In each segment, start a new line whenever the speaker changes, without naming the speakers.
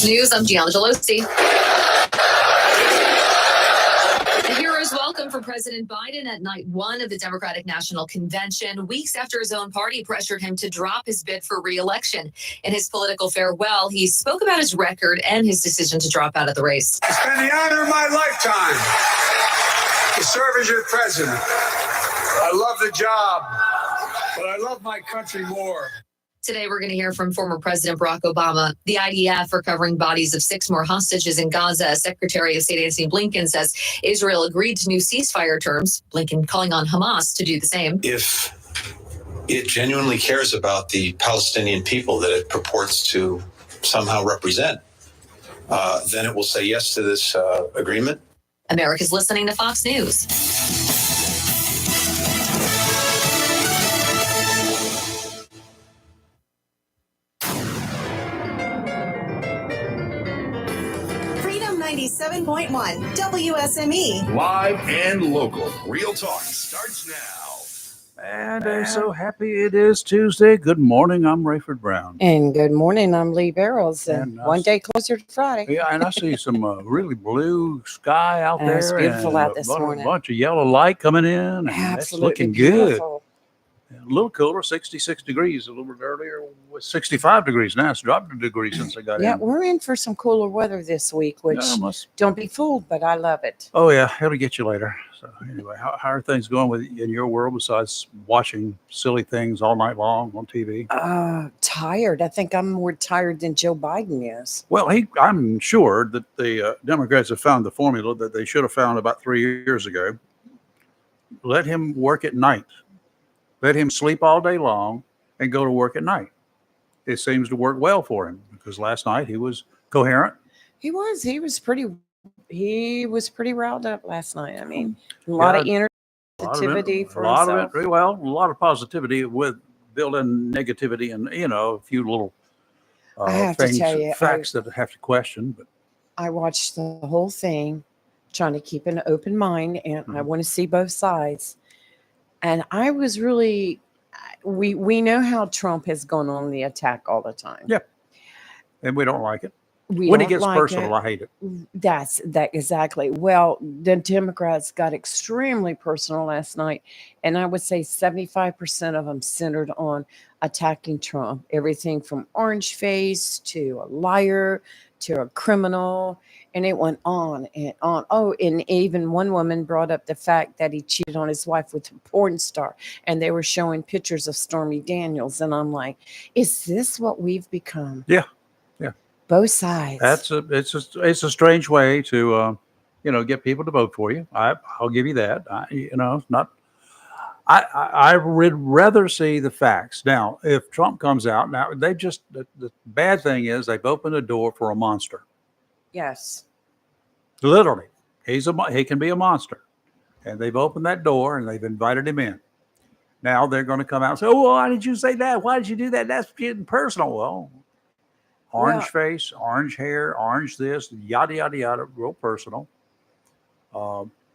Fox News, I'm Gianna Gelosi. The heroes welcome for President Biden at night one of the Democratic National Convention, weeks after his own party pressured him to drop his bid for re-election. In his political farewell, he spoke about his record and his decision to drop out of the race.
It's been the honor of my lifetime to serve as your president. I love the job, but I love my country more.
Today, we're going to hear from former President Barack Obama. The IDF recovering bodies of 6 more hostages in Gaza. Secretary of State Antony Blinken says Israel agreed to new ceasefire terms. Blinken calling on Hamas to do the same.
If it genuinely cares about the Palestinian people that it purports to somehow represent, then it will say yes to this agreement.
America's listening to Fox News.
Freedom 97.1 WSME.
Live and local. Real talk starts now.
And I'm so happy it is Tuesday. Good morning. I'm Rayford Brown.
And good morning. I'm Lee Barrows. And
And,
one day closer to Friday.
Yeah, and I see some really blue sky out there.
It's beautiful
and
out this
a
morning.
bunch of yellow light coming in. And it's
Absolutely
looking
beautiful.
good. A little cooler, 66 degrees. A little bit earlier was 65 degrees. Now it's dropped a degree since I got
Yeah,
in.
we're in for some cooler weather this week, which don't be fooled, but I love it.
Oh, yeah. It'll get you later. So anyway, how are things going with in your world besides watching silly things all night long on TV?
Tired. I think I'm more tired than Joe Biden is.
Well, I'm sure that the Democrats have found the formula that they should have found about 3 years ago. Let him work at night. Let him sleep all day long and go to work at night. It seems to work well for him because last night he was coherent.
He was pretty riled up last night. I mean, a lot of energy, positivity for himself.
A lot of positivity with built-in negativity and a few little
I have to tell you,
facts that have to question. But
I watched the whole thing, trying to keep an open mind, and I want to see both sides. And I was really, we know how Trump has gone on the attack all the time.
Yeah, and we don't like it.
When
When he gets personal, I hate it.
That's exactly. Well, the Democrats got extremely personal last night, and I would say 75% of them centered on attacking Trump. Everything from orange face to a liar to a criminal, and it went on and on. Oh, and even one woman brought up the fact that he cheated on his wife with a porn star, and they were showing pictures of Stormy Daniels, and I'm like, is this what we've become?
Yeah.
Both sides.
It's a strange way to get people to vote for you. I'll give you that. I would rather see the facts. Now, if Trump comes out now, the bad thing is they've opened the door for a monster.
Yes.
Literally, he can be a monster, and they've opened that door and they've invited him in. Now they're going to come out and say, "Oh, why did you say that? Why did you do that? That's getting personal." Well. Orange face, orange hair, orange this, yada, yada, yada, real personal.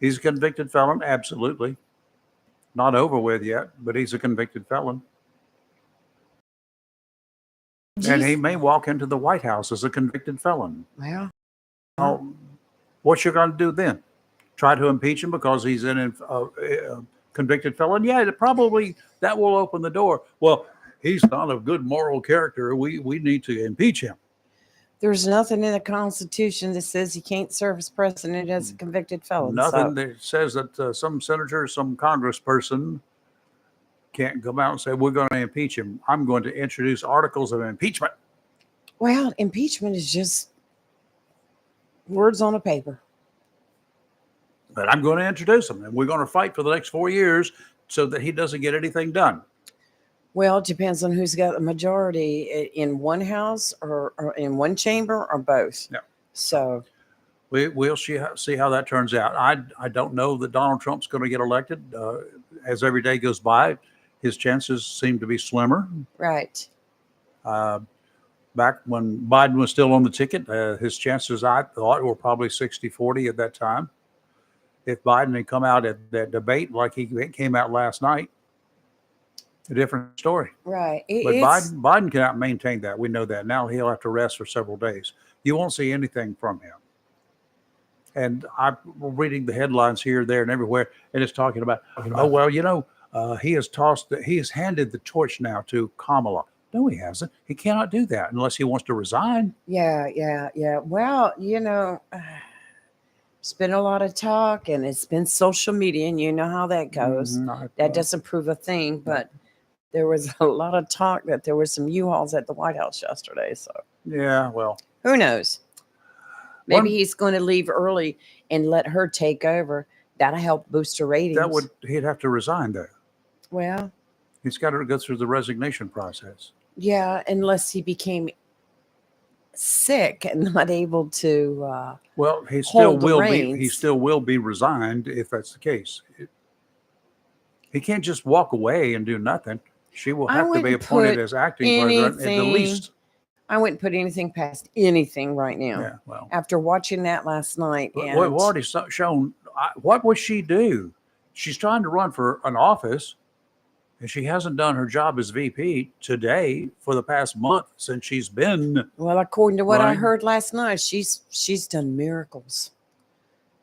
He's a convicted felon, absolutely. Not over with yet, but he's a convicted felon. And he may walk into the White House as a convicted felon.
Well,
what you're going to do then? Try to impeach him because he's a convicted felon? Yeah, that will open the door. Well, he's not of good moral character. We need to impeach him.
There's nothing in the Constitution that says he can't serve as president as a convicted felon.
Nothing that says that some senator, some congressperson can't come out and say, we're going to impeach him. I'm going to introduce articles of impeachment.
Well, impeachment is just words on a paper.
But I'm going to introduce him, and we're going to fight for the next 4 years so that he doesn't get anything done.
Well, it depends on who's got the majority in one house or in one chamber or both.
Yeah.
So
we'll see how that turns out. I don't know that Donald Trump's going to get elected. As every day goes by, his chances seem to be slimmer.
Right.
Back when Biden was still on the ticket, his chances, I thought, were probably 60-40 at that time. If Biden had come out at that debate like he came out last night, a different story.
Right.
But
It's,
Biden cannot maintain that. We know that now. He'll have to rest for several days. You won't see anything from him. And I'm reading the headlines here, there, and everywhere, and it's talking about, oh well, he has handed the torch now to Kamala. No, he hasn't. He cannot do that unless he wants to resign.
yeah. Well, it's been a lot of talk and it's been social media, and you know how that goes. That doesn't prove a thing, but there was a lot of talk that there were some U-Hauls at the White House yesterday. So
Yeah, well,
who knows? Maybe
One-
he's going to leave early and let her take over. That'll help boost her ratings.
he'd have to resign though.
Well,
He's got to go through the resignation process.
yeah, unless he became sick and not able to.
Well, he still
Hold the
will be. He
reins.
still will be resigned if that's the case. He can't just walk away and do nothing. She will
I
have to be
wouldn't
appointed
put
as acting president at the
anything
least.
I wouldn't put anything past anything right now.
Yeah, well,
After watching that last night,
we've
and
already shown. What would she do? She's trying to run for an office, and she hasn't done her job as VP today for the past month since she's been.
well, according to what I
Right.
heard last night, she's done miracles.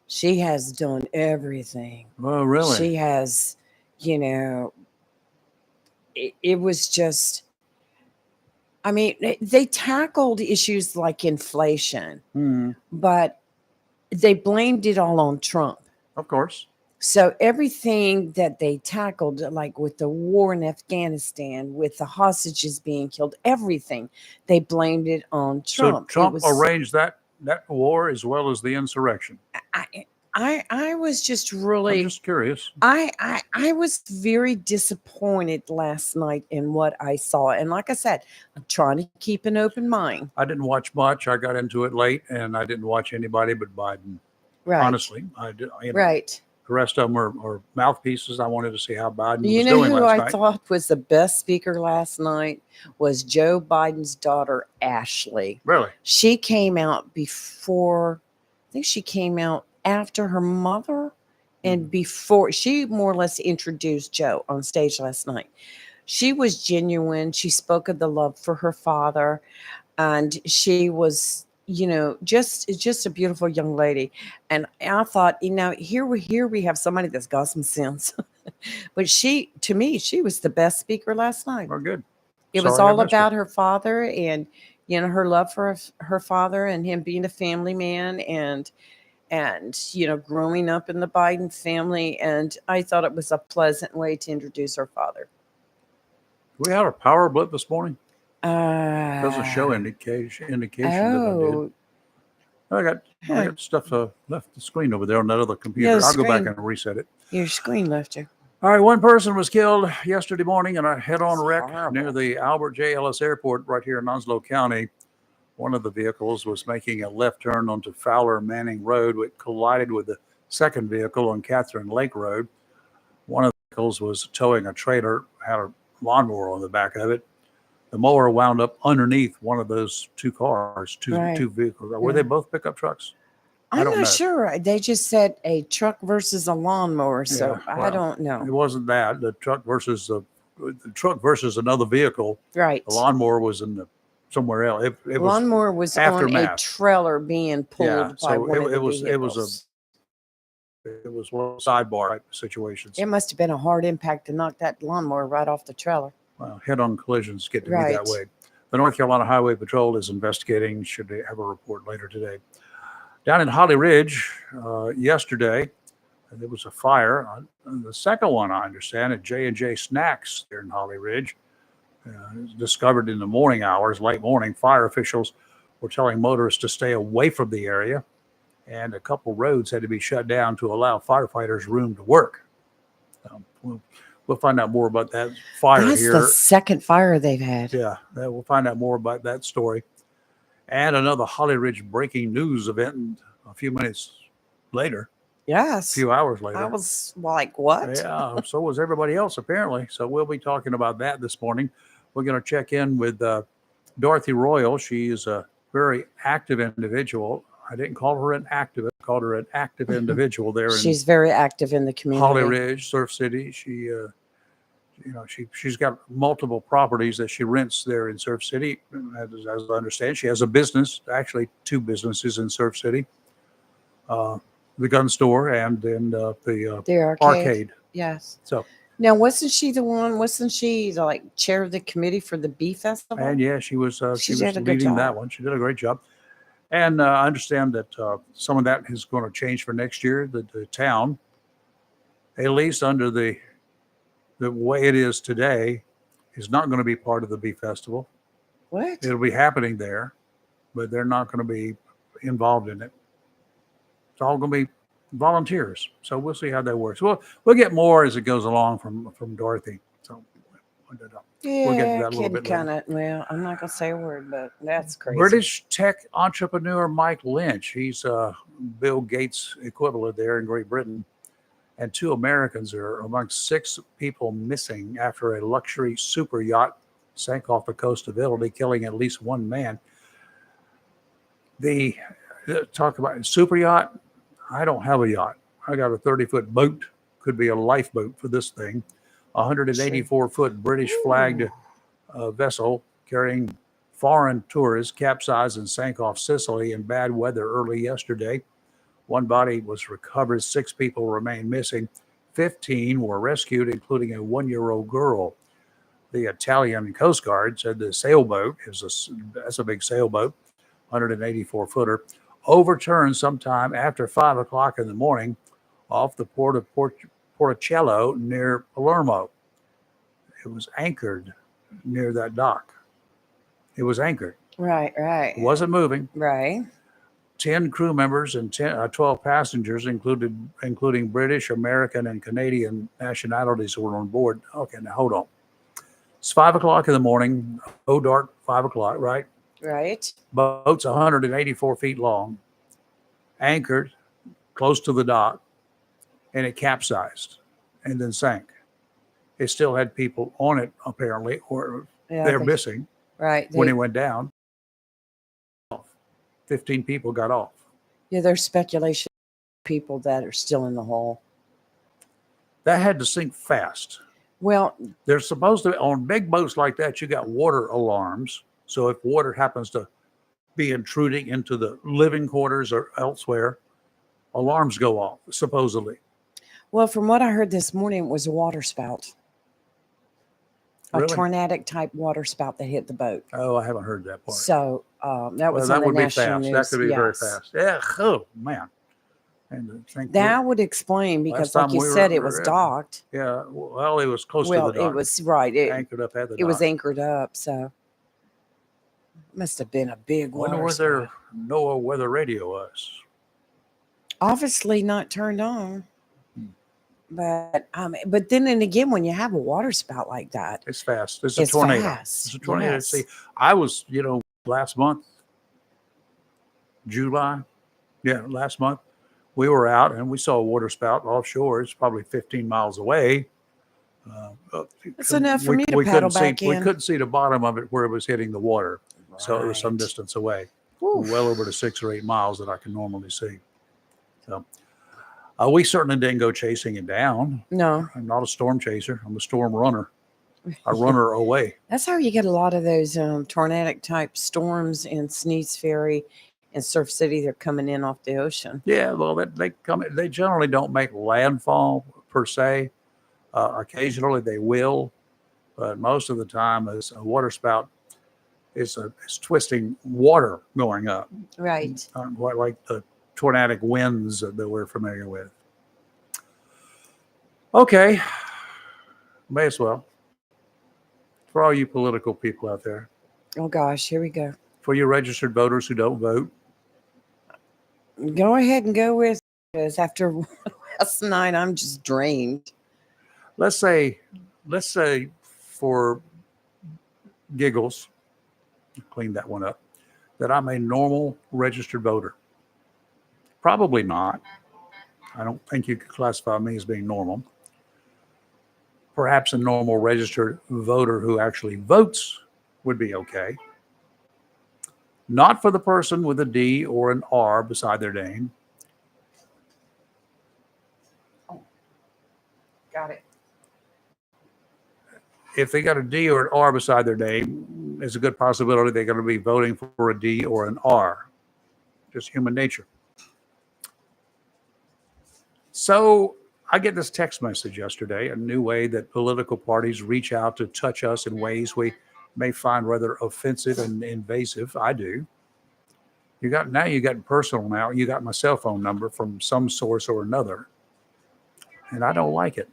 She has done everything.
Well, really?
She has, it was just. I mean, they tackled issues like inflation,
Hmm,
but they blamed it all on Trump.
of course.
So everything that they tackled, like with the war in Afghanistan, with the hostages being killed, everything, they blamed it on Trump.
So Trump
It was,
arranged that war as well as the insurrection.
I was just
I'm
really,
just curious.
I was very disappointed last night in what I saw. And like I said, I'm trying to keep an open mind.
I didn't watch much. I got into it late, and I didn't watch anybody but Biden.
Right.
Honestly, I did.
Right.
The rest of them are mouthpieces. I wanted to see how Biden
You
was
know
doing
who
last
I
night.
thought was the best speaker last night was Joe Biden's daughter, Ashley.
Really?
She came out before, I think she came out after her mother and before she more or less introduced Joe on stage last night. She was genuine. She spoke of the love for her father, and she was, just a beautiful young lady. And I thought, here we have somebody that's got some sense. But to me, she was the best speaker last night.
Oh, good.
It was
Sorry I
all
missed it.
about her father and her love for her father and him being a family man and growing up in the Biden family. And I thought it was a pleasant way to introduce her father.
We had a power blip this morning. Doesn't show indication that I did. I got stuff left the screen over there on that other computer.
Yeah, the
I'll go back
screen.
and reset it.
Your screen left you.
All right, one person was killed yesterday morning in a head-on
That's
wreck
horrible.
near the Albert J. Ellis Airport right here in Onslow County. One of the vehicles was making a left turn onto Fowler Manning Road, which collided with the second vehicle on Catherine Lake Road. One of the vehicles was towing a trailer, had a lawnmower on the back of it. The mower wound up underneath one of those two cars,
Right.
two vehicles. Were
Yeah.
they both pickup trucks? I
I'm
don't
not
know.
sure. They just said a truck versus a lawnmower, so
Yeah,
I
well,
don't
It
know.
wasn't that. The truck versus another vehicle.
Right.
The lawnmower was in somewhere else. It was
Lawnmower was on a
aftermath.
trailer being pulled
Yeah,
by
so
one of the
it was
vehicles.
one of those sidebar type situations.
It must have been a hard impact to knock that lawnmower right off the trailer.
Well, head-on collisions get to be
Right.
that way. The North Carolina Highway Patrol is investigating. Should they have a report later today? Down in Holly Ridge, yesterday, there was a fire. The second one, I understand, at J&J Snacks there in Holly Ridge. It was discovered in the morning hours, late morning. Fire officials were telling motorists to stay away from the area, and a couple roads had to be shut down to allow firefighters room to work. We'll find out more about that fire
That's
here.
the second fire they've had.
Yeah, we'll find out more about that story. And another Holly Ridge breaking news event a few minutes later, a
Yes.
few hours later.
I was like, what?
Yeah, so was everybody else, apparently. So we'll be talking about that this morning. We're going to check in with Dorothy Royal. She is a very active individual. I didn't call her an activist, I called her an active individual there in
She's very active in the community.
Holly Ridge, Surf City. she's got multiple properties that she rents there in Surf City. As I understand, she has a business, actually two businesses in Surf City, the gun store and then the
The arcade.
arcade.
Yes.
So,
Now, wasn't she like chair of the committee for the Bee Festival?
and yeah, she was
She did a good
leading that
job.
one. She did a great job. And I understand that some of that is going to change for next year. The town, at least under the way it is today, is not going to be part of the Bee Festival.
What?
It'll be happening there, but they're not going to be involved in it. It's all going to be volunteers. So we'll see how that works. We'll get more as it goes along from Dorothy. So
Yeah,
we'll get to that a little bit later.
kind of. Well, I'm not gonna say a word, but that's crazy.
British tech entrepreneur Mike Lynch. He's Bill Gates' equivalent there in Great Britain. And 2 Americans are among 6 people missing after a luxury super yacht sank off the coast of Italy, killing at least 1 man. Talk about super yacht. I don't have a yacht. I got a 30-foot boat. Could be a lifeboat for this thing. 184-foot British flagged vessel carrying foreign tourists capsized and sank off Sicily in bad weather early yesterday. 1 body was recovered. 6 people remain missing. 15 were rescued, including a 1-year-old girl. The Italian Coast Guard said the sailboat that's a big sailboat, 184-footer, overturned sometime after 5 o'clock in the morning off the port of Porticello near Palermo. It was anchored near that dock. It was anchored.
Right.
It wasn't moving.
Right.
10 crew members and 12 passengers, including British, American, and Canadian nationalities who were on board. Okay, now hold on. It's 5 o'clock in the morning. Oh, dark, 5 o'clock, right?
Right.
Boat's 184 feet long, anchored close to the dock, and it capsized and then sank. It still had people on it, apparently, or they're missing
Right.
when it went down. 15 people got off.
Yeah, there's speculation of people that are still in the hole.
That had to sink fast.
Well,
They're supposed to, on big boats like that, you got water alarms. So if water happens to be intruding into the living quarters or elsewhere, alarms go off, supposedly.
from what I heard this morning, it was a water spout.
Really?
A tornadic type water spout that hit the boat.
Oh, I haven't heard that part.
So that was
Well,
on
that
the
would be
national
fast.
news.
That could be very
Yes.
fast. Yeah. Oh, man. And I think
That would explain because,
time
like you
we
said,
were-
it was docked.
yeah. Well, it was close
Well,
to the dock.
it was right. It
anchored up at the dock.
was anchored up, so must have been a big
I wonder
water
where
spout.
their NOAA weather radio was.
Obviously not turned on. But then and again, when you have a water spout like that,
It's fast. It's
it's
a tornado.
fast.
It's a tornado.
Yes.
See, I was, last month, July. Yeah, last month, we were out and we saw a water spout offshore. It's probably 15 miles away.
That's enough for
we,
me to
we
paddle
couldn't
back
see, We
in.
couldn't see the bottom of it where it was hitting the water. So it was some
Right.
distance away.
Oof.
Well over the 6 or 8 miles that I can normally see. So we certainly didn't go chasing it down.
No,
I'm not a storm chaser. I'm a storm runner. I run her away.
that's how you get a lot of those tornadic type storms in Sneads Ferry and Surf City. They're coming in off the ocean.
Yeah, well, they generally don't make landfall per se. Occasionally they will, but most of the time, as a water spout is twisting water going up,
Right.
quite like the tornadic winds that we're familiar with. Okay, may as well. For all you political people out there,
Oh gosh, here we go.
for you registered voters who don't vote,
Go ahead and go with because after last night, I'm just drained.
let's say for giggles, clean that one up, that I'm a normal registered voter. Probably not. I don't think you could classify me as being normal. Perhaps a normal registered voter who actually votes would be okay. Not for the person with a D or an R beside their name.
Got it.
if they got a D or an R beside their name, it's a good possibility they're going to be voting for a D or an R. Just human nature. So I get this text message yesterday, a new way that political parties reach out to touch us in ways we may find rather offensive and invasive. I do. You got personal now. You got my cell phone number from some source or another, and I don't like it.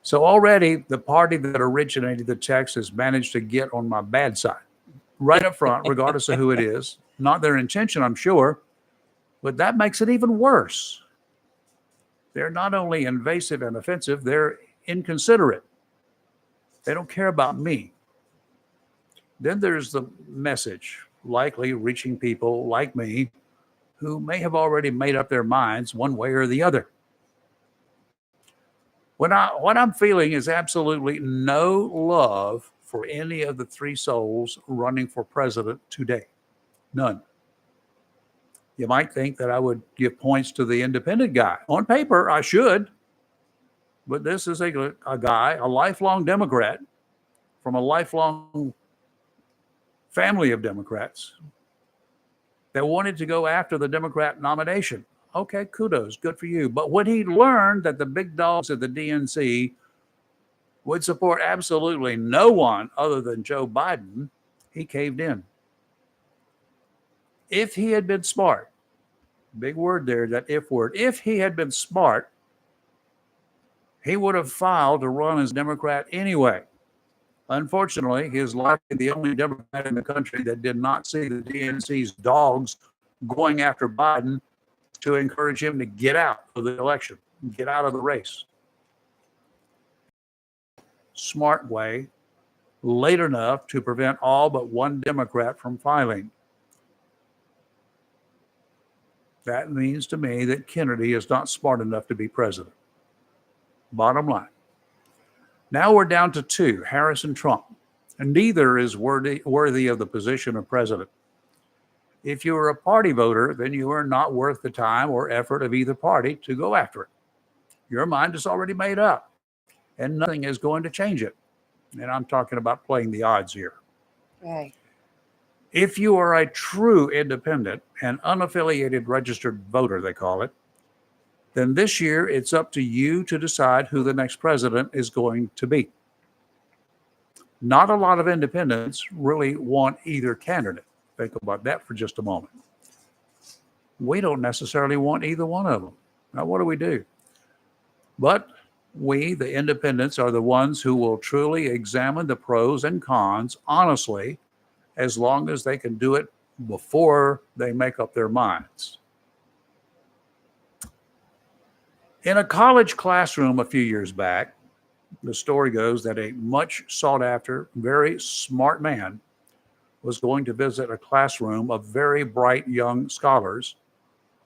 So already the party that originated the text has managed to get on my bad side right up front, regardless of who it is. Not their intention, I'm sure, but that makes it even worse. They're not only invasive and offensive, they're inconsiderate. They don't care about me. Then there's the message, likely reaching people like me who may have already made up their minds one way or the other. What I'm feeling is absolutely no love for any of the three souls running for president today. None. You might think that I would give points to the independent guy. On paper, I should. But this is a guy, a lifelong Democrat from a lifelong family of Democrats that wanted to go after the Democrat nomination. Okay, kudos, good for you. But when he learned that the big dogs of the DNC would support absolutely no one other than Joe Biden, he caved in. If he had been smart, big word there, that if word, if he had been smart, he would have filed to run as Democrat anyway. Unfortunately, he is likely the only Democrat in the country that did not see the DNC's dogs going after Biden to encourage him to get out of the election, get out of the race. Smart way, late enough to prevent all but one Democrat from filing. That means to me that Kennedy is not smart enough to be president. Bottom line. Now we're down to two, Harris and Trump, and neither is worthy of the position of president. If you are a party voter, then you are not worth the time or effort of either party to go after it. Your mind is already made up, and nothing is going to change it. And I'm talking about playing the odds here.
Right.
If you are a true independent and unaffiliated registered voter, they call it, then this year it's up to you to decide who the next president is going to be. Not a lot of independents really want either candidate. Think about that for just a moment. We don't necessarily want either one of them. Now, what do? But we, the independents, are the ones who will truly examine the pros and cons honestly, as long as they can do it before they make up their minds. In a college classroom a few years back, the story goes that a much sought after, very smart man was going to visit a classroom of very bright young scholars,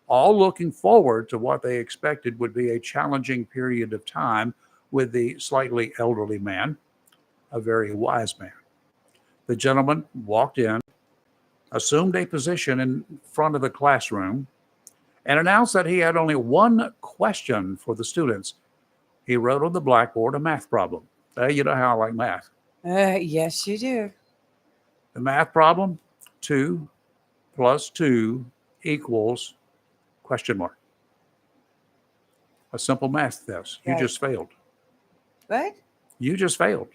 all looking forward to what they expected would be a challenging period of time with the slightly elderly man, a very wise man. The gentleman walked in, assumed a position in front of the classroom, and announced that he had only one question for the students. He wrote on the blackboard a math problem. You know how I like math.
Yes, you do.
The math problem, 2 + 2 = question mark. A simple math test. You
Right.
just failed.
What?
You just failed.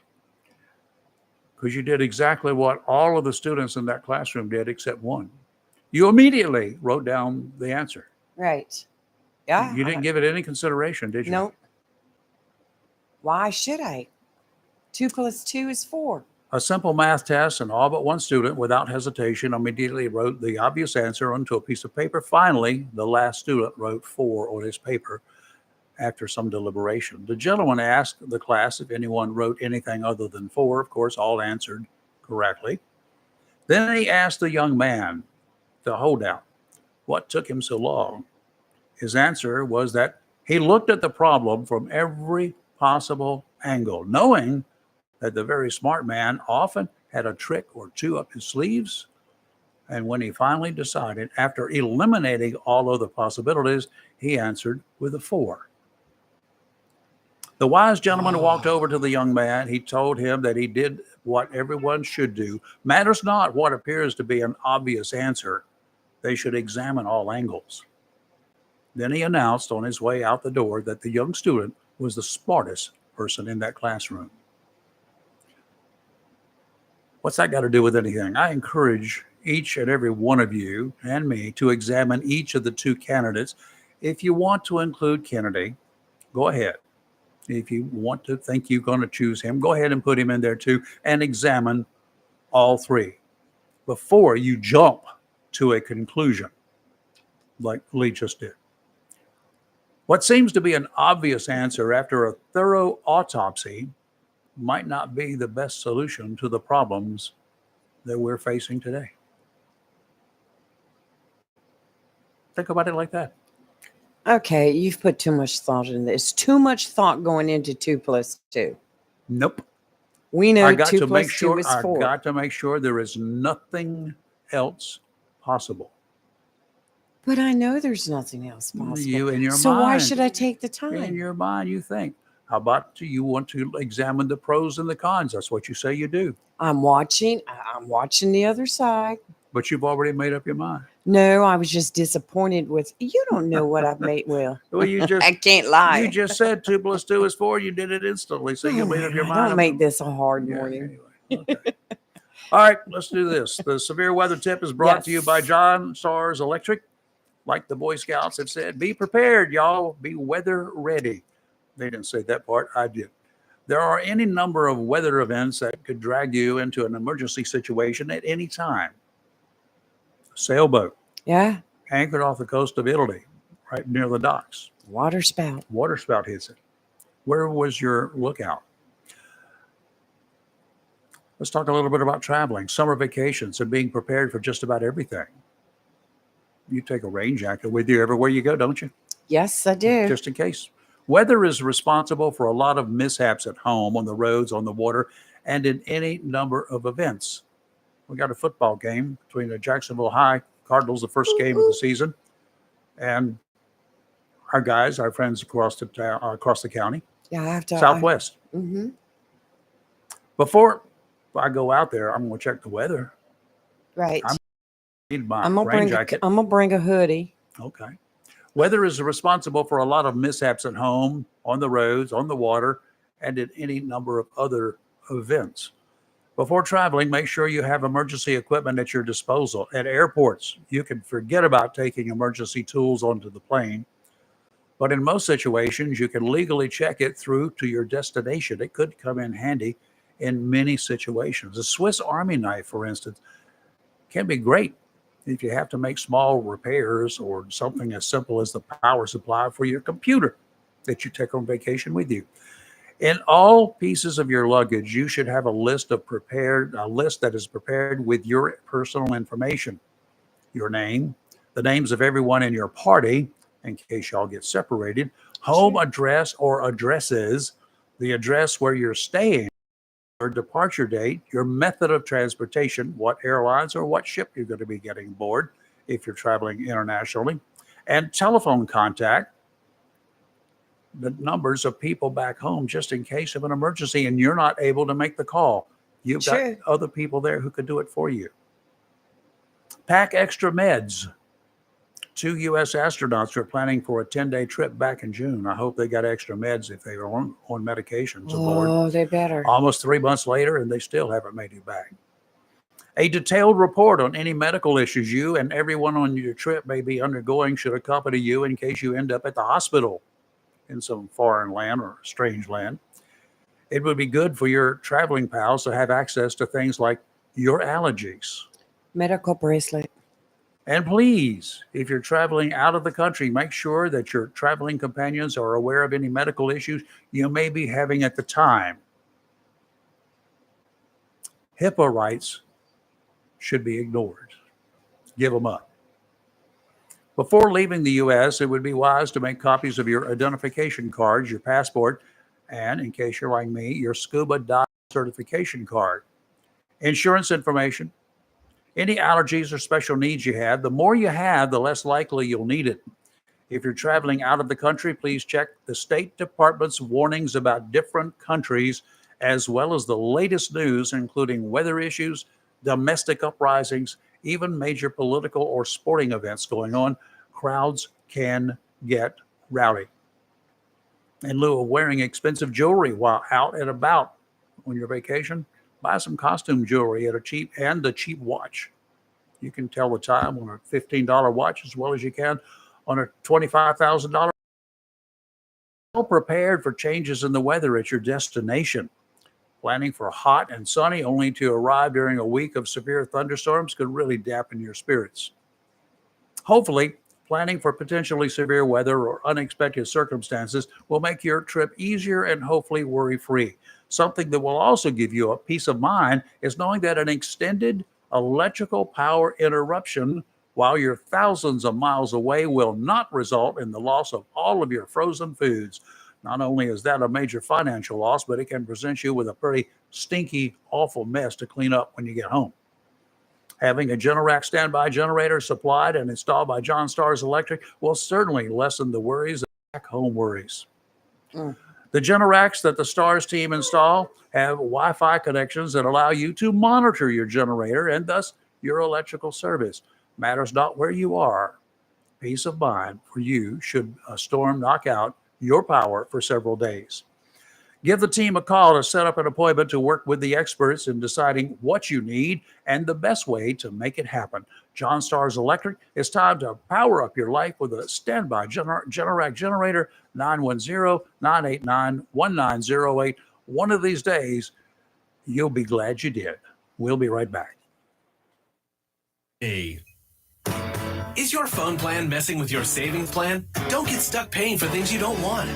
Because you did exactly what all of the students in that classroom did except one. You immediately wrote down the answer.
Right. Yeah.
You didn't give it any consideration, did you?
No. Why should I? 2 + 2 = 4.
A simple math test, and all but one student, without hesitation, immediately wrote the obvious answer onto a piece of paper. Finally, the last student wrote 4 on his paper after some deliberation. The gentleman asked the class if anyone wrote anything other than 4. Of course, all answered correctly. Then he asked the young man, the holdout, what took him so long. His answer was that he looked at the problem from every possible angle, knowing that the very smart man often had a trick or two up his sleeves. And when he finally decided, after eliminating all other possibilities, he answered with a 4. The wise gentleman walked over to the young man. He told him that he did what everyone should do. Matters not what appears to be an obvious answer. They should examine all angles. Then he announced on his way out the door that the young student was the smartest person in that classroom. What's that got to do with anything? I encourage each and every one of you and me to examine each of the two candidates. If you want to include Kennedy, go ahead. If you want to think you're going to choose him, go ahead and put him in there too, and examine all three before you jump to a conclusion like Lee just did. What seems to be an obvious answer after a thorough autopsy might not be the best solution to the problems that we're facing today. Think about it like that.
Okay, you've put too much thought in this. Too much thought going into 2 + 2.
Nope.
We know
I got
2
to make
+ 2
sure.
is
I
4.
got to make sure there is nothing else possible.
But I know there's nothing else possible.
You in your
so
mind.
why should I take the
In
time?
your mind, you think. How about you want to examine the pros and the cons? That's what you say you do.
I'm watching the other side.
But you've already made up your mind.
No, I was just disappointed with you. Don't know what I've made. Well,
Well, you just
I can't lie.
you just said 2 + 2 is 4. You did it instantly, so you made up your mind.
Don't make this a hard
Yeah,
morning.
anyway, okay. All right, let's do this. The severe weather tip is brought to you by
Yes.
John Stars Electric. Like the Boy Scouts have said, be prepared, y'all. Be weather ready. They didn't say that part. I did. There are any number of weather events that could drag you into an emergency situation at any time. Sailboat
Yeah,
anchored off the coast of Italy, right near the docks.
water spout.
Water spout hits it. Where was your lookout? Let's talk a little bit about traveling, summer vacations, and being prepared for just about everything. You take a rain jacket with you everywhere you go, don't you?
Yes, I do.
Just in case. Weather is responsible for a lot of mishaps at home, on the roads, on the water, and in any number of events. We got a football game between the Jacksonville High Cardinals, the first game of the season, and our guys, our friends across the county,
Yeah, I have to.
Southwest.
Mm-hmm.
Before I go out there, I'm going to check the weather.
Right.
I need my
I'm gonna
rain
bring.
jacket.
I'm gonna bring a hoodie.
Okay. Weather is responsible for a lot of mishaps at home, on the roads, on the water, and in any number of other events. Before traveling, make sure you have emergency equipment at your disposal. At airports, you can forget about taking emergency tools onto the plane. But in most situations, you can legally check it through to your destination. It could come in handy in many situations. A Swiss Army knife, for instance, can be great if you have to make small repairs or something as simple as the power supply for your computer that you take on vacation with you. In all pieces of your luggage, you should have a list that is prepared with your personal information, your name, the names of everyone in your party, in case y'all get separated, home address or addresses, the address where you're staying, your departure date, your method of transportation, what airlines or what ship you're going to be getting aboard if you're traveling internationally, and telephone contact, the numbers of people back home just in case of an emergency and you're not able to make the call. You've
Sure.
got other people there who could do it for you. Pack extra meds. 2 U.S. astronauts are planning for a 10-day trip back in June. I hope they got extra meds if they were on medications aboard.
Oh, they better.
Almost 3 months later, and they still haven't made it back. A detailed report on any medical issues you and everyone on your trip may be undergoing should accompany you in case you end up at the hospital in some foreign land or strange land. It would be good for your traveling pals to have access to things like your allergies.
Medical bracelet.
And please, if you're traveling out of the country, make sure that your traveling companions are aware of any medical issues you may be having at the time. HIPAA rights should be ignored. Give them up. Before leaving the U.S., it would be wise to make copies of your identification cards, your passport, and, in case you're like me, your scuba dive certification card. Insurance information, any allergies or special needs you have. The more you have, the less likely you'll need it. If you're traveling out of the country, please check the State Department's warnings about different countries, as well as the latest news, including weather issues, domestic uprisings, even major political or sporting events going on. Crowds can get rowdy. In lieu of wearing expensive jewelry while out and about on your vacation, buy some costume jewelry at a cheap watch. You can tell the time on a $15 watch as well as you can on a $25,000. Well prepared for changes in the weather at your destination. Planning for hot and sunny only to arrive during a week of severe thunderstorms could really dampen your spirits. Hopefully, planning for potentially severe weather or unexpected circumstances will make your trip easier and hopefully worry-free. Something that will also give you a peace of mind is knowing that an extended electrical power interruption while you're thousands of miles away will not result in the loss of all of your frozen foods. Not only is that a major financial loss, but it can present you with a pretty stinky, awful mess to clean up when you get home. Having a Generac standby generator supplied and installed by John Stars Electric will certainly lessen the worries of back-home worries. The Generacs that the Stars team install have Wi-Fi connections that allow you to monitor your generator and thus your electrical service. Matters not where you are. Peace of mind for you should a storm knock out your power for several days. Give the team a call to set up an appointment to work with the experts in deciding what you need and the best way to make it happen. John Stars Electric, it's time to power up your life with a standby Generac generator, 910-989-1908. One of these days, you'll be glad you did. We'll be right back.
Is your phone plan messing with your savings plan? Don't get stuck paying for things you don't want.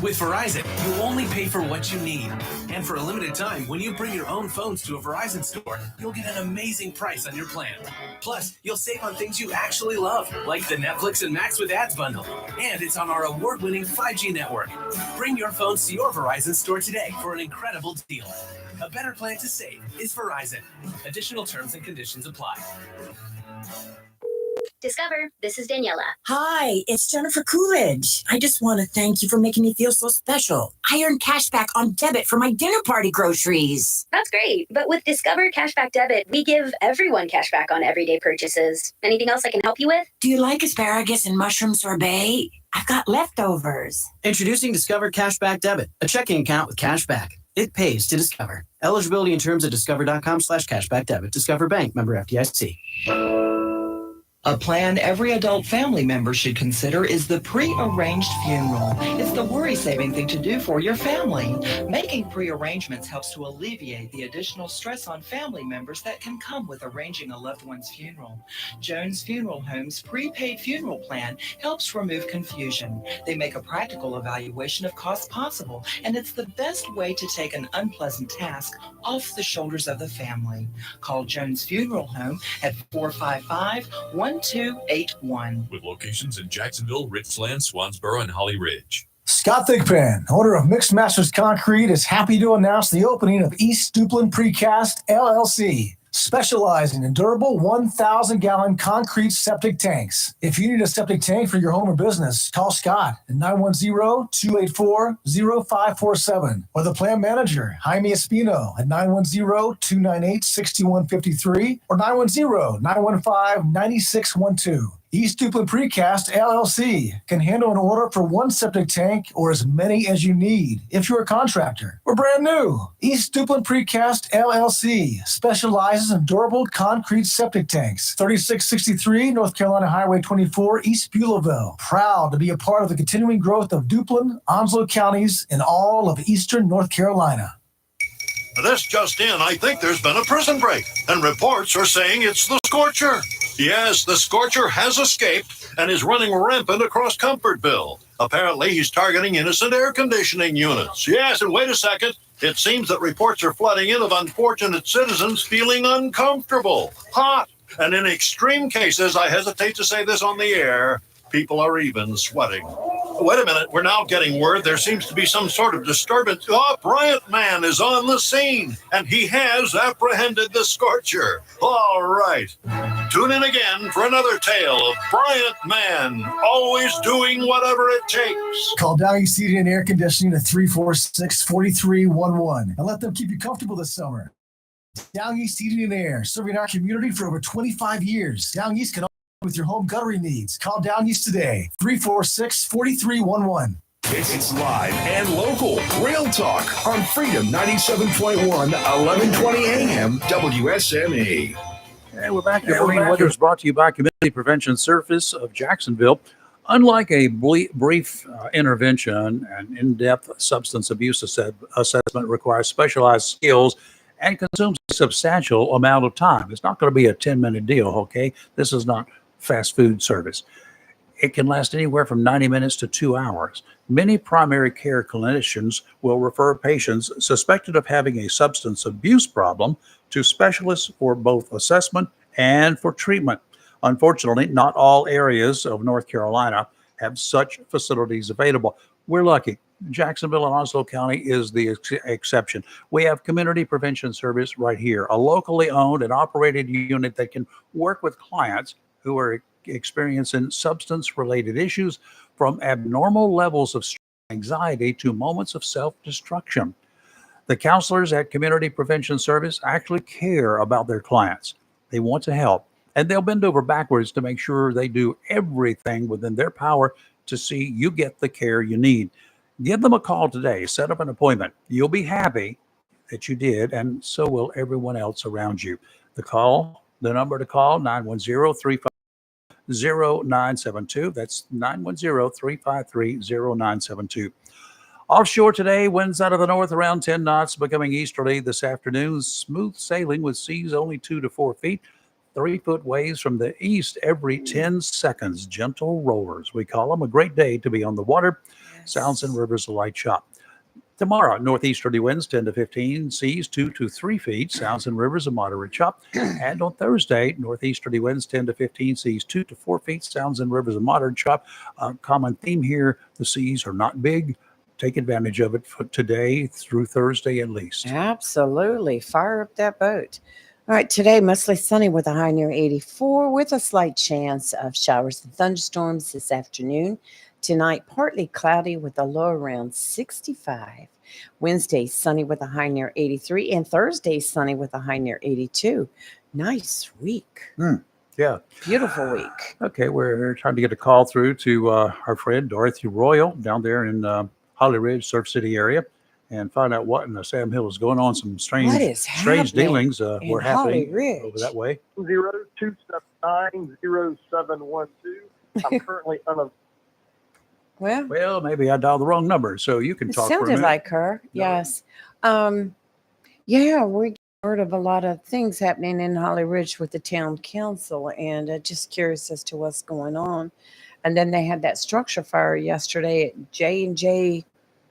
With Verizon, you only pay for what you need. And for a limited time, when you bring your own phones to a Verizon store, you'll get an amazing price on your plan. Plus, you'll save on things you actually love, like the Netflix and Max with Ads bundle. And it's on our award-winning 5G network. Bring your phones to your Verizon store today for an incredible deal. A better plan to save is Verizon. Additional terms and conditions apply.
Discover, this is Daniela.
Hi, it's Jennifer Coolidge. I just want to thank you for making me feel so special. I earned cash back on debit for my dinner party groceries.
That's great. But with Discover Cashback Debit, we give everyone cash back on everyday purchases. Anything else I can help you with?
Do you like asparagus and mushroom sorbet? I've got leftovers.
Introducing Discover Cashback Debit, a checking account with cashback. It pays to Discover. Eligibility and terms at discover.com/cashback debit. Discover Bank, member FDIC.
A plan every adult family member should consider is the pre-arranged funeral. It's the worry-saving thing to do for your family. Making pre-arrangements helps to alleviate the additional stress on family members that can come with arranging a loved one's funeral. Jones Funeral Home's prepaid funeral plan helps remove confusion. They make a practical evaluation of costs possible, and it's the best way to take an unpleasant task off the shoulders of the family. Call Jones Funeral Home at 455-1281.
With locations in Jacksonville, Richland, Swansboro, and Holly Ridge.
Scott Thigpen, owner of Mixed Masters Concrete, is happy to announce the opening of East Duplin Precast, LLC, specializing in durable 1,000-gallon concrete septic tanks. If you need a septic tank for your home or business, call Scott at 910-284-0547 or the plant manager, Jaime Espino, at 910-298-6153 or 910-915-9612. East Duplin Precast LLC can handle an order for one septic tank or as many as you need if you're a contractor or brand new. East Duplin Precast LLC specializes in durable concrete septic tanks. 3663 North Carolina Highway 24, East Beulahville. Proud to be a part of the continuing growth of Duplin, Onslow counties, and all of eastern North Carolina.
This just in, I think there's been a prison break, and reports are saying it's the Scorcher. Yes, the Scorcher has escaped and is running rampant across Comfortville. Apparently, he's targeting innocent air conditioning units. Yes, and wait a second. It seems that reports are flooding in of unfortunate citizens feeling uncomfortable, hot, and in extreme cases, I hesitate to say this on the air, people are even sweating. Wait a minute, we're now getting word there seems to be some sort of disturbance. Oh, Bryant Man is on the scene, and he has apprehended the Scorcher. All right. Tune in again for another tale of Bryant Man, always doing whatever it takes.
Call Downey Heating and Air Conditioning at 346-4311 and let them keep you comfortable this summer. Down East Heating and Air, serving our community for over 25 years. Down East can help with your home guttering needs. Call Down East today, 346-4311.
It's live and local. Real talk on Freedom 97.1, 1120 AM, WSME.
And we're back. Your morning weather is brought to you by Community Prevention Service of Jacksonville. Unlike a brief intervention, an in-depth substance abuse assessment requires specialized skills and consumes a substantial amount of time. It's not going to be a 10-minute deal, okay? This is not fast food service. It can last anywhere from 90 minutes to 2 hours. Many primary care clinicians will refer patients suspected of having a substance abuse problem to specialists for both assessment and for treatment. Unfortunately, not all areas of North Carolina have such facilities available. We're lucky. Jacksonville and Onslow County is the exception. We have Community Prevention Service right here, a locally owned and operated unit that can work with clients who are experiencing substance-related issues, from abnormal levels of anxiety to moments of self-destruction. The counselors at Community Prevention Service actually care about their clients. They want to help, and they'll bend over backwards to make sure they do everything within their power to see you get the care you need. Give them a call today. Set up an appointment. You'll be happy that you did, and so will everyone else around you. The number to call, 910-353-0972. That's 910-353-0972. Offshore today, winds out of the north around 10 knots, becoming easterly this afternoon. Smooth sailing with seas only 2 to 4 feet. 3-foot waves from the east every 10 seconds. Gentle rollers, we call them. A great day to be on the water. Sounds and rivers a light chop. Tomorrow, northeasterly winds 10 to 15, seas 2 to 3 feet, sounds and rivers a moderate chop. And on Thursday, northeasterly winds 10 to 15, seas 2 to 4 feet, sounds and rivers a moderate chop. Common theme here, the seas are not big. Take advantage of it for today through Thursday at least.
Absolutely. Fire up that boat. All right, today, mostly sunny with a high near 84, with a slight chance of showers and thunderstorms this afternoon. Tonight, partly cloudy with a low around 65. Wednesday, sunny with a high near 83. And Thursday, sunny with a high near 82. Nice week.
Yeah.
Beautiful week.
Okay, we're trying to get a call through to our friend Dorothy Royal down there in Holly Ridge, Surf City area, and find out what in the Sam Hill is going on. Some strange dealings were happening over that way.
0279-0712. I'm currently
Well,
maybe I dialed the wrong number, so you can
it
talk for a
sounded
minute.
like her. Yes. Yeah, we heard of a lot of things happening in Holly Ridge with the town council, and just curious as to what's going on. And then they had that structure fire yesterday at J&J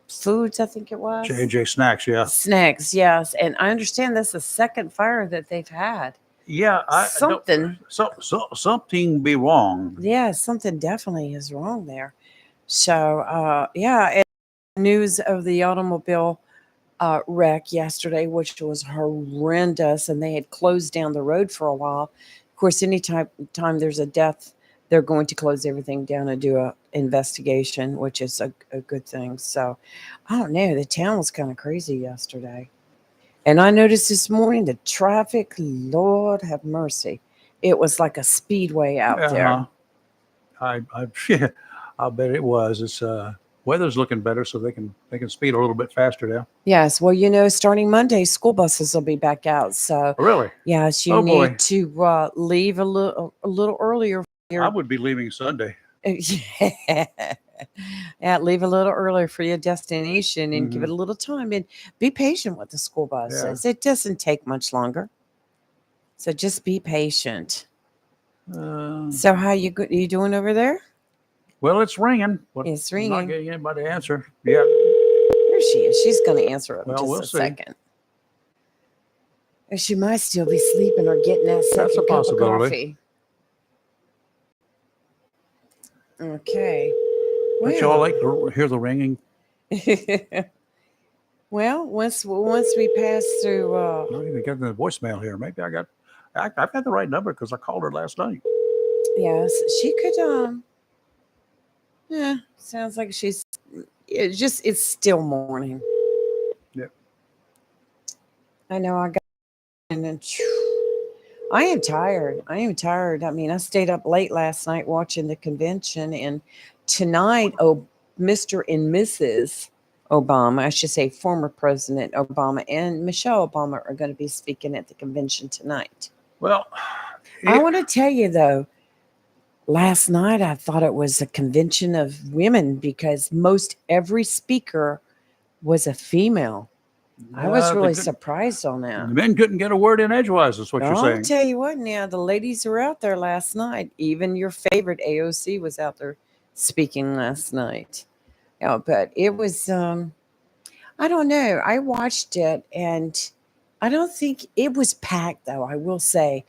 Foods, I think it was.
J&J Snacks, yeah.
Snacks, yes. And I understand that's the second fire that they've had.
Yeah. Something be wrong.
Yeah, something definitely is wrong there. So, and news of the automobile wreck yesterday, which was horrendous, and they had closed down the road for a while. Of course, anytime there's a death, they're going to close everything down and do an investigation, which is a good thing. So, I don't know. The town was kind of crazy yesterday. And I noticed this morning the traffic, Lord have mercy. It was like a speedway out there.
I bet it was. It's weather's looking better, so they can speed a little bit faster now.
Yes. Well, starting Monday, school buses will be back out. So
really,
yes, you need to leave a little earlier.
I would be leaving Sunday.
Yeah, leave a little earlier for your destination and give it a little time, and be patient with the school buses. Yeah. It doesn't take much longer, so just be patient. So how you doing over there?
Well, it's ringing.
It's ringing.
I'm not getting anybody to answer. Yeah.
There she is. She's going to answer it in
we'll
just a
see.
second. Or she might still be sleeping or getting that second cup of coffee. Okay.
Don't y'all like to hear the ringing?
Well, once we pass through.
I don't even get the voicemail here. Maybe I got I've got the right number because I called her last night.
Yes, she could. Yeah, sounds like she's. It's still morning.
Yep.
I know. I got. And then, I am tired. I am tired. I mean, I stayed up late last night watching the convention, and tonight, Mr. and Mrs. Obama, I should say, former President Obama and Michelle Obama are going to be speaking at the convention tonight.
Well,
I want to tell you though, last night I thought it was a convention of women because most every speaker was a female. I was really surprised on that.
The men couldn't get a word in edgewise, is what you're
I'll
saying.
tell you what now, the ladies were out there last night. Even your favorite AOC was out there speaking last night. Yeah, but it was, I don't know. I watched it and I don't think it was packed though. I will say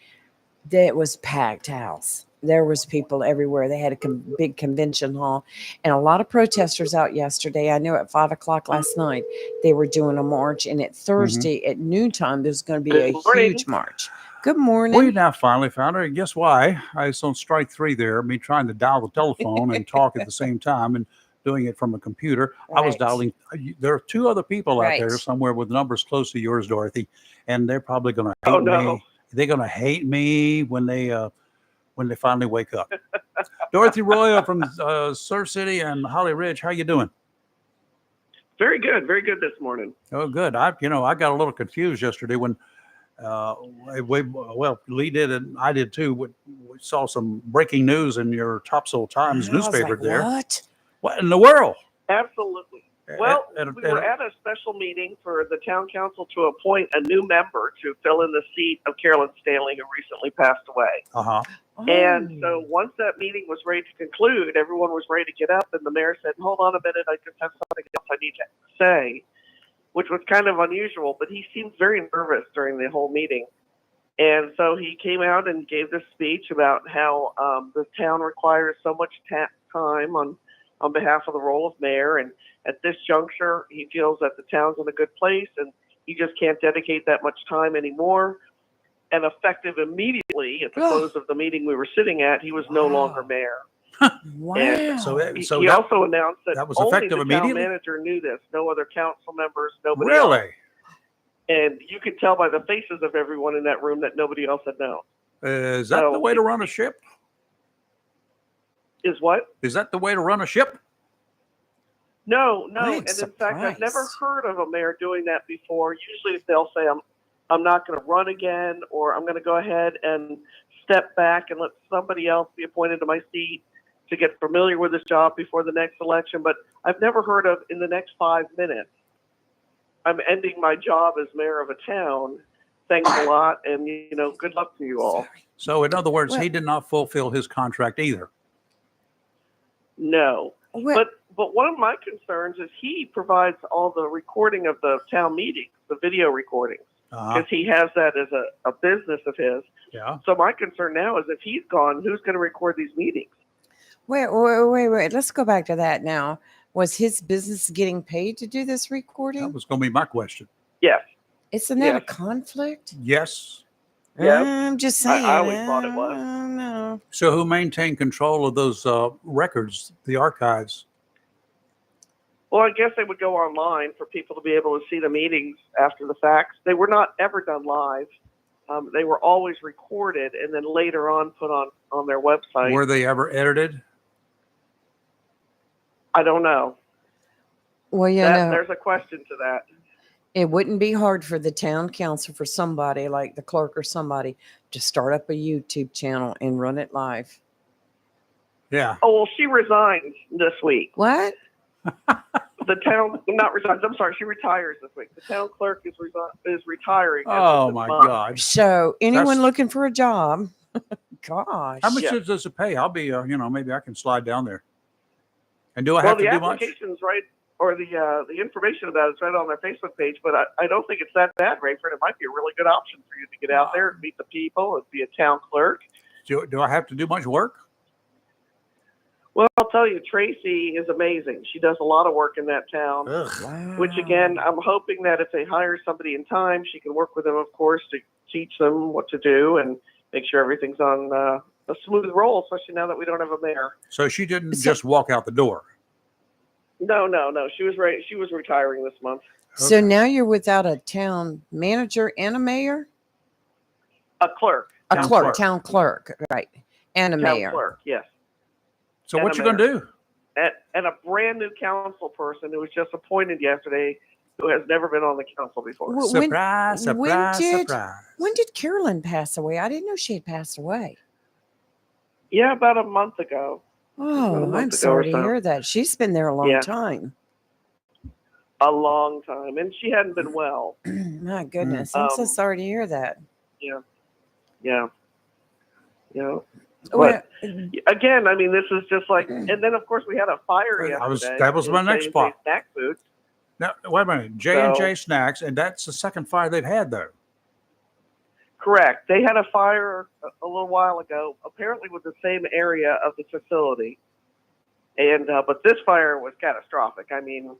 that it was packed house. There was people everywhere. They had a big convention hall and a lot of protesters out yesterday. I know at 5 o'clock last night, they were doing a march. And at Thursday at noontime, there's going to be a huge march. Good morning.
We now finally found her. And guess why? I was on strike 3 there, me trying to dial the telephone and talk at the same time and doing it from a computer. I was dialing. There are 2 other people out there somewhere with numbers close to yours, Dorothy. And they're probably going to hate me. They're going to hate me when they finally wake up. Dorothy Royal from Surf City and Holly Ridge. How you doing?
Very good this morning.
Oh, good. I got a little confused yesterday when, Lee did and I did too. We saw some breaking news in your Topsail Times newspaper there. What in the world?
Absolutely. Well, we were at a special meeting for the town council to appoint a new member to fill in the seat of Carolyn Stanley, who recently passed away.
Uh-huh.
And so once that meeting was ready to conclude, everyone was ready to get up, and the mayor said, hold on a minute, I just have something else I need to say, which was kind of unusual, but he seemed very nervous during the whole meeting. And so he came out and gave this speech about how the town requires so much time on behalf of the role of mayor, and at this juncture, he feels that the town's in a good place, and he just can't dedicate that much time anymore. And effective immediately at the close of the meeting we were sitting at, he was no longer mayor.
Wow.
And he also announced that
was
only
effective
the
immediately?
town manager knew this, no other council members, nobody
Really?
else. And you could tell by the faces of everyone in that room that nobody else had known.
Is that the way to run a ship?
Is what?
Is that the way to run a ship?
No.
I'm
And in fact, I've never heard of a mayor doing that before. Usually they'll say, I'm not going to run again, or I'm going to go ahead and step back and let somebody else be appointed to my seat to get familiar with this job before the next election. But I've never heard of in the next 5 minutes, I'm ending my job as mayor of a town. Thanks a lot. And, good luck to you all.
So in other words, he did not fulfill his contract either.
No. But one of my concerns is he provides all the recording of the town meetings, the video recordings, because he has that as a business of his.
Yeah.
So my concern now is if he's gone, who's going to record these meetings?
Wait. Let's go back to that now. Was his business getting paid to do this recording?
That was going to be my question.
Yes.
Isn't that a conflict?
Yes.
I'm just saying.
I always thought it was.
No.
So who maintained control of those records, the archives?
Well, I guess they would go online for people to be able to see the meetings after the facts. They were not ever done live. They were always recorded and then later on put on their website.
Were they ever edited?
I don't know.
Well,
there's a question to that.
It wouldn't be hard for the town council, for somebody like the clerk or somebody, to start up a YouTube channel and run it live.
Yeah.
Oh, well, she resigned this week.
What?
The town, not resigns. I'm sorry, she retires this week. The town clerk is retiring.
Oh my God!
So anyone looking for a job? Gosh.
How much does it pay? I'll be, maybe I can slide down there. And do I have to do much?
Well, the application's right, or the information about it's right on their Facebook page. But I don't think it's that bad, Rayford. It might be a really good option for you to get out there and meet the people and be a town clerk.
Do I have to do much work?
Well, I'll tell you, Tracy is amazing. She does a lot of work in that town, which again, I'm hoping that if they hire somebody in time, she can work with them, of course, teach them what to do and make sure everything's on a smooth roll, especially now that we don't have a mayor.
So she didn't just walk out the door.
No. She was right. She was retiring this month.
So now you're without a town manager and a mayor?
A clerk.
Town clerk, right. And a
Town
mayor.
clerk, yes.
So
And
what
a
you going to
mayor.
do?
And a brand new council person who was just appointed yesterday who has never been on the council before.
When-
Surprise, surprise, surprise.
When did Carolyn pass away? I didn't know she had passed away.
Yeah, about a month ago.
Oh, I'm sorry to hear that. She's been there a long
Yeah.
time.
A long time. And she hadn't been well.
My goodness. I'm so sorry to hear that.
Yeah. Yeah.
Well,
But again, I mean, this is just like, and then of course we had a fire yesterday.
That was my
in
next
J&J
spot.
Snack food.
Now, wait a minute. J&J Snacks, and that's the second fire they've had, though.
Correct. They had a fire a little while ago, apparently with the same area of the facility. And but this fire was catastrophic. I mean,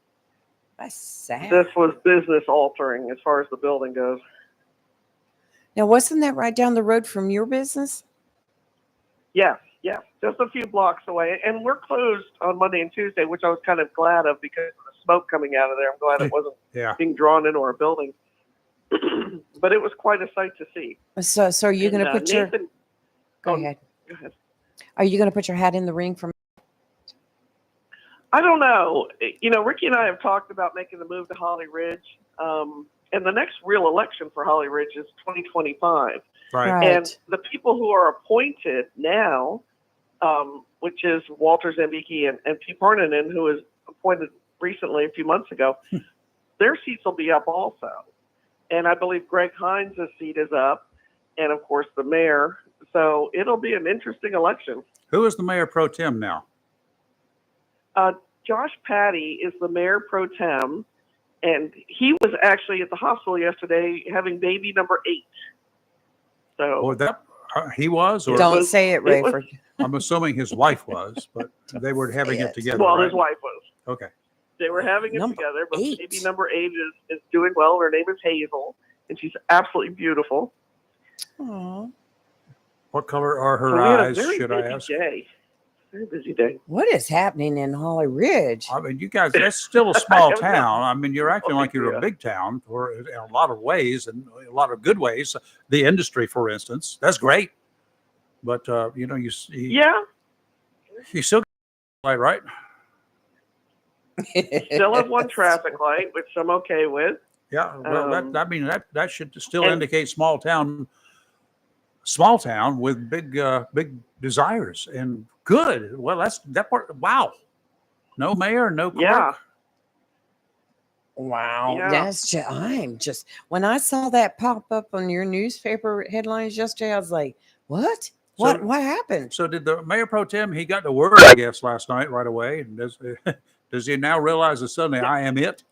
that's sad.
This was business altering as far as the building goes.
Now, wasn't that right down the road from your business?
Yes, just a few blocks away. And we're closed on Monday and Tuesday, which I was kind of glad of because of the smoke coming out of there. I'm glad it wasn't being drawn into our building. But it was quite a sight to see.
So are you going to put your...
Nathan,
Go ahead.
Go ahead.
Are you going to put your hat in the ring for...
I don't know. You know, Ricky and I have talked about making the move to Holly Ridge. And the next real election for Holly Ridge is 2025.
Right.
And the people who are appointed now, which is Walter Zambiki and Pete Parnanen, who was appointed recently a few months ago, their seats will be up also. And I believe Greg Hines' seat is up, and of course the mayor. So it'll be an interesting election.
Who is the mayor pro tem now?
Josh Patty is the mayor pro tem, and he was actually at the hospital yesterday having baby number 8. So
Or that he was? Or
Don't say it, Rayford.
I'm assuming his wife was, but they were having it together.
Well,
right?
his wife was.
Okay.
They were having it
Number
together, but
8.
baby number 8 is doing well. Her name is Hazel, and she's absolutely beautiful.
Aww.
What color are her
So we had a
eyes,
very
should I
busy
ask?
day. Very busy day.
What is happening in Holly Ridge?
I mean, you guys, that's still a small
don't know.
town. I mean, you're acting like you're
Yeah.
a big town for in a lot of ways and a lot of good ways. The industry, for instance, that's great. But, you know, you
Yeah,
you still got right?
still have one traffic light, which I'm okay with.
Yeah. Well, I mean, that should still
and-
indicate small town with big desires and good. Well, that part. Wow. No mayor, no clerk.
Yeah.
Wow.
Yeah.
That's just, I'm just, when I saw that pop up on your newspaper headlines yesterday, I was like, what? What happened?
So did the mayor pro tem? He got the word, I guess, last night right away. And does he now realize that suddenly I am it?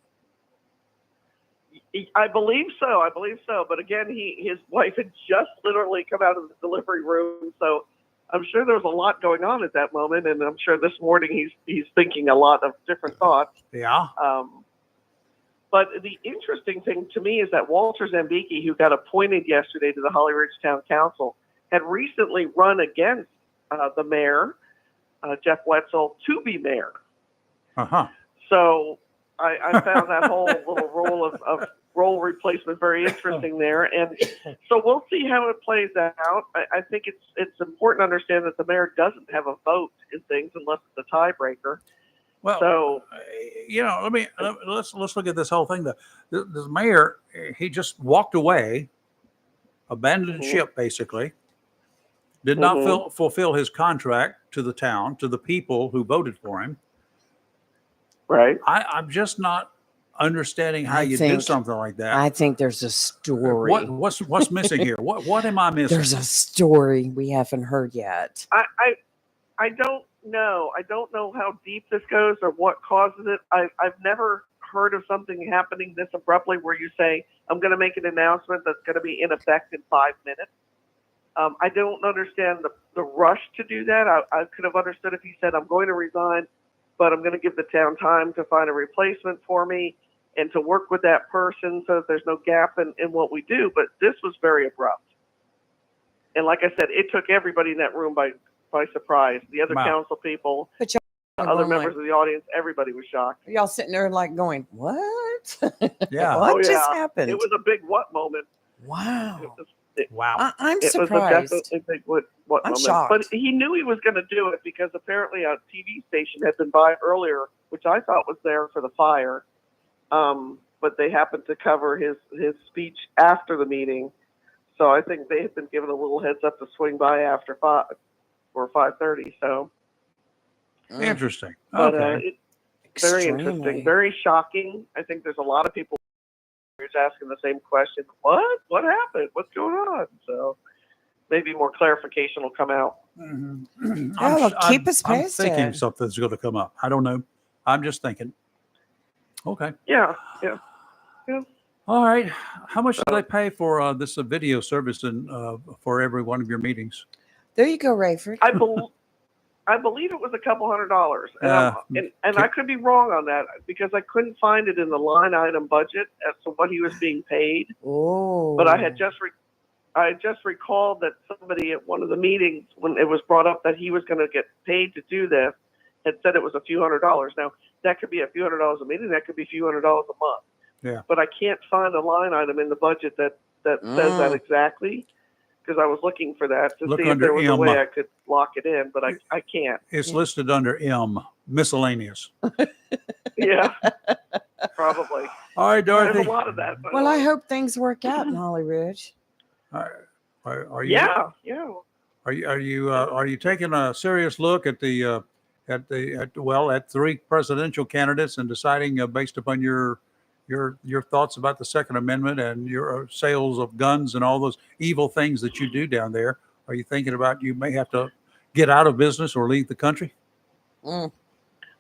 I believe so. But again, his wife had just literally come out of the delivery room, so I'm sure there's a lot going on at that moment, and I'm sure this morning he's thinking a lot of different thoughts.
Yeah.
But the interesting thing to me is that Walter Zambiki, who got appointed yesterday to the Holly Ridge Town Council, had recently run against the mayor, Jeff Wetzel, to be mayor.
Uh-huh.
So I found that whole little role replacement very interesting there. And so we'll see how it plays out. I think it's important to understand that the mayor doesn't have a vote in things unless it's a tiebreaker.
Well,
So
you know, let's look at this whole thing. The mayor, he just walked away, abandoned ship, basically. Did not fulfill his contract to the town, to the people who voted for him.
Right.
I'm just not understanding how you do something like that.
I think there's a story.
What's missing here? What am I missing?
There's a story we haven't heard yet.
I don't know. I don't know how deep this goes or what causes it. I've never heard of something happening this abruptly where you say, I'm going to make an announcement that's going to be in effect in 5 minutes. I don't understand the rush to do that. I could have understood if he said, I'm going to resign, but I'm going to give the town time to find a replacement for me. and to work with that person so that there's no gap in what we do. But this was very abrupt. And like I said, it took everybody in that room by surprise. The other council people,
But y'all
other
going
members of the audience, everybody was shocked.
Y'all sitting there like going, what?
Yeah.
What
Oh,
just
yeah.
happened?
It was a big what moment.
Wow.
Wow.
I'm
It was
surprised.
a definitely big what
I'm
moment.
shocked.
But he knew he was going to do it because apparently a TV station had been by earlier, which I thought was there for the fire. But they happened to cover his speech after the meeting. So I think they had been given a little heads up to swing by after 5 or 5:30. So
Interesting.
But,
Okay.
very
Extremely.
interesting, very shocking. I think there's a lot of people who's asking the same question. What happened? What's going on? So maybe more clarification will come out.
Well, keep us
I'm
posted.
thinking something's going to come up. I don't know. I'm just thinking. Okay.
Yeah.
All right. How much do they pay for this video service for every one of your meetings?
There you go, Rayford.
I believe it was a couple $100s, and I could be wrong on that because I couldn't find it in the line item budget as to what he was being paid.
Oh.
But I had just recalled that somebody at one of the meetings, when it was brought up that he was going to get paid to do this, had said it was a few $100s. Now that could be a few $100s a meeting, that could be a few $100s a month.
Yeah.
But I can't find a line item in the budget that says that exactly, because I was looking for that to
Look
see if
under
there was a
M.
way I could lock it in, but I can't.
It's listed under M, miscellaneous.
Yeah, probably.
All right, Dorothy.
There's a lot of that. But
Well, I hope things work out in Holly Ridge.
Are you?
yeah.
Are you taking a serious look at at 3 presidential candidates and deciding based upon your thoughts about the Second Amendment and your sales of guns and all those evil things that you do down there? Are you thinking about you may have to get out of business or leave the country?
Well,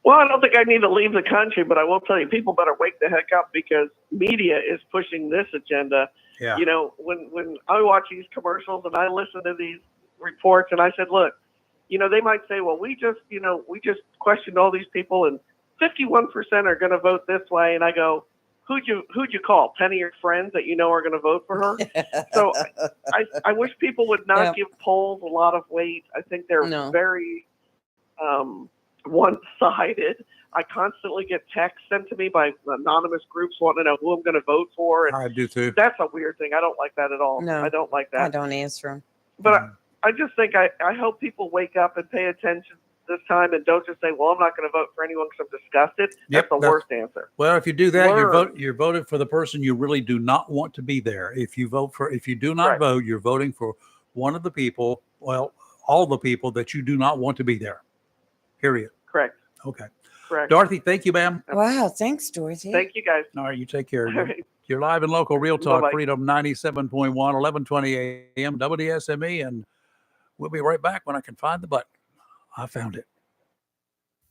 I don't think I need to leave the country, but I will tell you, people better wake the heck up because media is pushing this agenda.
Yeah.
You know, when I watch these commercials and I listen to these reports, and I said, look, you know, they might say, well, we just questioned all these people, and 51% are going to vote this way, and I go, who'd you call? 10 of your friends that you know are going to vote for her? So I wish people would not give polls a lot of weight. I think they're very one-sided. I constantly get texts sent to me by anonymous groups wanting to know who I'm going to vote for. And
I do too.
That's a weird thing. I don't like that at all.
No,
I don't like that.
I don't answer them.
But I just think I hope people wake up and pay attention this time and don't just say, well, I'm not going to vote for anyone because I'm disgusted.
Yep,
That's the worst answer.
Well, if you do that,
Learn.
you're voting for the person you really do not want to be there. If you do not vote, you're voting for one of the people, well, all the people that you do not want to be there. Period.
Correct.
Okay.
Correct.
Dorothy, thank you, ma'am.
Wow, thanks, Dorothy.
Thank you, guys.
All right, you take care.
All right.
You're live and local, Real Talk,
Bye-bye.
Freedom 97.1, 1120 a.m., WSME, and we'll be right back when I can find the button. I found it.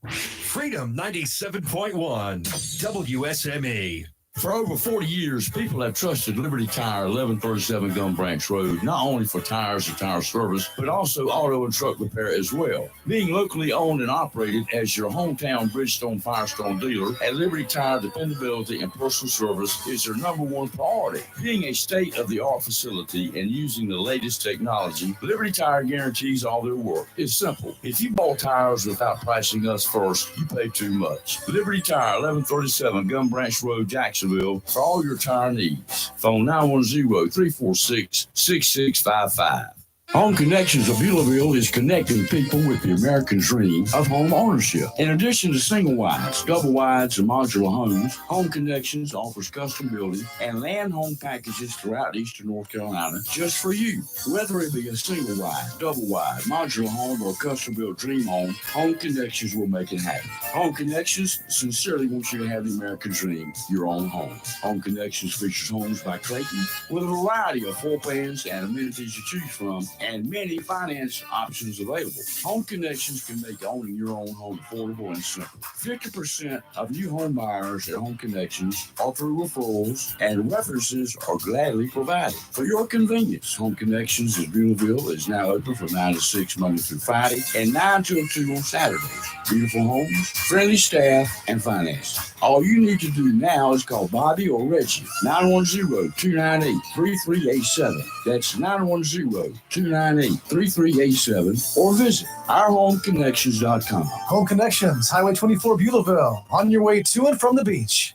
Freedom 97.1 WSME.
For over 40 years, people have trusted Liberty Tire, 1137 Gum Branch Road, not only for tires and tire service, but also auto and truck repair as well. Being locally owned and operated as your hometown Bridgestone Firestone dealer, at Liberty Tire, dependability and personal service is your number one priority. Being a state-of-the-art facility and using the latest technology, Liberty Tire guarantees all their work. It's simple. If you bought tires without pricing us first, you pay too much. Liberty Tire, 1137 Gum Branch Road, Jacksonville, for all your tire needs. Phone 910-346-6655. Home Connections of Beulahville is connecting people with the American dream of home ownership. In addition to single wides, double wides, and modular homes, Home Connections offers custom building and land home packages throughout eastern North Carolina just for you. Whether it be a single wide, double wide, modular home, or custom built dream home, Home Connections will make it happen. Home Connections sincerely wants you to have the American dream, your own home. Home Connections features homes by Clayton with a variety of floor plans and amenities to choose from, and many finance options available. Home Connections can make owning your own home affordable and simple. 50% of new home buyers at Home Connections are through referrals, and references are gladly provided. For your convenience, Home Connections in Beulahville is now open from 9 to 6 Monday through Friday and 9 till 2 on Saturdays. Beautiful homes, friendly staff, and finance. All you need to do now is call Bobby or Reggie, 910-298-3387. That's 910-298-3387, or visit ourhomeconnections.com.
Home Connections, Highway 24, Beulaville, on your way to and from the beach.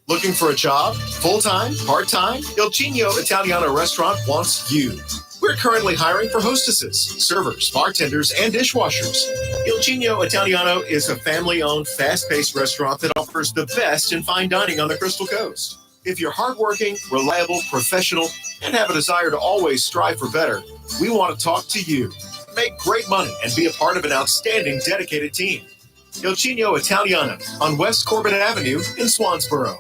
Looking for a job? Full-time? Part-time? Il Cigno Italiano Restaurant wants you. We're currently hiring for hostesses, servers, bartenders, and dishwashers. Il Cigno Italiano is a family-owned, fast-paced restaurant that offers the best in fine dining on the Crystal Coast. If you're hardworking, reliable, professional, and have a desire to always strive for better, we want to talk to you. Make great money and be a part of an outstanding, dedicated team. Il Cigno Italiano on West Corbett Avenue in Swansboro.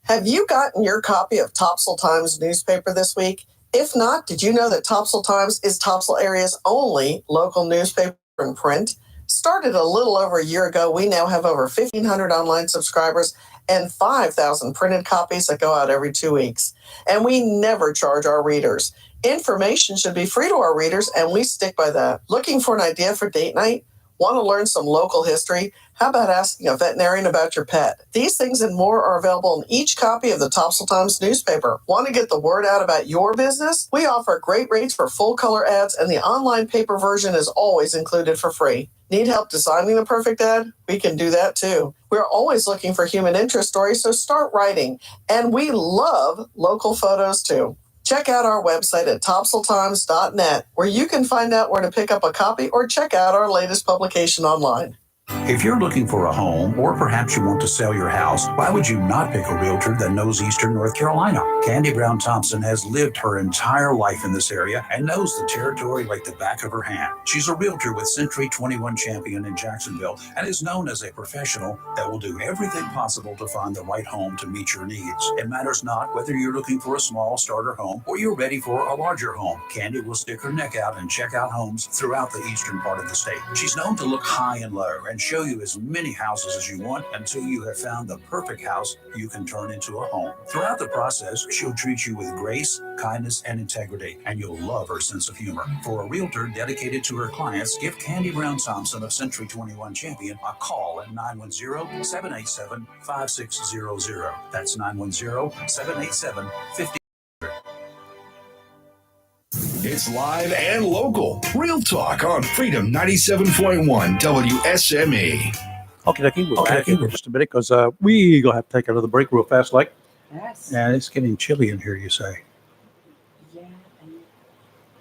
Have you gotten your copy of Topsail Times newspaper this week? If not, did you know that Topsail Times is Topsail area's only local newspaper in print? Started a little over a year ago, we now have over 1,500 online subscribers and 5,000 printed copies that go out every 2 weeks. And we never charge our readers. Information should be free to our readers, and we stick by that. Looking for an idea for date night? Want to learn some local history? How about asking a veterinarian about your pet? These things and more are available in each copy of the Topsail Times newspaper. Want to get the word out about your business? We offer great rates for full-color ads, and the online paper version is always included for free. Need help designing the perfect ad? We can do that too. We're always looking for human interest stories, so start writing. And we love local photos too. Check out our website at topsailtimes.net, where you can find out where to pick up a copy or check out our latest publication online.
If you're looking for a home, or perhaps you want to sell your house, why would you not pick a realtor that knows Eastern North Carolina? Candy Brown Thompson has lived her entire life in this area and knows the territory like the back of her hand. She's a realtor with Century 21 Champion in Jacksonville and is known as a professional that will do everything possible to find the right home to meet your needs. It matters not whether you're looking for a small starter home or you're ready for a larger home. Candy will stick her neck out and check out homes throughout the eastern part of the state. She's known to look high and low and show you as many houses as you want until you have found the perfect house you can turn into a home. Throughout the process, she'll treat you with grace, kindness, and integrity, and you'll love her sense of humor. For a realtor dedicated to her clients, give Candy Brown Thompson of Century 21 Champion a call at 910-787-5600. That's 910-787-50.
It's live and local. Real talk on Freedom 97.1 WSME.
Okay, we're back in just a minute because we gonna have to take another break real fast, like.
Yes.
And it's getting chilly in here, you say? Yeah.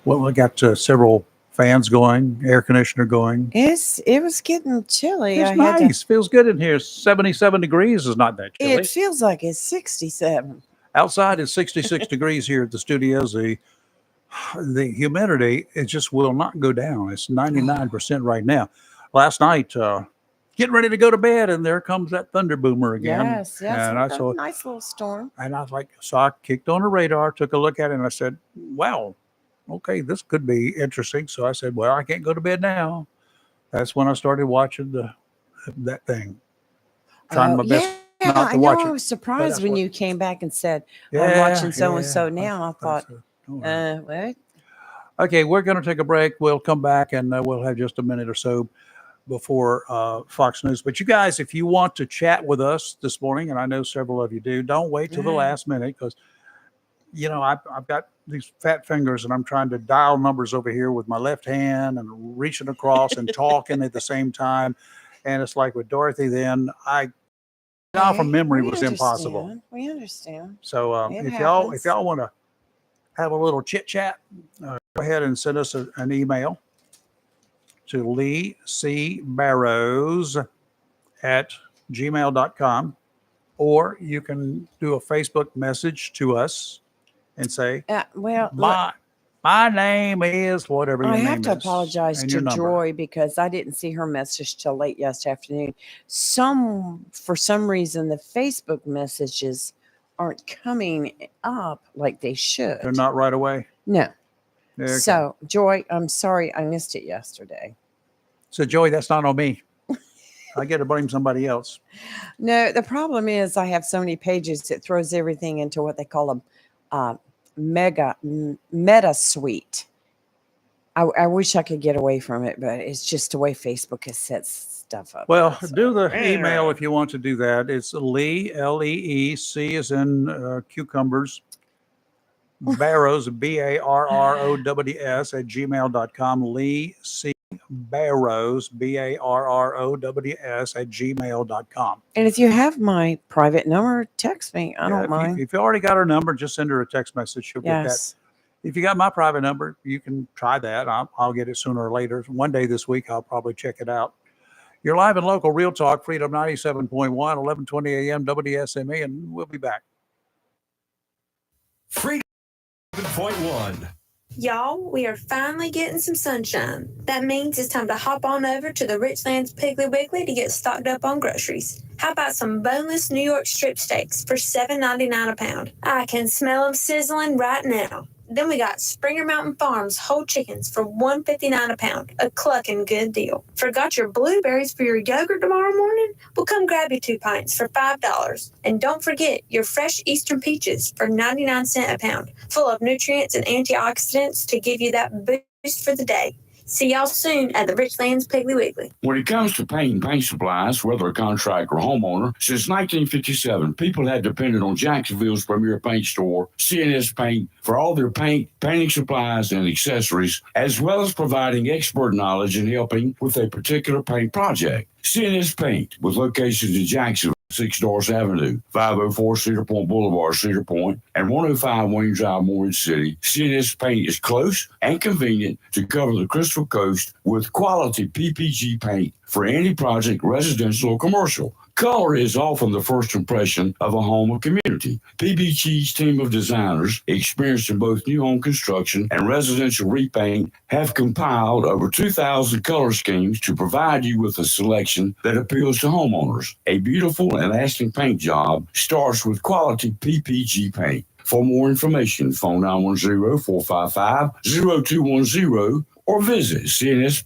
Well, we got several fans going, air conditioner going.
It was getting chilly.
It's nice. Feels good in here. 77 degrees is not that chilly.
It feels like it's 67.
Outside it's 66 degrees here at the studios. The humidity, it just will not go down. It's 99% right now. Last night, getting ready to go to bed, and there comes that thunder boomer again.
Yes,
and I saw
nice little storm.
And I was like, so I kicked on the radar, took a look at it, and I said, wow, okay, this could be interesting. So I said, well, I can't go to bed now. That's when I started watching that thing. Trying my best not to watch it.
I was surprised when you came back and said, I'm
Yeah,
watching so-and-so
yeah.
now. I thought, what?
Okay, we're going to take a break. We'll come back, and we'll have just a minute or so before Fox News. But you guys, if you want to chat with us this morning, and I know several of you do, don't wait till the last minute because, you know, I've got these fat fingers and I'm trying to dial numbers over here with my left hand and reaching across and talking at the same time. And it's like with Dorothy then, from memory was impossible.
We understand.
So
It
if y'all
happens.
want to have a little chit chat, go ahead and send us an email to leecbarrows@gmail.com, or you can do a Facebook message to us and say, my name is whatever your
I
name
have to
is,
apologize
and
to
your number.
Joy because I didn't see her message till late yesterday afternoon. For some reason, the Facebook messages aren't coming up like they should.
They're not right away.
No.
Okay.
So, Joy, I'm sorry I missed it yesterday.
So, Joey, that's not on me. I get to blame somebody else.
No, the problem is I have so many pages it throws everything into what they call a meta suite. I wish I could get away from it, but it's just the way Facebook has set stuff up.
Well, do the email if you want to do that. It's Lee, Lee, C as in cucumbers, Barrows, Barrows at gmail.com. Lee C. Barrows, Barrows at gmail.com.
And if you have my private number, text me. I don't mind.
If you already got her number, just send her a text message. She'll get that. If you got my private number, you can try that. I'll get it sooner or later. One day this week, I'll probably check it out. You're live and local, Real Talk, Freedom 97.1, 1120 a.m. WSME, and we'll be back.
Freedom 7.1.
Y'all, we are finally getting some sunshine. That means it's time to hop on over to the Richlands Piggly Wiggly to get stocked up on groceries. How about some boneless New York strip steaks for $7.99 a pound? I can smell them sizzling right now. Then we got Springer Mountain Farms whole chickens for $1.59 a pound, a clucking good deal. Forgot your blueberries for your yogurt tomorrow morning? Well, come grab your 2 pints for $5. And don't forget your fresh Eastern peaches for 99 cents a pound, full of nutrients and antioxidants to give you that boost for the day. See y'all soon at the Richlands Piggly Wiggly.
When it comes to paint supplies, whether a contractor or homeowner, since 1957, people have depended on Jacksonville's premier paint store, CNS Paint, for all their painting supplies, and accessories, as well as providing expert knowledge and helping with a particular paint project. CNS Paint, with locations in Jacksonville, 6 Doris Avenue, 504 Cedar Point Boulevard, Cedar Point, and 105 Wayne Drive, Orange City. CNS Paint is close and convenient to cover the Crystal Coast with quality PPG paint for any project, residential or commercial. Color is often the first impression of a home or community. PPG's team of designers, experienced in both new home construction and residential repaint, have compiled over 2,000 color schemes to provide you with a selection that appeals to homeowners. A beautiful and lasting paint job starts with quality PPG paint. For more information, phone 910-455-0210 or visit CNS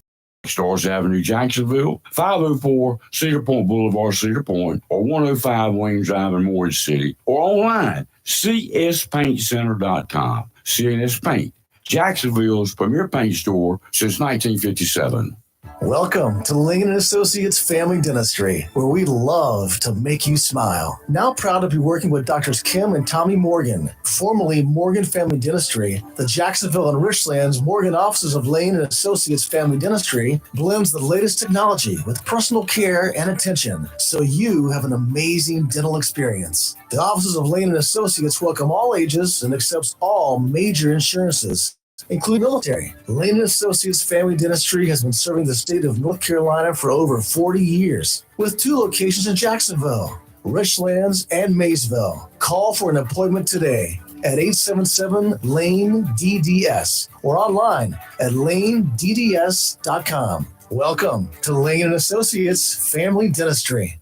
Stars Avenue, Jacksonville, 504 Cedar Point Boulevard, Cedar Point, or 105 Wayne Drive in Orange City, or online, cspaintcenter.com. CNS Paint, Jacksonville's premier paint store since 1957.
Welcome to Lane & Associates Family Dentistry, where we love to make you smile. Now proud to be working with Drs. Kim and Tommy Morgan, formerly Morgan Family Dentistry. The Jacksonville and Richlands Morgan offices of Lane & Associates Family Dentistry blends the latest technology with personal care and attention, so you have an amazing dental experience. The offices of Lane & Associates welcome all ages and accepts all major insurances, including military. Lane & Associates Family Dentistry has been serving the state of North Carolina for over 40 years, with 2 locations in Jacksonville, Richlands, and Maysville. Call for an appointment today at 877-LANE-DDS or online at lanedds.com. Welcome to Lane & Associates Family Dentistry.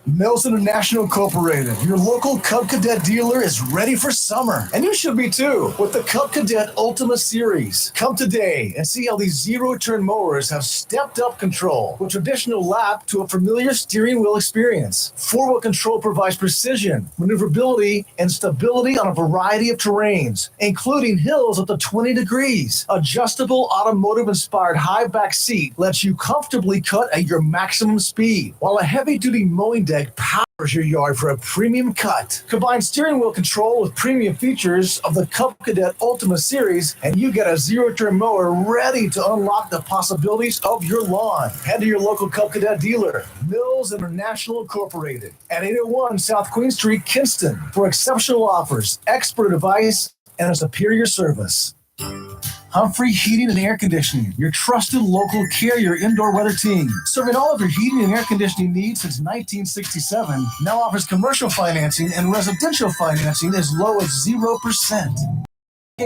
Mills International Incorporated, your local Cub Cadet dealer, is ready for summer. And you should be too, with the Cub Cadet Ultima Series. Come today and see how these zero-turn mowers have stepped up control, with traditional lap to a familiar steering wheel experience. 4-wheel control provides precision, maneuverability, and stability on a variety of terrains, including hills up to 20 degrees. Adjustable automotive-inspired high back seat lets you comfortably cut at your maximum speed, while a heavy-duty mowing deck powers your yard for a premium cut. Combine steering wheel control with premium features of the Cub Cadet Ultima Series, and you get a zero-turn mower ready to unlock the possibilities of your lawn. Head to your local Cub Cadet dealer, Mills International Incorporated, at 801 South Queen Street, Kinston, for exceptional offers, expert advice, and a superior service. Humphrey Heating and Air Conditioning, your trusted local carrier indoor weather team. Serving all of your heating and air conditioning needs since 1967, now offers commercial financing and residential financing as low as 0%.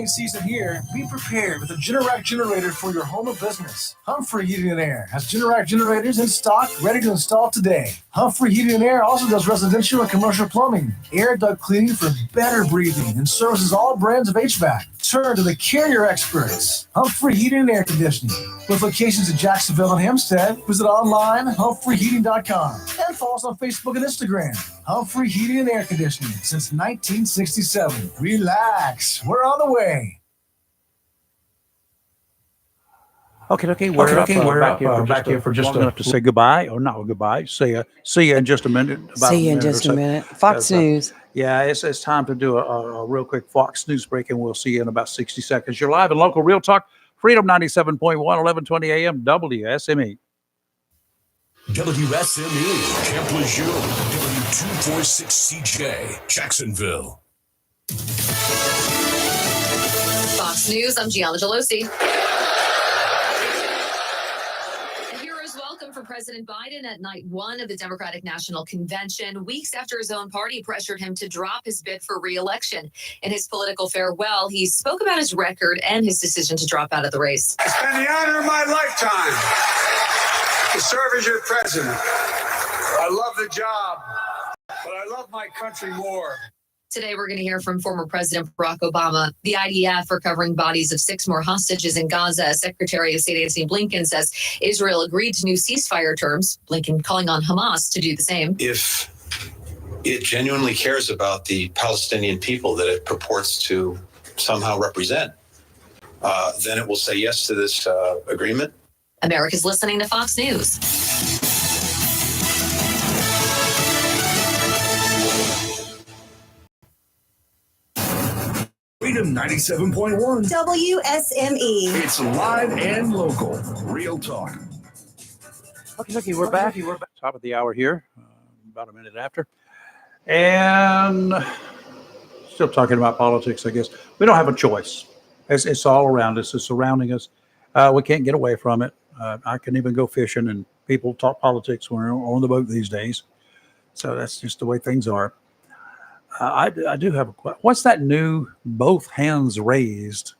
Season here, be prepared with a Generac generator for your home or business. Humphrey Heating and Air has Generac generators in stock, ready to install today. Humphrey Heating and Air also does residential and commercial plumbing, air duct cleaning for better breathing, and services all brands of HVAC. Turn to the carrier experts, Humphrey Heating and Air Conditioning. With locations in Jacksonville and Hempstead, visit online humphreyheating.com and follow us on Facebook and Instagram. Humphrey Heating and Air Conditioning since 1967. Relax, we're on the way.
Okay, we're back here for just enough to say goodbye, or not goodbye. See ya in just a minute.
See you in just a minute. Fox News.
Yeah, it's time to do a real quick Fox News break, and we'll see you in about 60 seconds. You're live and local Real Talk, Freedom 97.1, 1120 AM, WSME.
WSME, Camp Lejeune, W246CJ, Jacksonville.
Fox News, I'm Gianna Gelosi. Welcome for President Biden at night one of the Democratic National Convention, weeks after his own party pressured him to drop his bid for re-election. In his political farewell, he spoke about his record and his decision to drop out of the race.
It's been the honor of my lifetime to serve as your president. I love the job, but I love my country more.
Today, we're going to hear from former President Barack Obama. The IDF recovering bodies of 6 more hostages in Gaza. Secretary of State Antony Blinken says Israel agreed to new ceasefire terms. Blinken calling on Hamas to do the same.
If it genuinely cares about the Palestinian people that it purports to somehow represent, then it will say yes to this agreement.
America's listening to Fox News.
Freedom 97.1
WSME.
It's live and local. Real Talk.
Okay, we're back. Top of the hour here, about a minute after. And still talking about politics, I guess. We don't have a choice. It's all around us. It's surrounding us. We can't get away from it. I can even go fishing, and people talk politics when we're on the boat these days. So that's just the way things are. I do have a question. What's that new both hands raised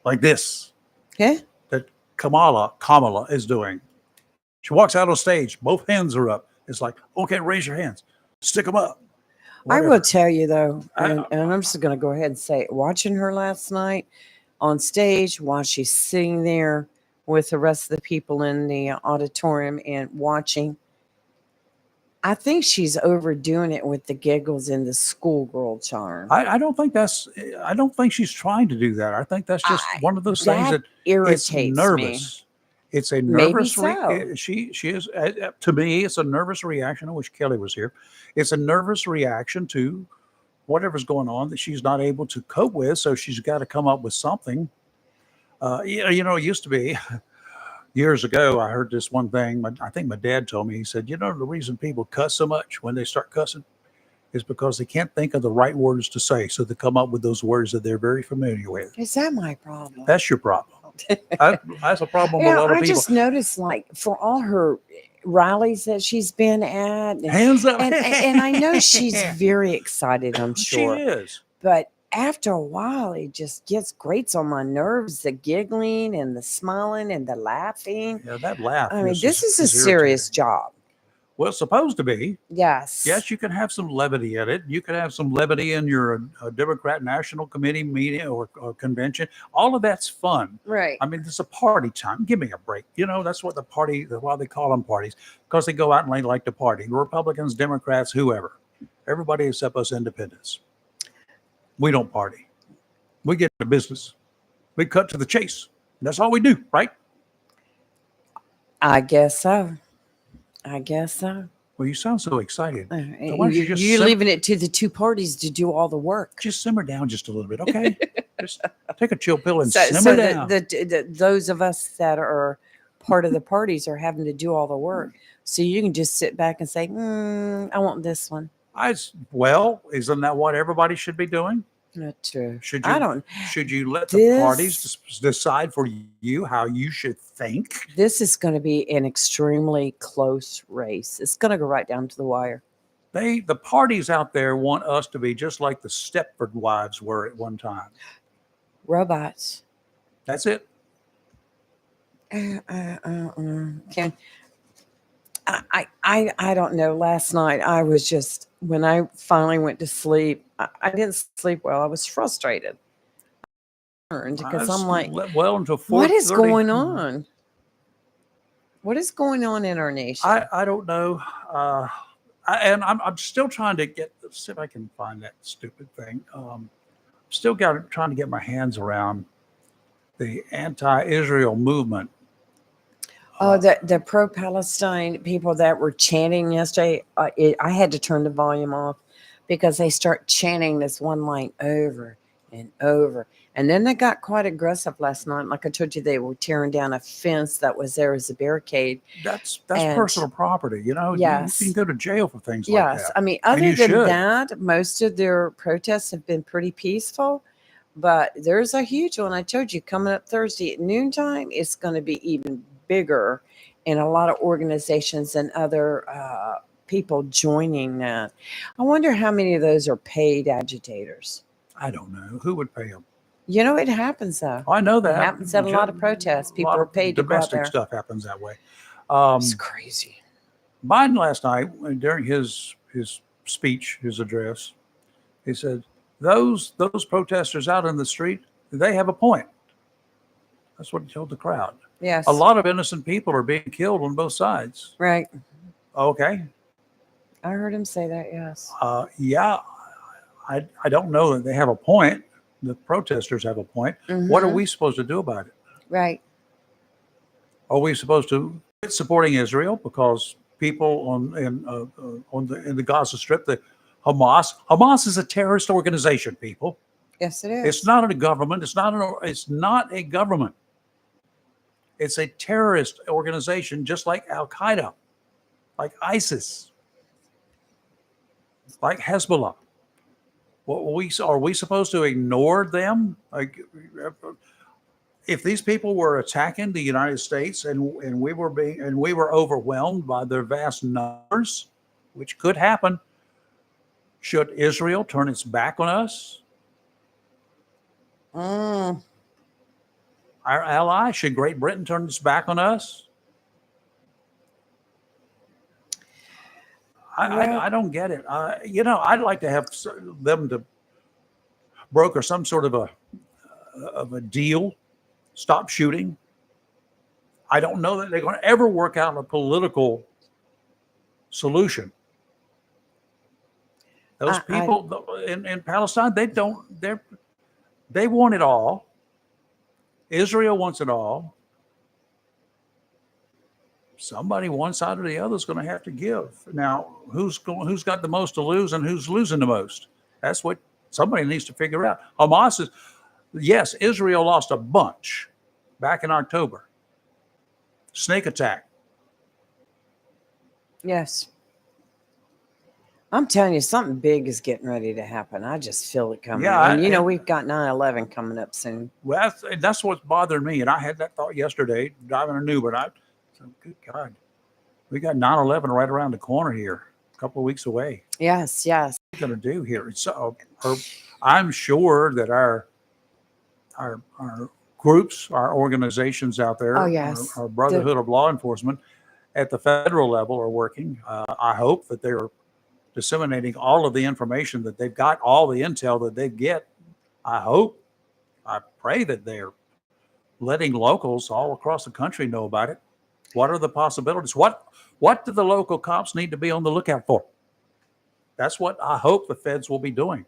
like this?
Yeah.
That Kamala is doing. She walks out on stage, both hands are up. It's like, okay, raise your hands, stick them up. Whatever.
I will tell you though, and I'm just going to go ahead and say it, watching her last night on stage while she's sitting there with the rest of the people in the auditorium and watching, I think she's overdoing it with the giggles and the schoolgirl charm.
I don't think she's trying to do that. I think that's just one of those things that
irritates
it's nervous.
me.
It's a nervous.
Maybe so.
She is to me. It's a nervous reaction. I wish Kelly was here. It's a nervous reaction to whatever's going on that she's not able to cope with. So she's got to come up with something. You know, it used to be. Years ago, I heard this one thing. I think my dad told me. He said, "You know, the reason people cuss so much when they start cussing is because they can't think of the right words to say, so they come up with those words that they're very familiar with."
Is that my problem?
That's your problem. That's a problem with a lot of
I
people.
just noticed, like, for all her rallies that she's been at,
Hands up.
and I know she's very excited. I'm sure
She is.
but after a while, it just grates on my nerves. The giggling and the smiling and the laughing.
Yeah, that laugh.
I mean, this is a serious job.
Well, it's supposed to be.
Yes.
Yes, you can have some levity in it. You can have some levity in your Democrat National Committee meeting or convention. All of that's fun.
Right.
I mean, it's a party time. Give me a break. You know, that's what why they call them parties, because they go out and they like to party. Republicans, Democrats, whoever. Everybody except us independents. We don't party. We get to business. We cut to the chase. That's all we do, right?
I guess so.
Well, you sound so excited. So why don't
You're leaving it to the two parties to do all the work.
Just simmer down just a little bit, okay? Just take a chill pill and simmer down.
Those of us that are part of the parties are having to do all the work. So you can just sit back and say, I want this one.
Well, isn't that what everybody should be doing?
Not true.
Should you let
This-
the parties decide for you how you should think?
This is going to be an extremely close race. It's going to go right down to the wire.
The parties out there want us to be just like the Stepford wives were at one time.
Robots.
That's it.
Can I don't know. Last night I was just, when I finally went to sleep, I didn't sleep well. I was frustrated because I'm like,
until 4:30.
what is going on? What is going on in our nation?
I don't know. I'm still trying to see if I can find that stupid thing. Trying to get my hands around the anti-Israel movement.
Oh, the pro-Palestine people that were chanting yesterday, I had to turn the volume off because they start chanting this one line over and over. And then they got quite aggressive last night. Like I told you, they were tearing down a fence that was there as a barricade.
That's
And-
personal property. You know,
Yes.
you can go to jail for things like
Yes.
that.
I mean,
And
other
you
than
should.
that, most of their protests have been pretty peaceful. But there's a huge one. I told you coming up Thursday at noontime, it's going to be even bigger, and a lot of organizations and other people joining that. I wonder how many of those are paid agitators.
I don't know. Who would pay them?
You know, it happens though.
I know that.
It happens at a lot of protests. People are paid to go out
Domestic
there.
stuff happens that way.
It's crazy.
Biden last night, during his speech, his address, he said, those protesters out in the street, they have a point. That's what he told the crowd.
Yes.
A lot of innocent people are being killed on both sides.
Right.
Okay.
I heard him say that, yes.
Yeah, I don't know that they have a point. The protesters have a point. What are
Mhm.
we supposed to do about it?
Right.
Are we supposed to quit supporting Israel because people in the Gaza Strip, the Hamas is a terrorist organization, people.
Yes, it is.
It's not a government. It's not a government. It's a terrorist organization, just like Al Qaeda, like ISIS, like Hezbollah. Are we supposed to ignore them? Like, if these people were attacking the United States and we were overwhelmed by their vast numbers, which could happen, should Israel turn its back on us? Our ally, should Great Britain turn its back on us? I don't get it. I'd like to have them to broker some sort of a deal, stop shooting. I don't know that they're going to ever work out a political solution. Those people in Palestine, they want it all. Israel wants it all. Somebody, one side or the other, is going to have to give. Now, who's got the most to lose and who's losing the most? That's what somebody needs to figure out. Hamas is, yes, Israel lost a bunch back in October. Snake attack.
Yes. I'm telling you, something big is getting ready to happen. I just feel it coming.
Yeah,
and we've got 9/11 coming up soon.
Well, that's what's bothering me. And I had that thought yesterday driving a new, but I said, good God, we got 9/11 right around the corner here, a couple of weeks away.
Yes.
What are we going to do here? So I'm sure that our groups, our organizations out there,
Oh, yes.
our Brotherhood of Law Enforcement at the federal level are working. I hope that they're disseminating all of the information that they've got, all the intel that they get. I pray that they're letting locals all across the country know about it. What are the possibilities? What do the local cops need to be on the lookout for? That's what I hope the feds will be doing.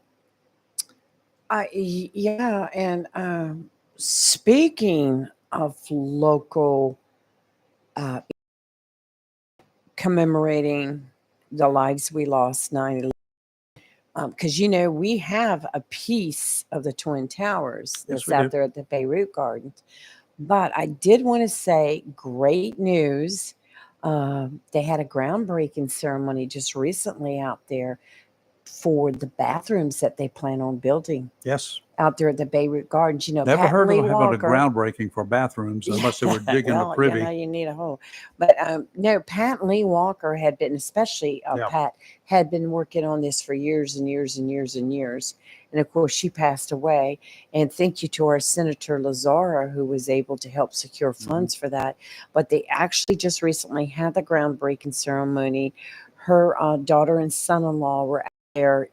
Yeah. And speaking of local commemorating the lives we lost 9/11, because we have a piece of the Twin Towers that's
we
out
do.
there at the Beirut Gardens. But I did want to say great news. They had a groundbreaking ceremony just recently out there for the bathrooms that they plan on building
Yes.
out there at the Beirut Gardens.
Never
Pat
heard
Lee
of having a
Walker-
groundbreaking for bathrooms unless they were digging
well,
a privy.
you need a hole. But no, Pat Lee Walker had been, especially
Yeah.
Pat, had been working on this for years and years and years and years. And of course, she passed away. And thank you to our Senator Lazara, who was able to help secure funds for that. But they actually just recently had the groundbreaking ceremony. Her daughter and son-in-law were out there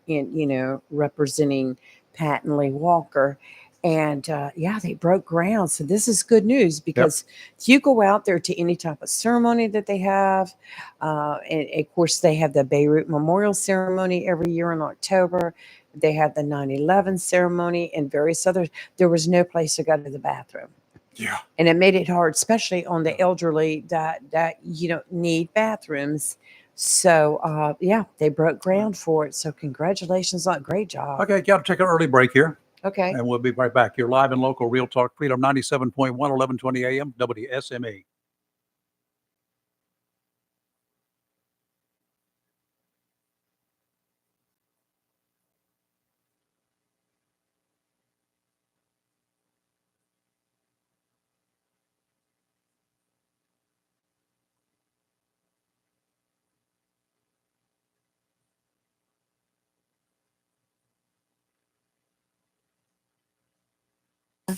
representing Pat and Lee Walker. And they broke ground. So this is good news because if you go out there to any type of ceremony that they have, and of course they have the Beirut Memorial Ceremony every year in October. They have the 9/11 ceremony and various others. There was no place to go to the bathroom.
Yeah.
And it made it hard, especially on the elderly that need bathrooms. So yeah, they broke ground for it. So congratulations on great job.
Okay, got to take an early break here.
Okay.
And we'll be right back. You're live and local, Real Talk Freedom 97.1, 1120 AM, WSME.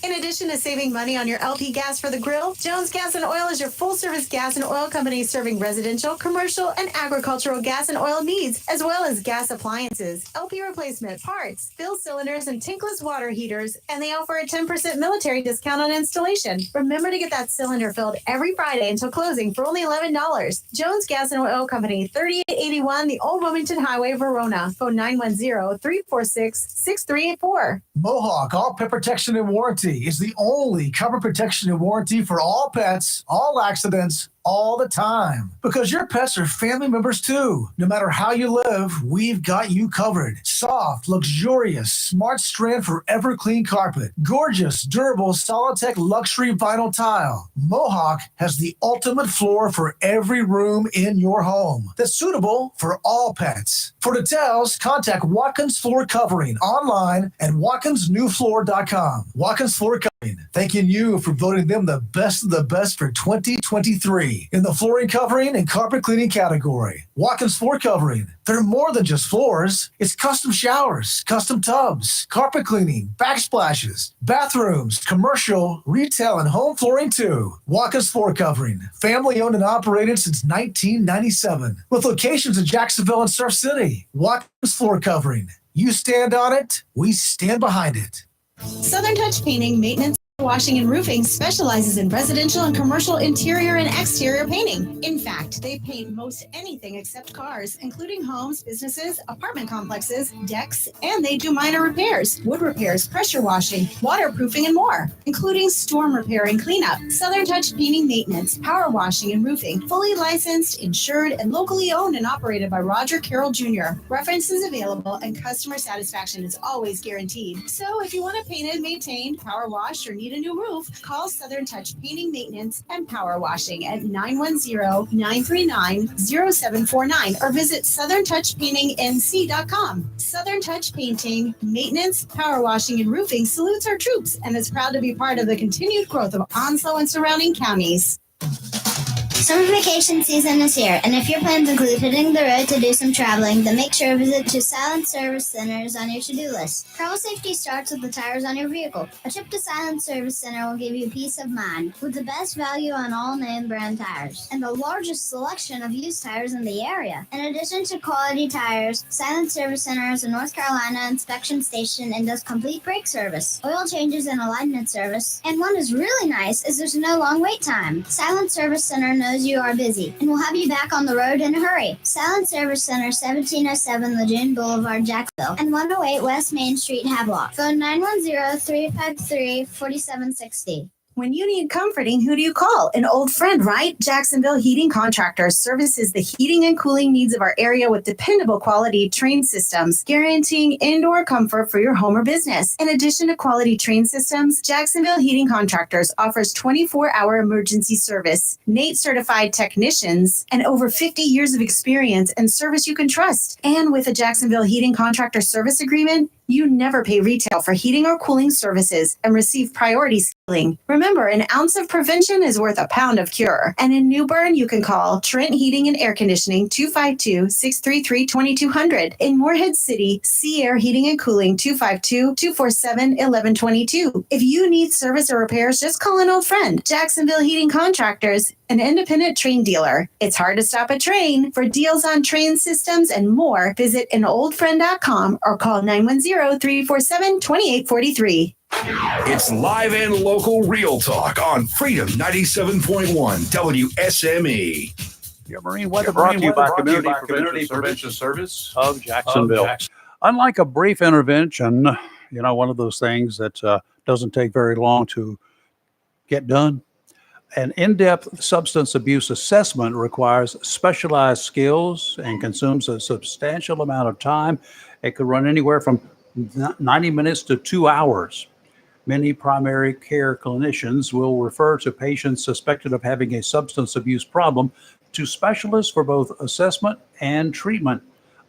In addition to saving money on your LP gas for the grill, Jones Gas and Oil is your full-service gas and oil company serving residential, commercial, and agricultural gas and oil needs, as well as gas appliances, LP replacement, parts, fill cylinders, and tankless water heaters, and they offer a 10% military discount on installation. Remember to get that cylinder filled every Friday until closing for only $11. Jones Gas and Oil Company, 3881 the Old Wilmington Highway, Verona. Phone 910-346-6384.
Mohawk All Pet Protection and Warranty is the only cover protection and warranty for all pets, all accidents, all the time. Because your pets are family members too. No matter how you live, we've got you covered. Soft, luxurious, smart strand forever clean carpet. Gorgeous, durable, Solitech luxury vinyl tile. Mohawk has the ultimate floor for every room in your home that's suitable for all pets. For details, contact Watkins Floor Covering online at watkinsnewfloor.com. Watkins Floor Covering, thanking you for voting them the best of the best for 2023 in the flooring covering and carpet cleaning category. Watkins Floor Covering, they're more than just floors. It's custom showers, custom tubs, carpet cleaning, backsplashes, bathrooms, commercial, retail, and home flooring too. Watkins Floor Covering, family owned and operated since 1997 with locations in Jacksonville and Surf City. Watkins Floor Covering, you stand on it, we stand behind it.
Southern Touch Painting, Maintenance, Washing and Roofing specializes in residential and commercial interior and exterior painting. In fact, they paint most anything except cars, including homes, businesses, apartment complexes, decks, and they do minor repairs, wood repairs, pressure washing, waterproofing, and more, including storm repair and cleanup. Southern Touch Painting, Maintenance, Power Washing and Roofing, fully licensed, insured, and locally owned and operated by Roger Carroll Jr. References available and customer satisfaction is always guaranteed. So if you want it painted, maintained, power washed, or need a new roof, call Southern Touch Painting, Maintenance, and Power Washing at 910-939-0749 or visit southerntouchpaintingnc.com. Southern Touch Painting, Maintenance, Power Washing, and Roofing salutes our troops and is proud to be part of the continued growth of Onslow and surrounding counties.
Summer vacation season is here, and if your plans include hitting the road to do some traveling, then make sure to visit 2 Silent Service Centers on your to-do list. Travel safety starts with the tires on your vehicle. A trip to Silent Service Center will give you peace of mind, with the best value on all name brand tires, and the largest selection of used tires in the area. In addition to quality tires, Silent Service Center is a North Carolina inspection station and does complete brake service, oil changes, and alignment service. And what is really nice is there's no long wait time. Silent Service Center knows you are busy and will have you back on the road in a hurry. Silent Service Center, 1707 Lejeune Boulevard, Jacksonville, and 108 West Main Street, Havelock. Phone 910-353-4760.
When you need comforting, who do you call? An old friend, right? Jacksonville Heating Contractors services the heating and cooling needs of our area with dependable quality train systems, guaranteeing indoor comfort for your home or business. In addition to quality train systems, Jacksonville Heating Contractors offers 24-hour emergency service, NATE certified technicians, and over 50 years of experience and service you can trust. And with a Jacksonville Heating Contractor service agreement, you never pay retail for heating or cooling services and receive priority skilling. Remember, an ounce of prevention is worth a pound of cure. And in New Bern, you can call Trent Heating and Air Conditioning 252-633-2200. In Morehead City, Sea Air Heating and Cooling 252-247-1122. If you need service or repairs, just call an old friend. Jacksonville Heating Contractors, an independent train dealer. It's hard to stop a train. For deals on train systems and more, visit anoldfriend.com or call 910-347-2843.
It's live and local Real Talk on Freedom 97.1 WSME.
Your Marine Weather brought to you by Community Prevention Service of Jacksonville. Unlike a brief intervention, one of those things that doesn't take very long to get done. An in-depth substance abuse assessment requires specialized skills and consumes a substantial amount of time. It could run anywhere from 90 minutes to 2 hours. Many primary care clinicians will refer to patients suspected of having a substance abuse problem to specialists for both assessment and treatment.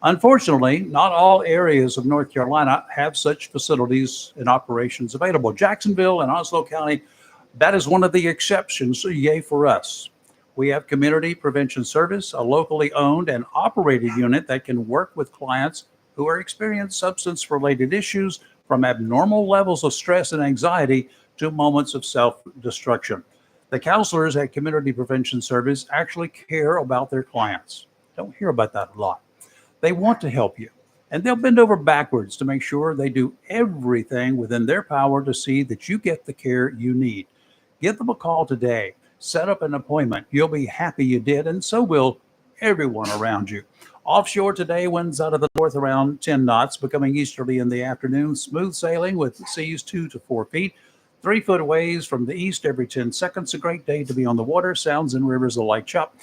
Unfortunately, not all areas of North Carolina have such facilities and operations available. Jacksonville and Onslow County, that is one of the exceptions, yay for us. We have Community Prevention Service, a locally owned and operated unit that can work with clients who are experiencing substance-related issues, from abnormal levels of stress and anxiety to moments of self-destruction. The counselors at Community Prevention Service actually care about their clients. Don't hear about that a lot. They want to help you, and they'll bend over backwards to make sure they do everything within their power to see that you get the care you need. Give them a call today. Set up an appointment. You'll be happy you did, and so will everyone around you. Offshore today, winds out of the north around 10 knots, becoming easterly in the afternoon. Smooth sailing with seas 2 to 4 feet. 3-foot waves from the east every 10 seconds. A great day to be on the water. Sounds and rivers a light chop.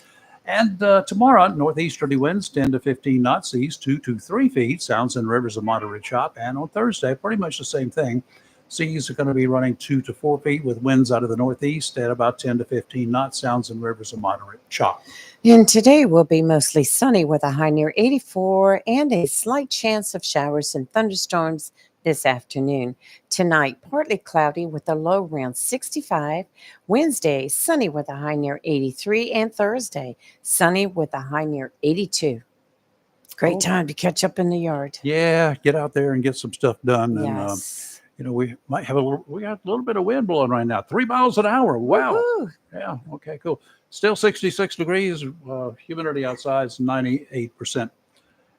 And tomorrow, northeasterly winds 10 to 15 knots, seas 2 to 3 feet. Sounds and rivers a moderate chop. And on Thursday, pretty much the same thing. Seas are going to be running 2 to 4 feet with winds out of the northeast at about 10 to 15 knots. Sounds and rivers a moderate chop.
And today will be mostly sunny with a high near 84 and a slight chance of showers and thunderstorms this afternoon. Tonight, partly cloudy with a low around 65. Wednesday, sunny with a high near 83. And Thursday, sunny with a high near 82. Great time to catch up in the yard.
Yeah, get out there and get some stuff done.
Yes.
And, we might have we got a little bit of wind blowing right now, 3 miles an hour. Wow.
Woo-hoo.
Yeah. Okay, cool. Still 66 degrees. Humidity outside is 98%.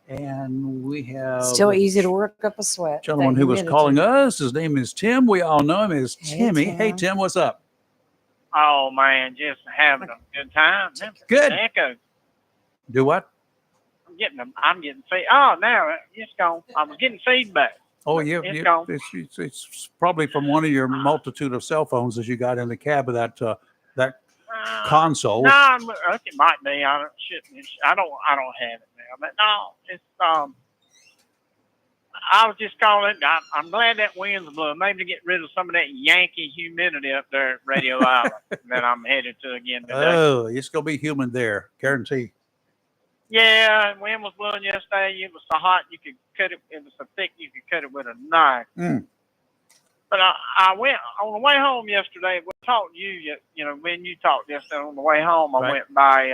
And we have
Still easy to work up a sweat.
gentleman
That
who was
humidity.
calling us. His name is Tim. We all know him as
Hey,
Timmy.
Tim.
Hey, Tim, what's up?
Oh man, just having a good time.
Good.
Echo.
Do what?
I'm getting feed. Oh, now it's gone. I was getting feedback.
Oh,
It's gone.
it's probably from one of your multitude of cell phones as you got in the cab of that console.
No, it might be. I don't have it now. But no, it's I was just calling. I'm glad that wind's blowing. Maybe to get rid of some of that Yankee humidity up there at Radio Island that I'm headed to again today.
Oh, it's gonna be humid there, guarantee.
Yeah, wind was blowing yesterday. It was so hot you could cut it. It was so thick you could cut it with a knife. But I went on the way home yesterday. We talked to you, when you talked yesterday on the way home. I went by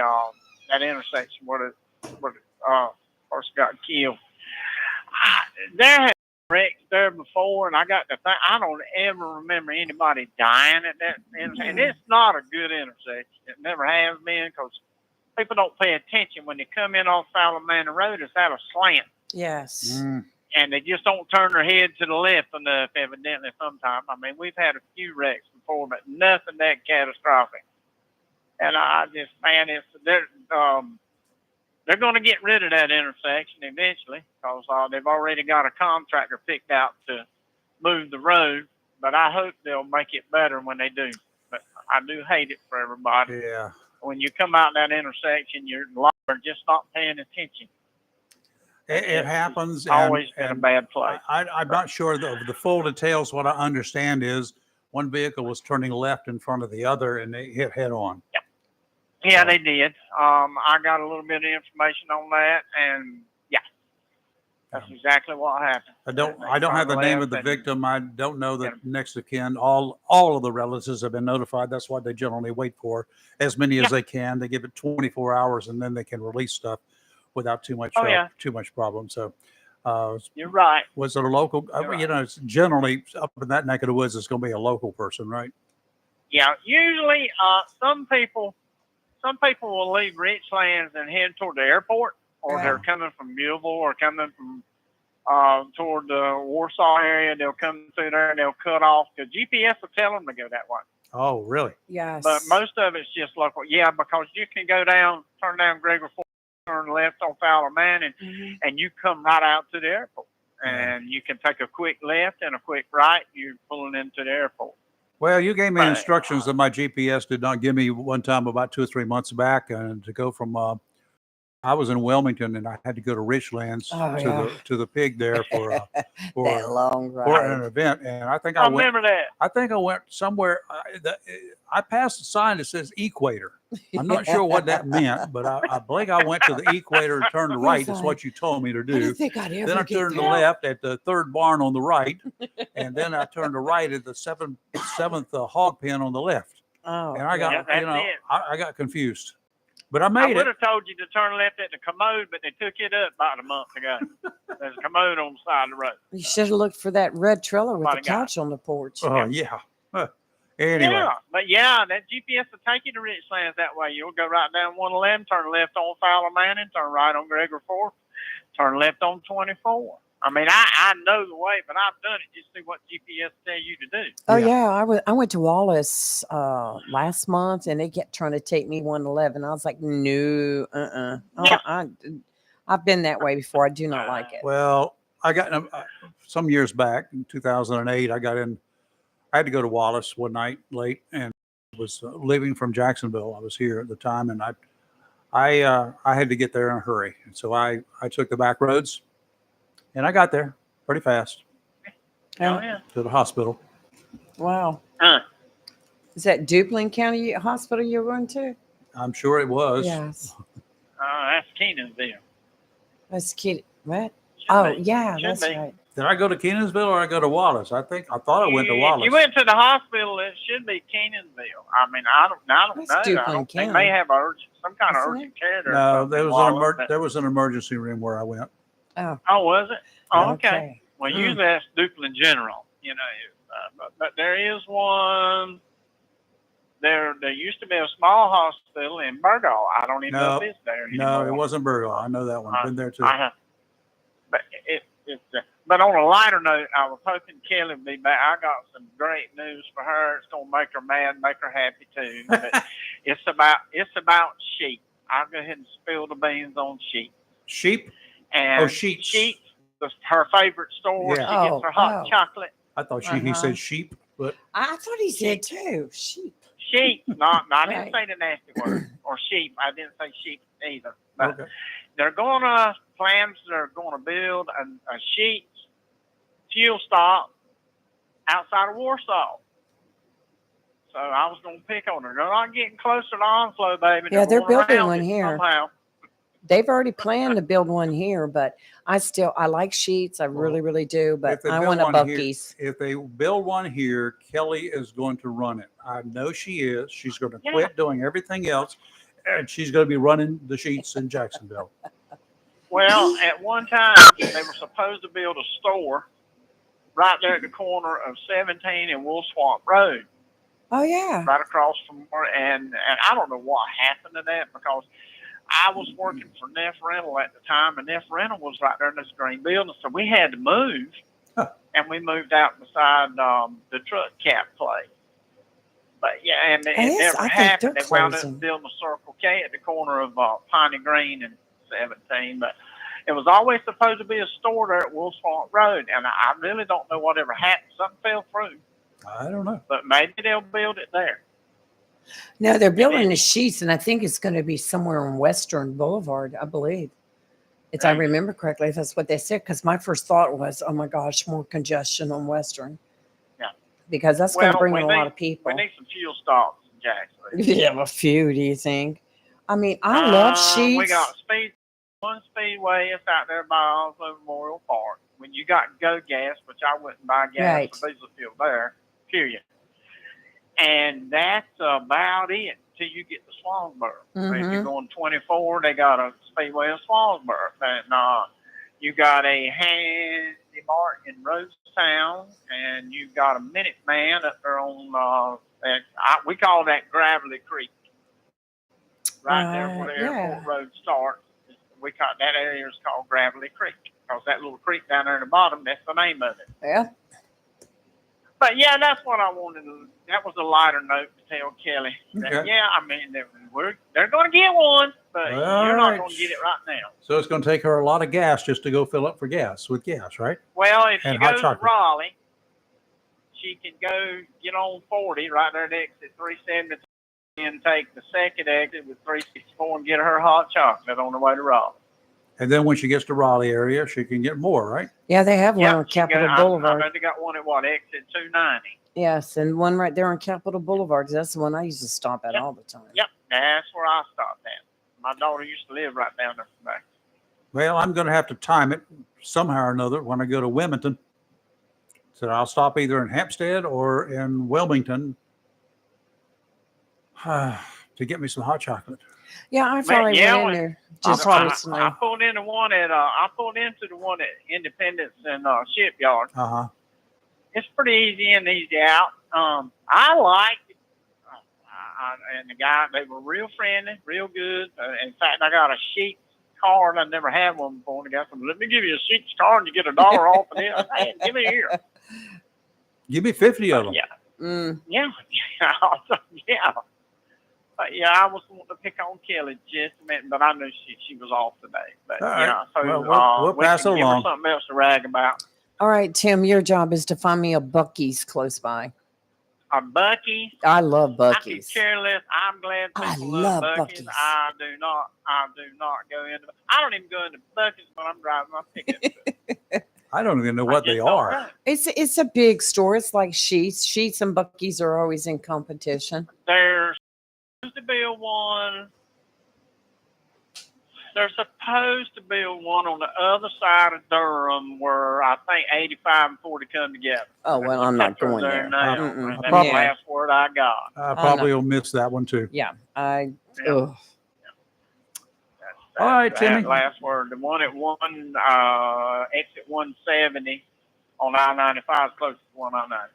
that intersection where the horse got killed. There had wrecks there before, and I got to think, I don't ever remember anybody dying at that intersection. And it's not a good intersection. It never has been because people don't pay attention when they come in off Salamander Road. It's at a slant.
Yes.
And they just don't turn their head to the left enough, evidently, sometimes. I mean, we've had a few wrecks before, but nothing that catastrophic. And I just, man, they're going to get rid of that intersection eventually because they've already got a contractor picked out to move the road. But I hope they'll make it better when they do. But I do hate it for everybody.
Yeah.
When you come out that intersection, you're just not paying attention.
It happens.
Always been a bad place.
I'm not sure of the full details. What I understand is one vehicle was turning left in front of the other, and they hit head on.
Yeah, they did. I got a little bit of information on that, and yeah, that's exactly what happened.
I don't have the name of the victim. I don't know the next of kin. All of the relatives have been notified. That's what they generally wait for, as many as they can. They give it 24 hours, and then they can release stuff without too much problem. So
you're right.
Was it a local? It's generally up in that neck of the woods. It's going to be a local person, right?
Yeah. Usually, some people will leave Richlands and head toward the airport, or they're coming from Millville or coming from toward the Warsaw area. They'll come through there and they'll cut off. The GPS will tell them to go that way.
Oh, really?
Yes.
But most of it's just local. Yeah, because you can go down, turn down Gregor Ford, turn left on Fowler Man, and you come right out to the airport. And you can take a quick left and a quick right. You're pulling into the airport.
Well, you gave me
But,
instructions that my GPS did not give me one time about 2 or 3 months back, and to go from I was in Wilmington and I had to go to Richlands
Oh,
to
yeah.
the pig there for
That long
for an
ride.
event, and I think
I
I went.
remember that.
I think I went somewhere. I passed a sign that says Equator. I'm not sure what that meant, but I believe I went to the Equator and turned to
was
right. That's
like,
what you told me to
I
do.
didn't think I'd
Then
ever
I
get
turned to
there.
left at the third barn on the right, and then I turned to right at the seventh hog pen on the left.
Oh,
And I
Yeah,
got,
that's it.
I got confused, but I
I
made
would
it.
have told you to turn left at the commode, but they took it up about a month ago. There's a commode on the side of the road.
You should have looked for that red trailer with the
Somebody got
couch on the porch.
Oh yeah. Anyway,
Yeah, but yeah, that GPS will take you to Richlands that way. You'll go right down 111, turn left on Fowler Manning, turn right on Gregor Fork, turn left on 24. I mean, I know the way, but I've done it. Just see what GPS tell you to do.
Oh yeah, I went to Wallace last month, and they kept trying to take me 111. I was like, no, I've been that way before. I do not like it.
well, I got some years back in 2008. I had to go to Wallace one night late, and was leaving from Jacksonville. I was here at the time, and I had to get there in a hurry, and so I took the back roads, and I got there pretty fast
Oh, yeah.
to the hospital.
Wow.
Huh.
Is that Duplin County Hospital you're going to?
I'm sure it was.
Yes.
That's Kenansville.
That's kid. What? Oh,
be.
yeah,
Should
that's
be.
right.
Did I go to Kenansville or I go to Wallace? I thought I went to Wallace.
You went to the hospital. It should be Kenansville. I mean, I don't
That's
know.
Duplin
They
County.
may have some kind of
Isn't
urgent care there.
No, there was
Wallace, but-
there was an emergency room where I went.
Oh,
Oh, was it? Oh, okay.
okay.
Well, you that's Duplin General, you know, but there is one. There used to be a small hospital in Burgaw. I don't even know
No,
if it's there
no,
anymore.
it wasn't Burgaw. I know that one. Been there too.
But but on a lighter note, I was hoping Kelly would be back. I got some great news for her. It's gonna make her mad, make her happy too. But it's about sheep. I'll go ahead and spill the beans on sheep.
Sheep?
And
Oh, sheep.
Sheep, her favorite store.
Yeah.
She gets her hot chocolate.
I thought he said sheep, but
I thought he said too. Sheep.
Sheep, not I didn't
Right.
say the nasty word or sheep. I didn't say sheep either. But
okay.
they're gonna plans. They're gonna build a sheep fuel stop outside of Warsaw. So I was gonna pick on her. They're not getting closer to Onslow, baby.
Yeah, they're
going
building
around
one
it
here.
somehow.
They've already planned to build one here, but I like Sheets. I really, really do. But
If they
I
build
want a
one here-
Buc-ee's.
If they build one here, Kelly is going to run it. I know she is. She's going to
Yeah.
quit doing everything else, and she's going to be running the sheets in Jacksonville.
Well, at one time they were supposed to build a store right there at the corner of 17 and Wool Swamp Road,
Oh yeah.
right across from where. And I don't know what happened to that because I was working for Neff Rental at the time, and Neff Rental was right there in this green building, so we had to move, and we moved out beside the truck cap place. But yeah, and it
Yes,
never
I think
happened.
they're
They wound up
closing.
building a Circle K at the corner of Piney Green and 17, but it was always supposed to be a store there at Wool Swamp Road, and I really don't know whatever happened. Something fell through,
I don't know.
but maybe they'll build it there.
No, they're building the Sheets, and I think it's going to be somewhere on Western Boulevard. I believe. If I remember correctly, that's what they said. Because my first thought was, oh my gosh, more congestion on Western.
Yeah.
Because that's going to bring
we
in a lot of people.
We need some fuel stops in Jacksonville.
You have a few, do you think? I mean, I love Sheets.
We got one Speedway. It's out there by Onslow Memorial Park. When you got Go Gas, which I wouldn't buy gas
Right.
or diesel fuel there, period. And that's about it till you get to Swansboro. If you're
Mhm.
going 24, they got a Speedway in Swansboro. And you got a Handy Mart in Rosetown, and you got a Minuteman up there on, we call that Gravelly Creek. Right there where the
yeah.
airport road starts. That area is called Gravelly Creek. Because that little creek down there in the bottom, that's the name of it.
Yeah.
But yeah, that's what I wanted to. That was a lighter note to tell Kelly. That,
Okay.
yeah, I mean, they're going to get one, but
All
you're
right.
not going to get it right now.
So it's going to take her a lot of gas just to go fill up for gas with gas, right?
Well, if
And
she
hot
goes to
chocolate.
Raleigh, she can go get on 40 right there at exit 370 and take the second exit with 364 and get her hot chocolate on the way to Raleigh.
And then when she gets to Raleigh area, she can get more, right?
Yeah, they have one
Yep,
on
she can
Capitol
go- I
Boulevard.
know they got one at what, exit 290.
Yes, and one right there on Capitol Boulevard. That's the one I used to stop at all the time.
Yep, that's where I stopped at. My daughter used to live right down there from back.
Well, I'm going to have to time it somehow or another when I go to Wilmington. So I'll stop either in Hampstead or in Wilmington to get me some hot chocolate.
Yeah, I've already went in there. Just recently.
I pulled into the one at Independence and Shipyard.
Uh-huh.
It's pretty easy in, easy out. I liked it. And the guy, they were real friendly, real good. In fact, I got a Sheetz card. I never had one before. And the guy said, let me give you a Sheetz card and you get $1 off of this. Hey, give me here.
Give me 50 of them.
Yeah. Yeah. Yeah. But yeah, I was wanting to pick on Kelly just a minute, but I knew she was off today. But
All
yeah,
right.
so
Well, we'll
we
pass
can
it
give her
along.
something else to rag about.
All right, Tim, your job is to find me a Buc-ee's close by.
A Buc-ee's.
I love
I could
Buc-ee's.
care less. I'm glad people
love
love Buc-ee's.
Buc-ee's.
I do not go into. I don't even go into Buc-ee's when I'm driving my pickup.
I don't even know what they are.
It's a big store. It's like Sheetz. Sheetz and Buc-ee's are always in competition.
There's supposed to be one. There's supposed to be one on the other side of Durham where I think 85 and 40 come together.
Oh, well, I'm not going there.
Now.
Mm-mm.
That's the
Probably-
last word I got.
I probably will miss that one too.
Yeah, ugh.
All right, Timmy.
That last word. The one at exit 170 on I-95 is close to 199.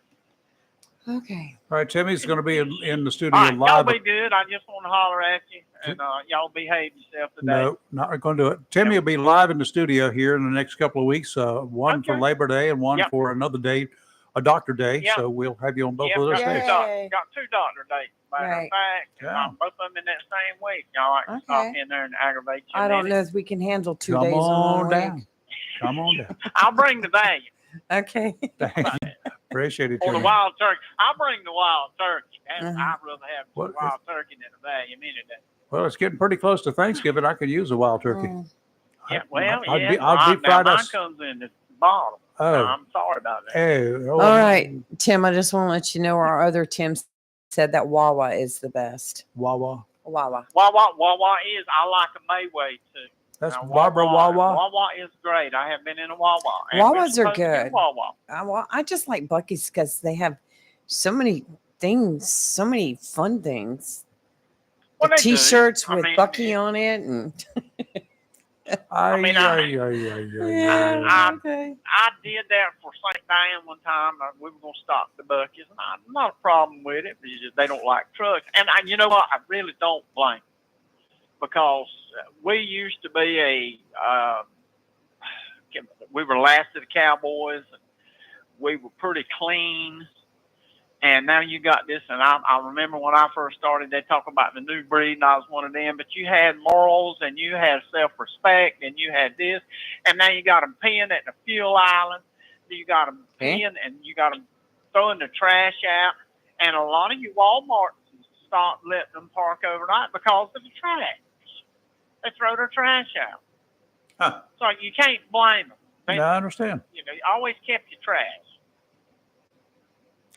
Okay.
All right, Timmy's going to be in the studio
All right, y'all
live.
be good. I just want to holler at you, and y'all behave yourself today.
No, not going to do it. Timmy will be live in the studio here in the next couple of weeks. One for Labor Day and one for another day, a doctor day.
Yep.
So we'll have you on both
Yep,
of those
got
days.
got two doctor dates, matter of fact.
Yeah.
Both of them in that same week. Y'all like to stop in there and aggravate you.
I
a
don't
minute.
know if we can handle 2
Come
days in
on
one
down.
week.
Come on down.
I'll bring the value.
Okay.
Appreciate it,
Or the
Timmy.
wild turkey. I'll bring the wild turkey. And
Uh-huh.
I'd rather have the
What-
wild turkey than the value any day.
Well, it's getting pretty close to Thanksgiving. I could use a wild turkey.
Yeah, well,
I'd
yeah.
be- I'd be
now
fried
mine
us-
comes in the bottle.
Oh.
I'm sorry about that.
Hey,
All right, Tim, I just want to let you know our other Tim said that Wawa is the best.
Wawa.
Wawa.
Wawa is. I like a Mayway too.
That's
Now,
Barbara Wawa.
Wawa is great. I have been in a Wawa. And we're
Wawas are
supposed to get
good.
Wawa.
I just like Buc-ee's because they have so many things, so many fun things.
Well,
The
they do.
T-shirts
I
with
mean,
Bucky on it, and
I mean, I did that for St. Diane one time. We were going to stop the Buc-ee's, and not a problem with it. It's just they don't like trucks. And you know what? I really don't blame them, because we used to be we were last of the Cowboys. And we were pretty clean. And now you got this, and I remember when I first started, they talk about the new breed, and I was one of them. But you had morals, and you had self-respect, and you had this, and now you got them peeing at the fuel island. You got them peeing, and you got them throwing the trash out. And a lot of you Walmarts stopped letting them park overnight because of the trash. They throw their trash out.
Huh.
So you can't blame them.
Yeah, I understand.
You know, you always kept your trash.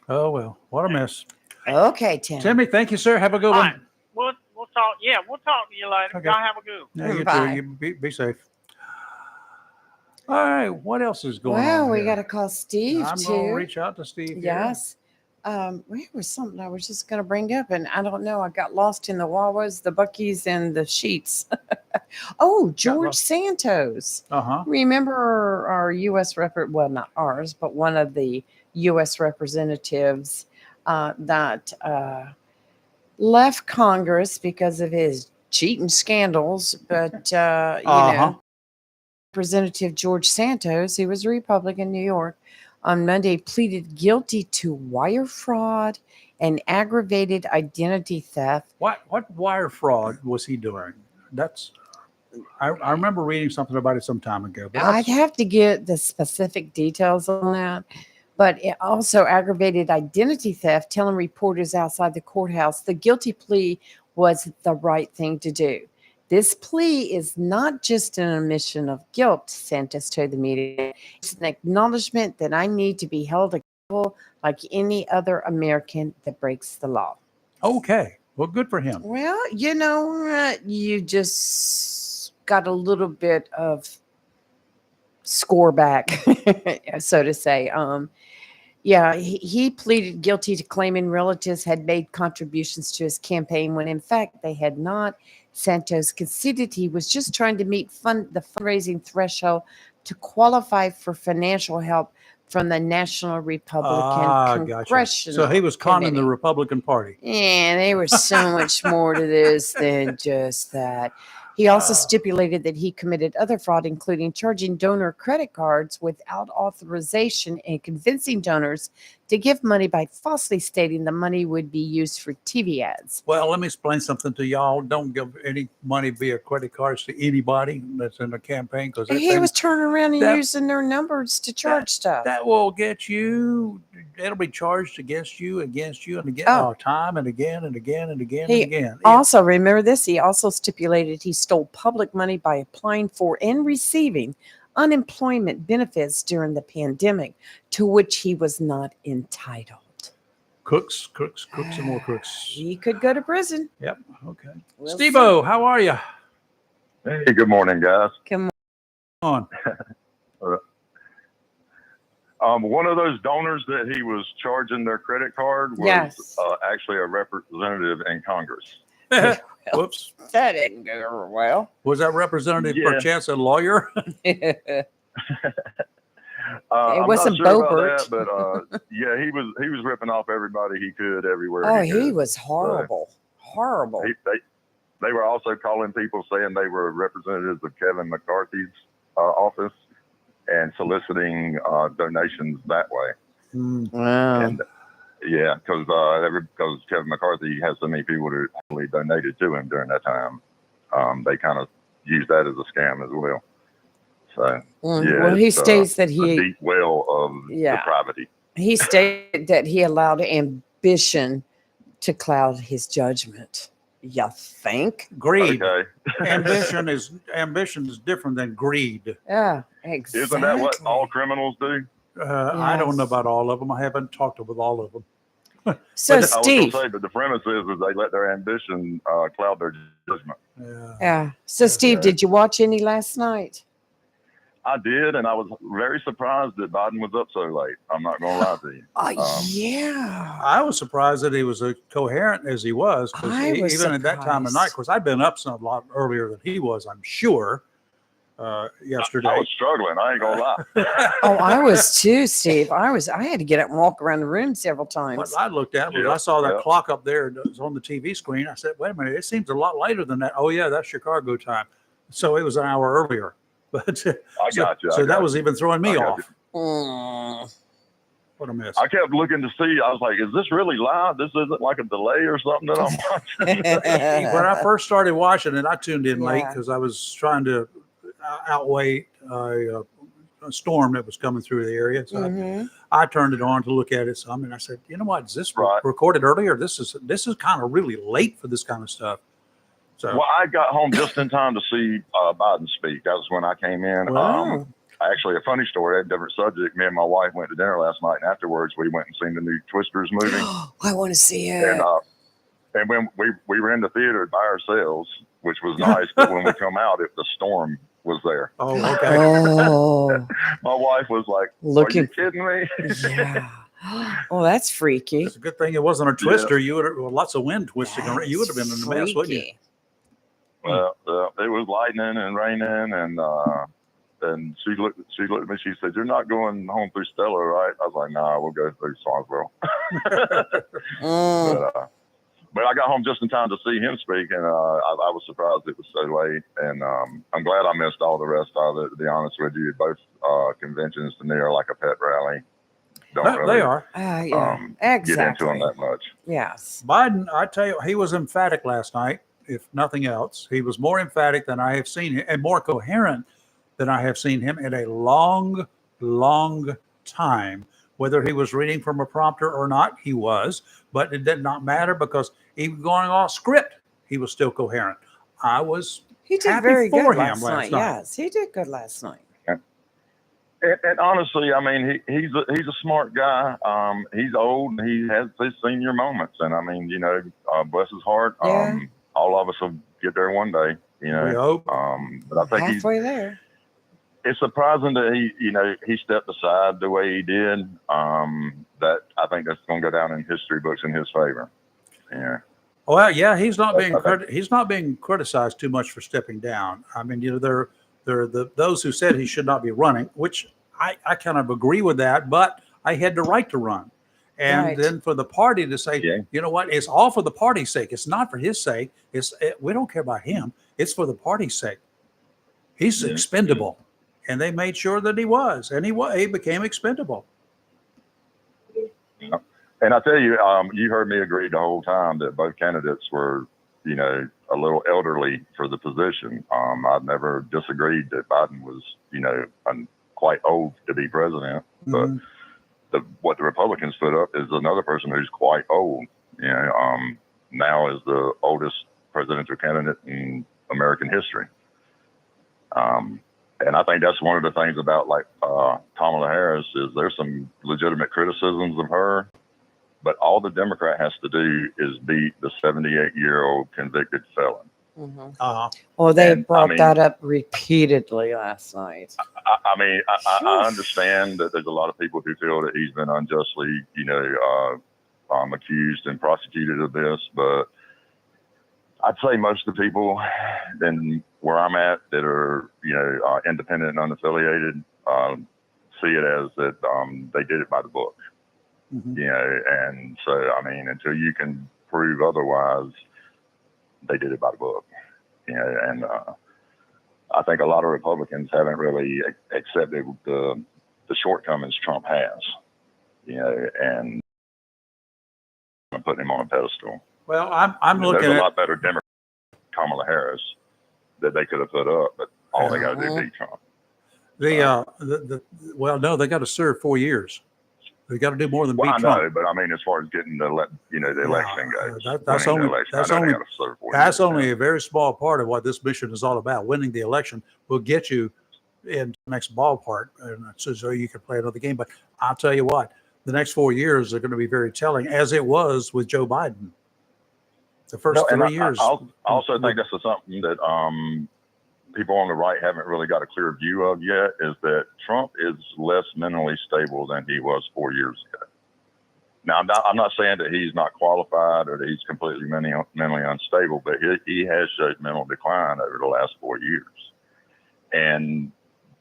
Oh, well, what a mess.
okay, Tim.
Timmy, thank you, sir. Have a good
All
one.
right. We'll talk. Yeah, we'll talk to you later.
Okay.
Y'all have a good one.
Yeah, you
Bye.
too. You be safe. All right, what else is going
well,
on?
we
here?
got to call Steve
I'm
too.
going to reach out to Steve. here.
Yes. There was something I was just going to bring up, and I don't know. I got lost in the Wawas, the Buc-ee's, and the Sheets. Oh, George Santos.
Uh-huh.
Remember our U.S. well, not ours, but one of the U.S. representatives that left Congress because of his cheating scandals. But, you know, Representative George Santos, he was a Republican in New York, on Monday pleaded guilty to wire fraud and aggravated identity theft.
What wire fraud was he doing? I remember reading something about it some time ago. But
I'd have to get the specific details on that. but it also aggravated identity theft, telling reporters outside the courthouse the guilty plea was the right thing to do. This plea is not just an admission of guilt, Santos told the media. It's an acknowledgement that I need to be held accountable like any other American that breaks the law.
Okay. Well, good for him.
Well, you just got a little bit of score back, so to say. He pleaded guilty to claiming relatives had made contributions to his campaign when in fact they had not. Santos conceded he was just trying to meet the fundraising threshold to qualify for financial help from the National Republican
Gotcha.
Congressional
So he was conning
Committee.
the Republican Party.
Yeah, there was so much more to this than just that. He also stipulated that he committed other fraud, including charging donor credit cards without authorization and convincing donors to give money by falsely stating the money would be used for TV ads.
Well, let me explain something to y'all. Don't give any money via credit cards to anybody that's in a campaign, because
He was turning around and using their numbers to charge stuff.
That will get you. It'll be charged against you, and again, time and again and again and again and again.
Also, remember this, he also stipulated he stole public money by applying for and receiving unemployment benefits during the pandemic, to which he was not entitled.
Crooks, and more crooks.
He could go to prison.
Yep. Okay.
We'll
Steve-O, how are you?
Hey, good morning, guys.
Come
on.
One of those donors that he was charging their credit card was actually a representative in Congress.
Whoops.
That didn't go over well.
Was that representative perchance a lawyer?
It
I'm
wasn't
not sure about
Boebert.
that, but yeah, he was ripping off everybody he could everywhere.
Oh,
he could.
he was horrible. Horrible.
They were also calling people saying they were representatives of Kevin McCarthy's office and soliciting donations that way.
Wow.
And yeah, because Kevin McCarthy has so many people that actually donated to him during that time. They kind of used that as a scam as well. So
well, he states that
a
he
deep well of depravity.
he stated that he allowed ambition to cloud his judgment. You think?
Greed.
Okay.
Ambition is different than greed.
Yeah, exactly.
Isn't that what all criminals do?
I don't know about all of them. I haven't talked with all of them.
So,
I was
Steve.
gonna say, but the premise is they let their ambition cloud their judgment.
Yeah. So, Steve, did you watch any last night?
I did, and I was very surprised that Biden was up so late. I'm not going to lie to you.
Yeah.
I was surprised that he was as coherent as he was. 'Cause
I was
even at that time of night, of course, I'd been up a lot earlier than he was, I'm sure, yesterday.
I was struggling. I ain't going to lie.
Oh, I was too, Steve. I had to get up and walk around the room several times.
What I looked at was I saw that clock up there that was on the TV screen. I said, wait a minute, it seems a lot later than that. Oh, yeah, that's Chicago time. So it was an hour earlier. But
I got you.
So that was even throwing me
I got
off. What a mess.
I kept looking to see. I was like, is this really live? This isn't like a delay or something that I'm watching.
When I first started watching it, I tuned in late
Yeah.
because I was trying to outweigh a storm that was coming through the area. So I turned it on to look at it some, and I said, you know what? Is this recorded earlier? This is kind of really late for this kind of stuff. So
Well, I got home just in time to see Biden speak. That was when I came in.
Wow.
Actually, a funny story, a different subject. Me and my wife went to dinner last night, and afterwards we went and seen the new Twisters movie.
I want to see it.
And when we were in the theater by ourselves, which was nice, but when we come out, the storm was there.
Oh, okay.
Oh,
My wife was like,
Looking-
"Are you kidding me?"
yeah. Oh, that's freaky.
it's a good thing it wasn't a twister. You would have lots of wind twisting around. You would have been in a mess, wouldn't you?
Freaky.
Well, it was lightning and raining, and she looked at me. She said, "You're not going home through Stella, right?" I was like, "Nah, we'll go through Swansboro." But I got home just in time to see him speak, and I was surprised it was so late. And I'm glad I missed all the rest of it. To be honest with you, both conventions to me are like a pet rally.
They are.
Yeah,
Get into
exactly.
them that much.
Yes.
Biden, I tell you, he was emphatic last night. If nothing else, he was more emphatic than I have seen him, and more coherent than I have seen him in a long, long time Whether he was reading from a prompter or not, he was, but it did not matter because even going off script, he was still coherent. I was
He did
happy
very
for
good
him
last night. Yes, he did good last night.
And honestly, I mean, he's a smart guy. He's old. He has his senior moments, and I mean, bless his heart.
Yeah.
All of us will get there one day.
We hope.
But I think
Halfway there.
it's surprising that he stepped aside the way he did. That I think that's going to go down in history books in his favor. Yeah.
Well, yeah, he's not being criticized too much for stepping down. I mean, there are those who said he should not be running, which I kind of agree with that, but I had the right to run. And
Right.
then for the party to say, you know what, it's all for the party's sake. It's not for his sake. We don't care about him. It's for the party's sake. He's expendable. And they made sure that he was, and he became expendable.
And I tell you, you heard me agree the whole time that both candidates were, a little elderly for the position. I've never disagreed that Biden was, quite old to be president, but what the Republicans put up is another person who's quite old. Now is the oldest presidential candidate in American history. And I think that's one of the things about Kamala Harris is there's some legitimate criticisms of her, but all the Democrat has to do is beat the 78-year-old convicted felon.
Well, they
And,
brought that up repeatedly last night.
I understand that there's a lot of people who feel that he's been unjustly, accused and prosecuted of this, but I'd say most of the people in where I'm at that are, independent and unaffiliated, see it as that they did it by the book. And so, until you can prove otherwise, they did it by the book. And I think a lot of Republicans haven't really accepted the shortcomings Trump has, and putting him on a pedestal.
Well, I'm looking
There's a
at
lot better Democrat Kamala Harris that they could have put up, but all they got to do is beat Trump.
no, they got to serve 4 years. They got to do more than beat
I
Trump.
know, but as far as getting the election goes,
That's
winning
only
the election,
that's only a very small part of what this mission is all about. Winning the election will get you in the next ballpark, and so you can play another game. But I'll tell you what, the next 4 years are going to be very telling, as it was with Joe Biden. The first 3 years.
I also think that's something that people on the right haven't really got a clear view of yet, is that Trump is less mentally stable than he was 4 years ago. Now, I'm not saying that he's not qualified or that he's completely mentally unstable, but he has showed mental decline over the last 4 years. And,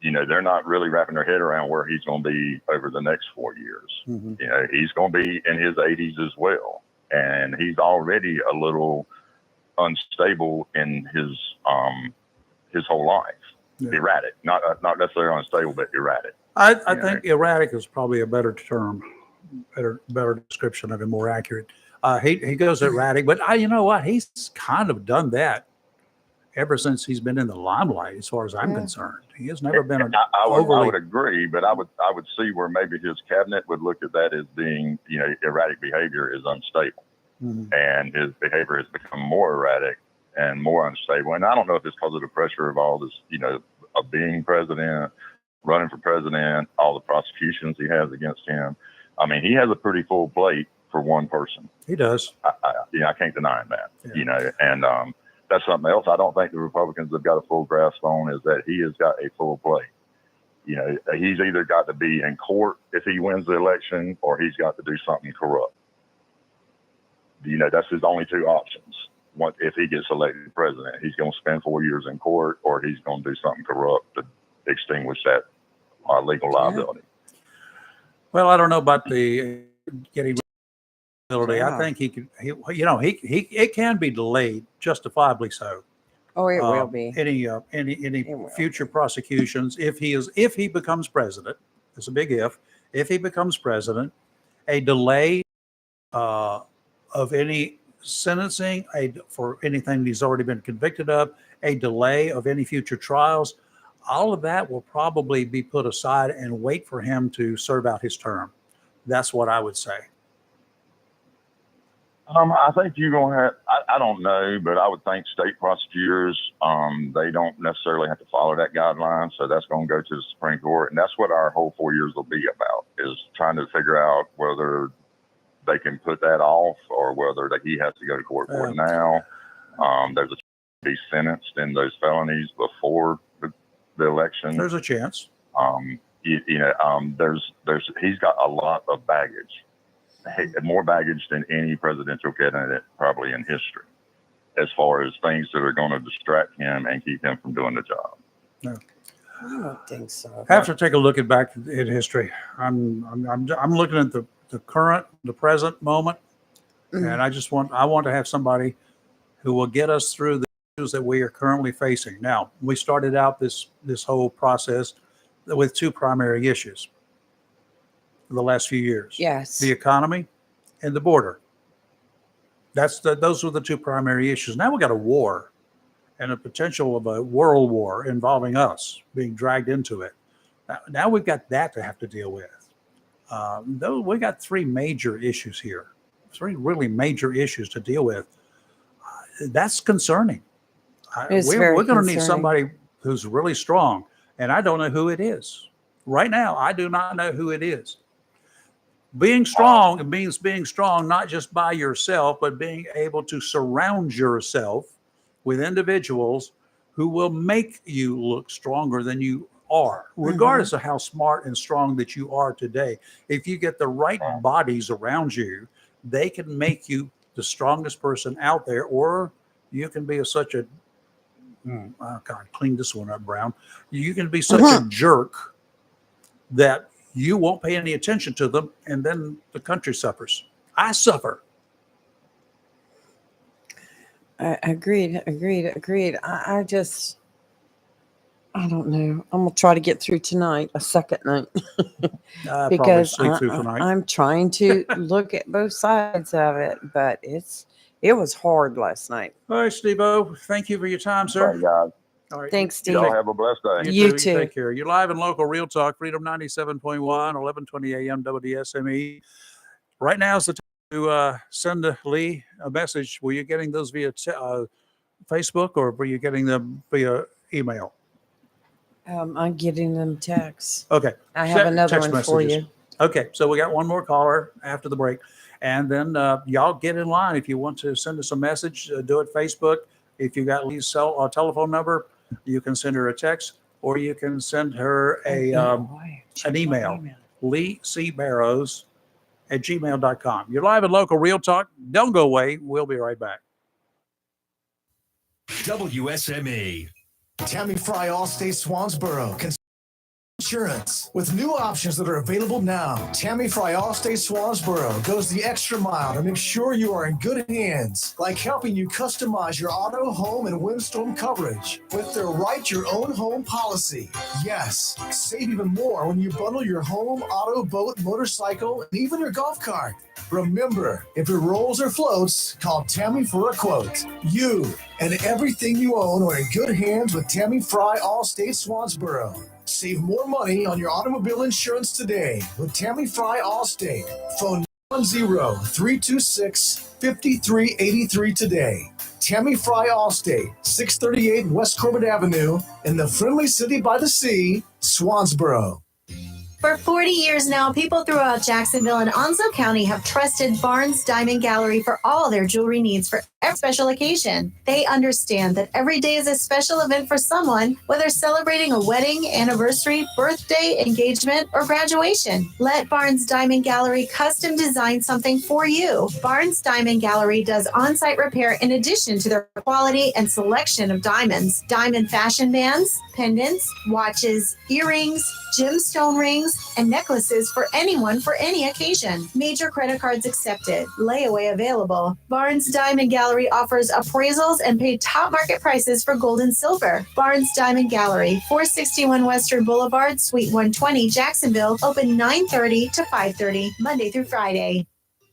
they're not really wrapping their head around where he's going to be over the next 4 years. He's going to be in his 80s as well. And he's already a little unstable in his whole life. Erratic, not necessarily unstable, but erratic.
I think erratic is probably a better term, better description of it, more accurate. He goes erratic, but you know what? He's kind of done that ever since he's been in the limelight, as far as I'm concerned. He has never been
I would agree, but I would see where maybe his cabinet would look at that as being, erratic behavior is unstable, and his behavior has become more erratic and more unstable. And I don't know if it's because of the pressure of all this, of being president, running for president, all the prosecutions he has against him. He has a pretty full plate for one person.
He does.
I can't deny that, and that's something else I don't think the Republicans have got a full grasp on, is that he has got a full plate. He's either got to be in court if he wins the election, or he's got to do something corrupt. That's his only two options. If he gets elected president, he's going to spend 4 years in court, or he's going to do something corrupt to extinguish that legal liability.
Well, I don't know about the getting ability. I think he could. It can be delayed, justifiably so.
Oh, it will be.
Any future prosecutions, if he becomes president, it's a big if. If he becomes president, a delay of any sentencing, for anything he's already been convicted of, a delay of any future trials, all of that will probably be put aside and wait for him to serve out his term. That's what I would say.
I think you're going to have, I don't know, but I would think state prosecutors, they don't necessarily have to follow that guideline. So that's going to go to the Supreme Court. And that's what our whole 4 years will be about, is trying to figure out whether they can put that off or whether that he has to go to court for it now. There's a chance to be sentenced in those felonies before the election.
There's a chance.
He's got a lot of baggage. More baggage than any presidential candidate probably in history, as far as things that are going to distract him and keep him from doing the job.
No.
I don't think so.
I have to take a look back at history. I'm looking at the current, the present moment, and I want to have somebody who will get us through the issues that we are currently facing. Now, we started out this whole process with two primary issues for the last few years.
Yes.
The economy and the border. Those were the two primary issues. Now we got a war and a potential of a world war involving us being dragged into it. Now we've got that to have to deal with. We got three major issues here, three really major issues to deal with. That's concerning. We're going to need somebody who's really strong, and I don't know who it is. Right now, I do not know who it is. Being strong means being strong not just by yourself, but being able to surround yourself with individuals who will make you look stronger than you are, regardless of how smart and strong that you are today. If you get the right bodies around you, they can make you the strongest person out there, or you can be clean this one up, Brown. You can be such a jerk that you won't pay any attention to them, and then the country suffers. I suffer.
Agreed. I don't know. I'm gonna try to get through tonight, a second night, because I'm trying to look at both sides of it. But it was hard last night.
All right, Steve-O, thank you for your time, sir.
Bye, guys.
All right.
Thanks, Steve.
Y'all have a blessed day.
You too.
Take care. You're live and local, Real Talk, Freedom 97.1, 1120 AM WSME. Right now is the time to send Lee a message. Were you getting those via Facebook, or were you getting them via email?
I'm getting them texts.
Okay.
I have another
text
one for
messages.
you.
Okay. So we got one more caller after the break. And then y'all get in line. If you want to send us a message, do it Facebook. If you got Lee's telephone number, you can send her a text, or you can send her an email, leecbarrows@gmail.com. You're live and local, Real Talk. Don't go away. We'll be right back.
WSME.
Tammy Fry Allstate Swansboro. Insurance. With new options that are available now, Tammy Fry Allstate Swansboro goes the extra mile to make sure you are in good hands, like helping you customize your auto, home, and windstorm coverage with their Write Your Own Home policy. Yes, save even more when you bundle your home, auto, boat, motorcycle, and even your golf cart. Remember, if it rolls or floats, call Tammy for a quote. You and everything you own are in good hands with Tammy Fry Allstate Swansboro. Save more money on your automobile insurance today with Tammy Fry Allstate. Phone 1-326-5383 today. Tammy Fry Allstate, 638 West Corbett Avenue in the friendly city by the sea, Swansboro.
For 40 years now, people throughout Jacksonville and Onslow County have trusted Barnes Diamond Gallery for all their jewelry needs for every special occasion. They understand that every day is a special event for someone, whether celebrating a wedding, anniversary, birthday, engagement, or graduation. Let Barnes Diamond Gallery custom design something for you. Barnes Diamond Gallery does on-site repair in addition to their quality and selection of diamonds, diamond fashion bands, pendants, watches, earrings, gemstone rings, and necklaces for anyone for any occasion. Major credit cards accepted. Layaway available. Barnes Diamond Gallery offers appraisals and paid top market prices for gold and silver. Barnes Diamond Gallery, 461 Western Boulevard, Suite 120, Jacksonville, open 9:30 to 5:30, Monday through Friday.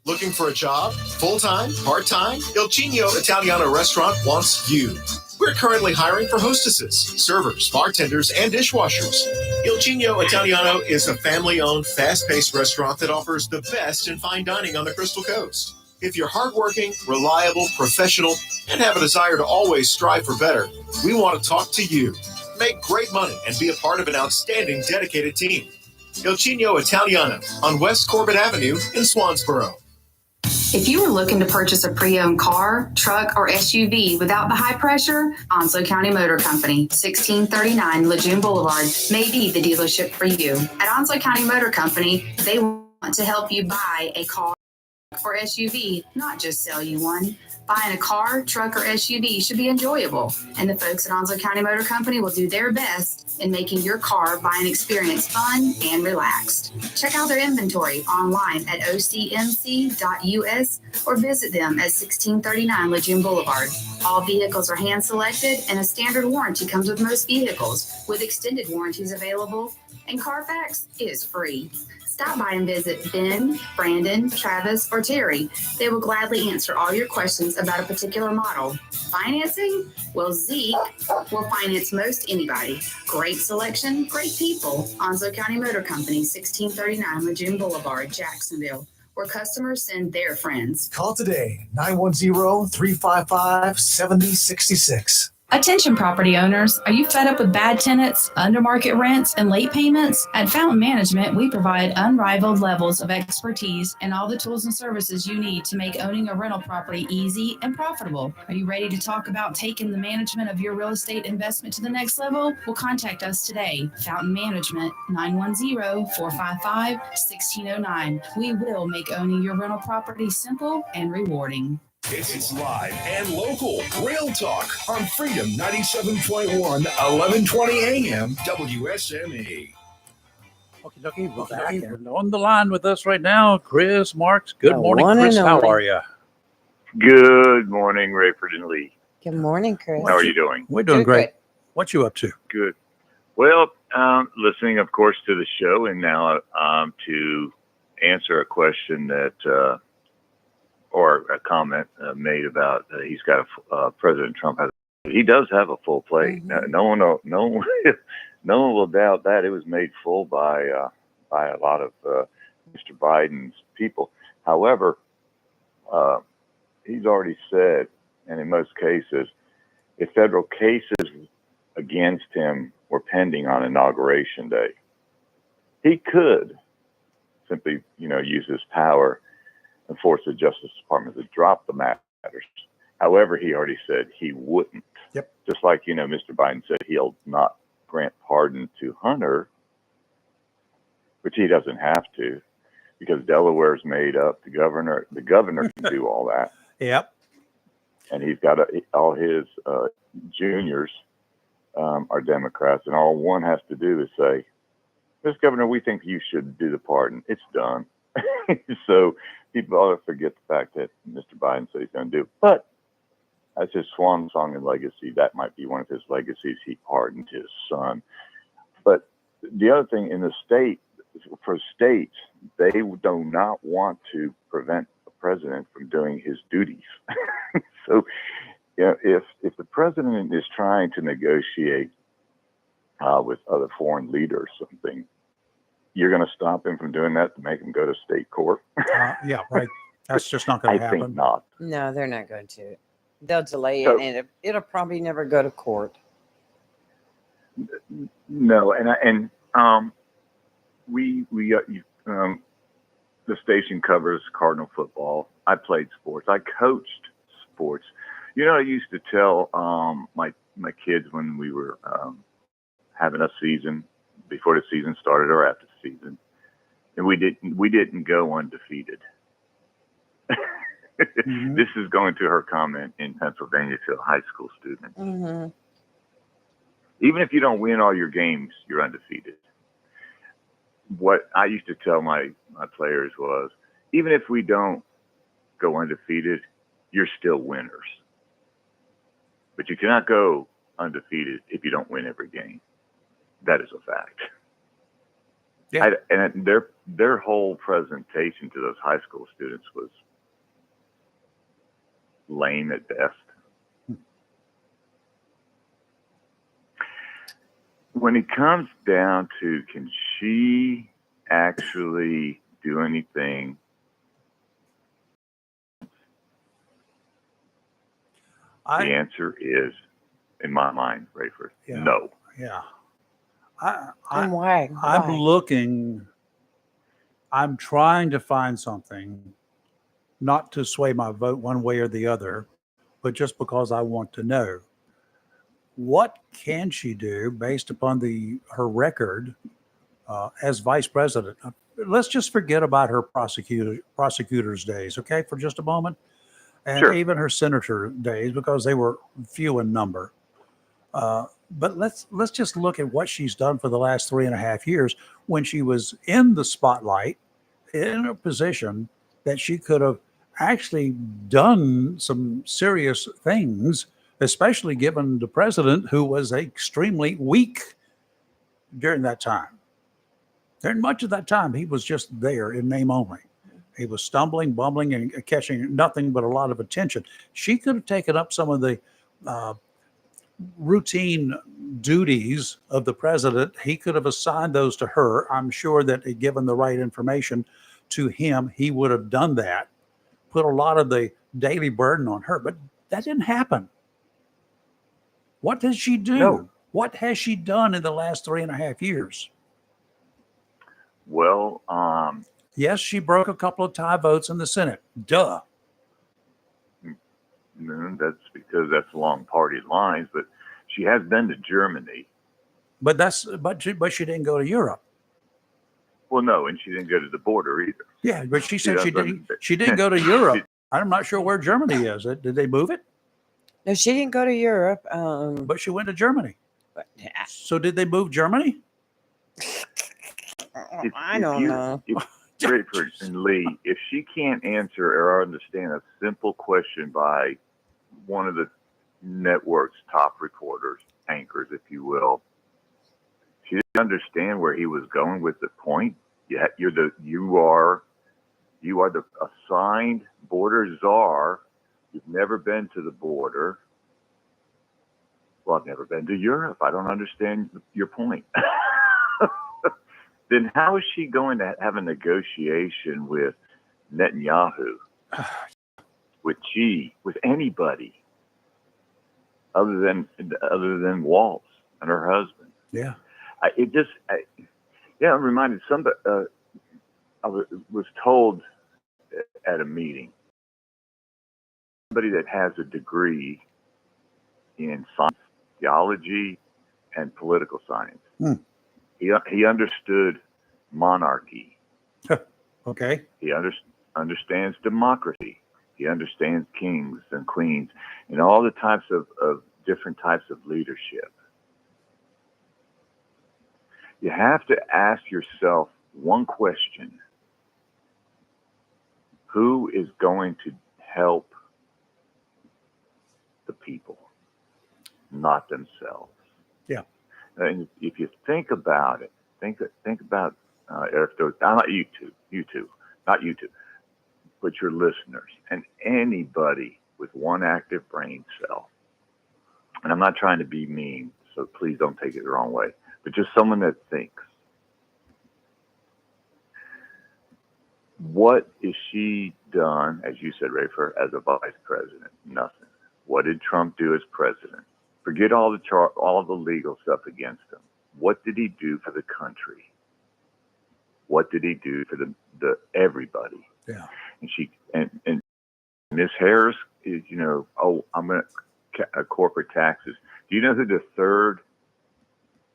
Looking for a job? Full-time? Part-time? Il Chino Italiano Restaurant wants you. We're We're currently hiring for hostesses, servers, bartenders, and dishwashers. Il Chino Italiano is a family-owned, fast-paced restaurant that offers the best in fine dining on the Crystal Coast. If you're hardworking, reliable, professional, and have a desire to always strive for better, we want to talk to you. Make great money and be a part of an outstanding, dedicated team. Il Chino Italiano on West Corbett Avenue in Swansboro.
If you are looking to purchase a pre-owned car, truck, or SUV without the high pressure, Onslow County Motor Company, 1639 Lejeune Boulevard, may be the dealership for you. At Onslow County Motor Company, they want to help you buy a car or SUV, not just sell you one. Buying a car, truck, or SUV should be enjoyable, and the folks at Onslow County Motor Company will do their best in making your car buying experience fun and relaxed. Check out their inventory online at ocmc.us or visit them at 1639 Lejeune Boulevard. All vehicles are hand-selected, and a standard warranty comes with most vehicles, with extended warranties available, and Carfax is free. Stop by and visit Ben, Brandon, Travis, or Terry. They will gladly answer all your questions about a particular model. Financing? Well, Zeke will finance most anybody. Great selection, great people. Onslow County Motor Company, 1639 Lejeune Boulevard, Jacksonville, where customers send their friends.
Call today, 910-355-7066.
Attention property owners, are you fed up with bad tenants, under market rents, and late payments? At Fountain Management, we provide unrivaled levels of expertise and all the tools and services you need to make owning a rental property easy and profitable. Are you ready to talk about taking the management of your real estate investment to the next level? Well, contact us today. Fountain Management, 910-455-1609. We will make owning your rental property simple and rewarding.
It's live and local. Real Talk on Freedom 97.1, 1120 AM, WSME.
Okay, we're back. And on the line with us right now, Chris Marks. Good morning, Chris. How are you?
Good morning, Rayford and Lee.
Good morning, Chris.
How are you doing?
We're doing great. What you up to?
Good. Well, listening, of course, to the show, and now to answer a question that, or a comment made about he's got President Trump has. He does have a full plate.
Mm-hmm.
No one will doubt that. It was made full by a lot of Mr. Biden's people. However, he's already said, and in most cases, if federal cases against him were pending on Inauguration Day, he could simply, use his power and force the Justice Department to drop the matters. However, he already said he wouldn't.
Yep.
Just like, Mr. Biden said he'll not grant pardon to Hunter, which he doesn't have to, because Delaware's made up. The governor can do all that.
Yep.
And he's got all his juniors are Democrats, and all one has to do is say, "Mr. Governor, we think you should do the pardon." It's done. So people ought to forget the fact that Mr. Biden said he's going to do it. But that's his swan song and legacy. That might be one of his legacies. He pardoned his son. But the other thing in the state, for states, they do not want to prevent the president from doing his duties. So, if the president is trying to negotiate with other foreign leaders or something, you're going to stop him from doing that to make him go to state court?
Yeah, right. That's just not going to happen.
I think not.
No, they're not going to. They'll delay it, and it'll probably never go to court.
No, and the station covers Cardinal football. I played sports. I coached sports. I used to tell my kids when we were having a season, before the season started or after the season, and we didn't go undefeated. Mm-hmm. This is going to her comment in Pennsylvania to a high school student.
Mm-hmm.
Even if you don't win all your games, you're undefeated. What I used to tell my players was, even if we don't go undefeated, you're still winners. But you cannot go undefeated if you don't win every game. That is a fact. Yeah. And their whole presentation to those high school students was lame at best. when it comes down to, can she actually do anything? The answer is, in my mind, Rayford,
Yeah.
no.
Yeah.
And why?
I'm
Why?
looking, I'm trying to find something, not to sway my vote one way or the other, but just because I want to know. What can she do based upon her record as vice president? Let's just forget about her prosecutor's days, okay, for just a moment, and
Sure.
even her senator days, because they were few in number. But let's just look at what she's done for the last 3.5 years, when she was in the spotlight, in a position that she could have actually done some serious things, especially given the president, who was extremely weak during that time. During much of that time, he was just there in name only. He was stumbling, bumbling, and catching nothing but a lot of attention. She could have taken up some of the routine duties of the president. He could have assigned those to her. I'm sure that given the right information to him, he would have done that, put a lot of the daily burden on her, but that didn't happen. What did she do?
No.
What has she done in the last 3.5 years?
Well,
Yes, she broke a couple of tie votes in the Senate. Duh.
that's because that's along party lines, but she has been to Germany.
But she didn't go to Europe.
Well, no, and she didn't go to the border either.
Yeah, but she said she
that's
didn't. She didn't go to Europe. I'm not sure where Germany is. Did they move it?
No, she didn't go to Europe.
But she went to Germany. So did they move Germany?
I don't know.
Rayford and Lee, if she can't answer or understand a simple question by one of the network's top reporters, anchors, if you will, she didn't understand where he was going with the point. Yet you are the assigned border czar. You've never been to the border. Well, I've never been to Europe. I don't understand your point. Then how is she going to have a negotiation with Netanyahu, with anybody other than Waltz and her husband?
Yeah.
I'm reminded somebody. I was told at a meeting, somebody that has a degree in science, theology, and political science. He understood monarchy.
Okay.
He understands democracy. He understands kings and queens and all the types of different types of leadership. You have to ask yourself one question. Who is going to help the people, not themselves?
Yeah.
And if you think about it, think about Eric. Not you two, but your listeners and anybody with one active brain cell. And I'm not trying to be mean, so please don't take it the wrong way. But just someone that thinks. What is she done, as you said, Rayford, as a vice president? Nothing. What did Trump do as president? Forget all the legal stuff against him. What did he do for the country? What did he do for the everybody?
Yeah.
And Ms. Harris is, I'm going to corporate taxes. Do you know who the third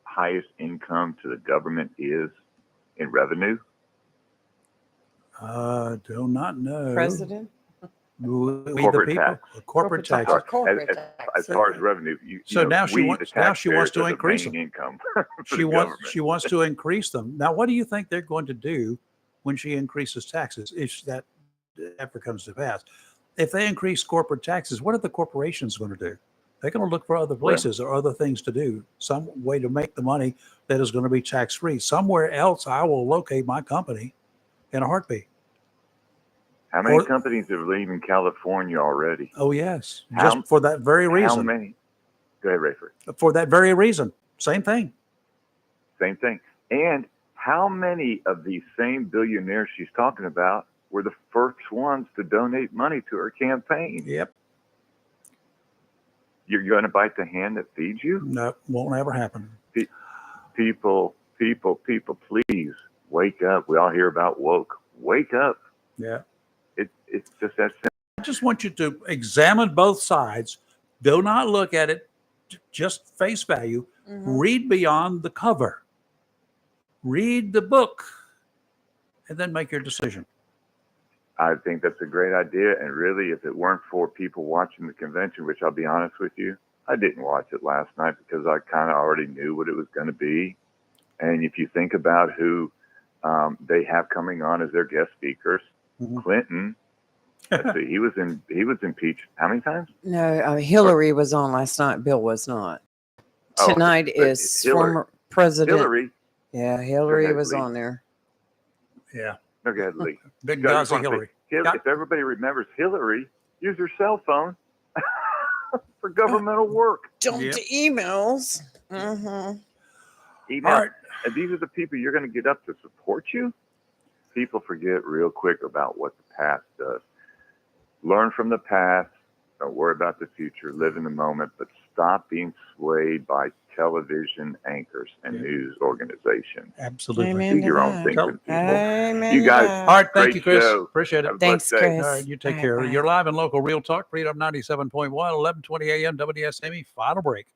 highest income to the government is in revenue?
Do not know.
President?
Corporate tax.
Corporate tax.
As far as revenue,
Now she wants to increase them.
Income
She wants to increase them. Now, what do you think they're going to do when she increases taxes, if that ever comes to pass? If they increase corporate taxes, what are the corporations going to do? They're going to look for other places or other things to do, some way to make the money that is going to be tax-free. Somewhere else, I will locate my company in a heartbeat.
How many companies are leaving California already?
Oh, yes. Just for that very reason.
How many? Go ahead, Rayford.
For that very reason. Same thing.
Same thing. And how many of these same billionaires she's talking about were the first ones to donate money to her campaign?
Yep.
You're going to bite the hand that feeds you?
No, won't ever happen.
People, please wake up. We all hear about woke. Wake up.
Yeah.
It's just that simple.
I just want you to examine both sides. Do not look at it just face value. Read beyond the cover. Read the book, and then make your decision.
I think that's a great idea. And really, if it weren't for people watching the convention, which I'll be honest with you, I didn't watch it last night because I kind of already knew what it was going to be. And if you think about who they have coming on as their guest speakers, Clinton. Let's see, he was impeached how many times?
No, Hillary was on last night. Bill was not.
Oh,
Tonight
but
is
Hillary-
former President.
Hillary.
Yeah, Hillary
ahead,
was
Lee.
on there.
Yeah.
No, go ahead, Lee.
Big
So I
guns
just
of
wanna say,
Hillary.
If everybody remembers Hillary, use her cell phone for governmental work.
Don't emails.
Email.
All right.
And these are the people you're going to get up to support you. People forget real quick about what the past does. Learn from the past. Don't worry about the future. Live in the moment, but stop being swayed by television anchors and news organizations.
Absolutely.
Amen
Do your
to
own
that.
thing for people.
Amen
You
to
guys,
that.
All right. Thank
great
you, Chris.
show.
Appreciate
Have
it.
a
Thanks,
blessed day.
Chris.
All right. You take
Bye,
care.
bye.
You're live in local Real Talk, Freedom 97.1, 1120 a.m. WSME. Final break.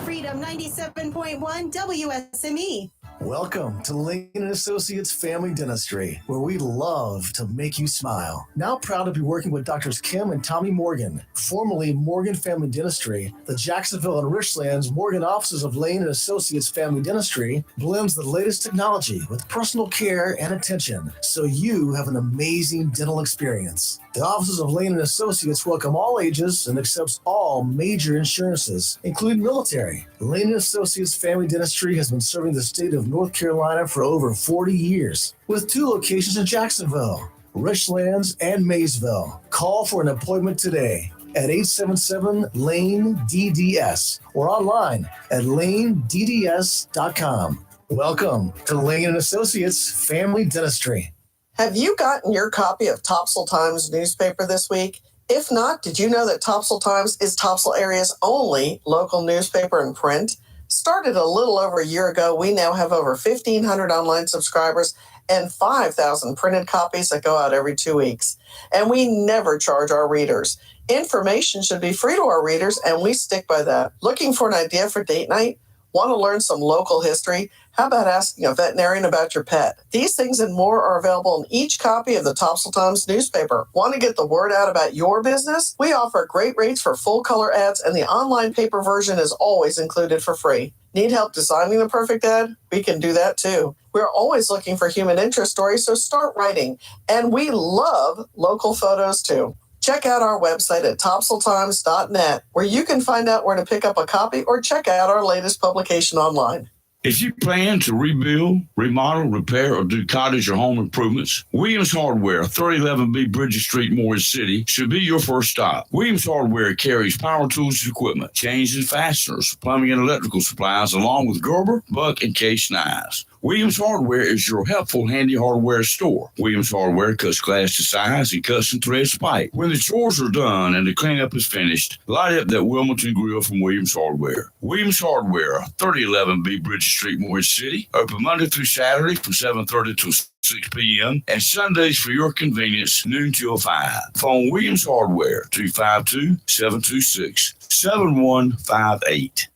Freedom 97.1 WSME.
Welcome to Lane & Associates Family Dentistry, where we love to make you smile. Now proud to be working with Doctors Kim and Tommy Morgan, formerly Morgan Family Dentistry. The Jacksonville and Richlands Morgan offices of Lane & Associates Family Dentistry blends the latest technology with personal care and attention, so you have an amazing dental experience. The offices of Lane & Associates welcome all ages and accepts all major insurances, including military. Lane & Associates Family Dentistry has been serving the state of North Carolina for over 40 years, with 2 locations in Jacksonville, Richlands, and Maysville. Call for an appointment today at 877-LANE-DDS or online at lanedds.com. Welcome to Lane & Associates Family Dentistry.
Have you gotten your copy of Topsail Times newspaper this week? If not, did you know that Topsail Times is Topsail area's only local newspaper in print? Started a little over a year ago, we now have over 1,500 online subscribers and 5,000 printed copies that go out every 2 weeks. And we never charge our readers. Information should be free to our readers, and we stick by that. Looking for an idea for date night? Want to learn some local history? How about asking a veterinarian about your pet? These things and more are available in each copy of the Topsail Times newspaper. Want to get the word out about your business? We offer great rates for full color ads, and the online paper version is always included for free. Need help designing the perfect ad? We can do that too. We're always looking for human interest stories, so start writing. And we love local photos too. Check out our website at topsailtimes.net, where you can find out where to pick up a copy or check out our latest publication online.
If you plan to rebuild, remodel, repair, or do cottage or home improvements, Williams Hardware, 3011B Bridges Street, Morris City, should be your first stop. Williams Hardware carries power tools and equipment, chains and fasteners, plumbing and electrical supplies, along with Gerber, Buck, and Case knives. Williams Hardware is your helpful, handy hardware store. Williams Hardware cuts glass to size and cuts and threads pipe. When the chores are done and the cleanup is finished, light up that Wilmington grill from Williams Hardware. Williams Hardware, 3011B Bridges Street, Morris City. Open Monday through Saturday from 7:30 to 6 p.m. and Sundays for your convenience, noon till 5. Phone Williams Hardware, 252-726-7158.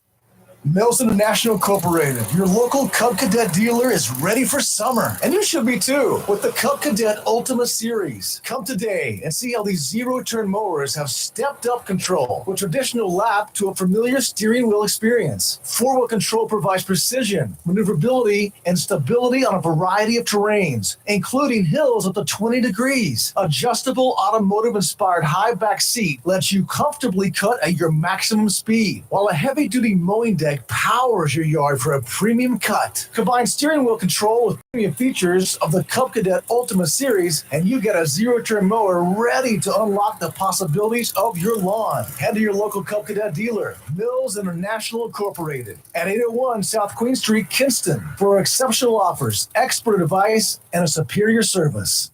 Mills International Incorporated, your local Cub Cadet dealer, is ready for summer. And you should be too, with the Cub Cadet Ultima Series. Come today and see how these zero-turn mowers have stepped up control, with traditional lap to a familiar steering wheel experience. Four-wheel control provides precision, maneuverability, and stability on a variety of terrains, including hills up to 20 degrees. Adjustable automotive-inspired high back seat lets you comfortably cut at your maximum speed, while a heavy-duty mowing deck deck powers your yard for a premium cut. Combine steering wheel control with premium features of the Cub Cadet Ultima Series, and you get a zero-turn mower ready to unlock the possibilities of your lawn. Head to your local Cub Cadet dealer, Mills International Incorporated, at 801 South Queen Street, Kinston, for exceptional offers, expert advice, and a superior service.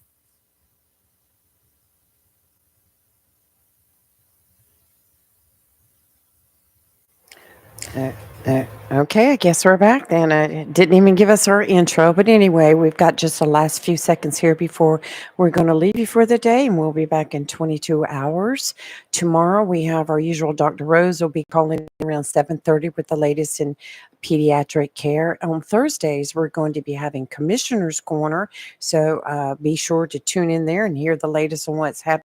Okay, I guess we're back then. I didn't even give us our intro, but anyway, we've got just the last few seconds here before we're going to leave you for the day, and we'll be back in 22 hours. Tomorrow, we have our usual Dr. Rose will be calling around 7:30 with the latest in pediatric care. On Thursdays, we're going to be having Commissioner's Corner, so be sure to tune in there and hear the latest on what's happening.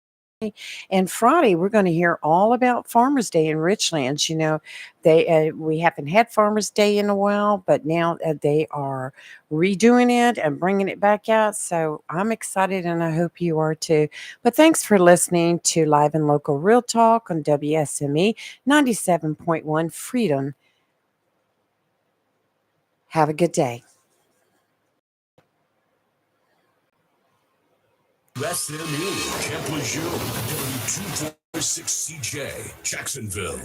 And Friday, we're going to hear all about Farmers Day in Richlands. You know, we haven't had Farmers Day in a while, but now they are redoing it and bringing it back out. So I'm excited, and I hope you are too. But thanks for listening to Live and Local Real Talk on WSME 97.1 Freedom. Have a good day.
WSME, Camp Lejeune, W246 CJ, Jacksonville.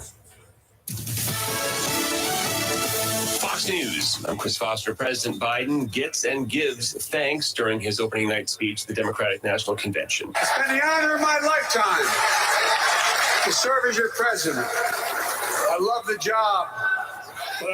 Fox News. I'm Chris Foster. President Biden gets and gives thanks during his opening night speech to the Democratic National Convention.
It's been the honor of my lifetime to serve as your president. I love the job,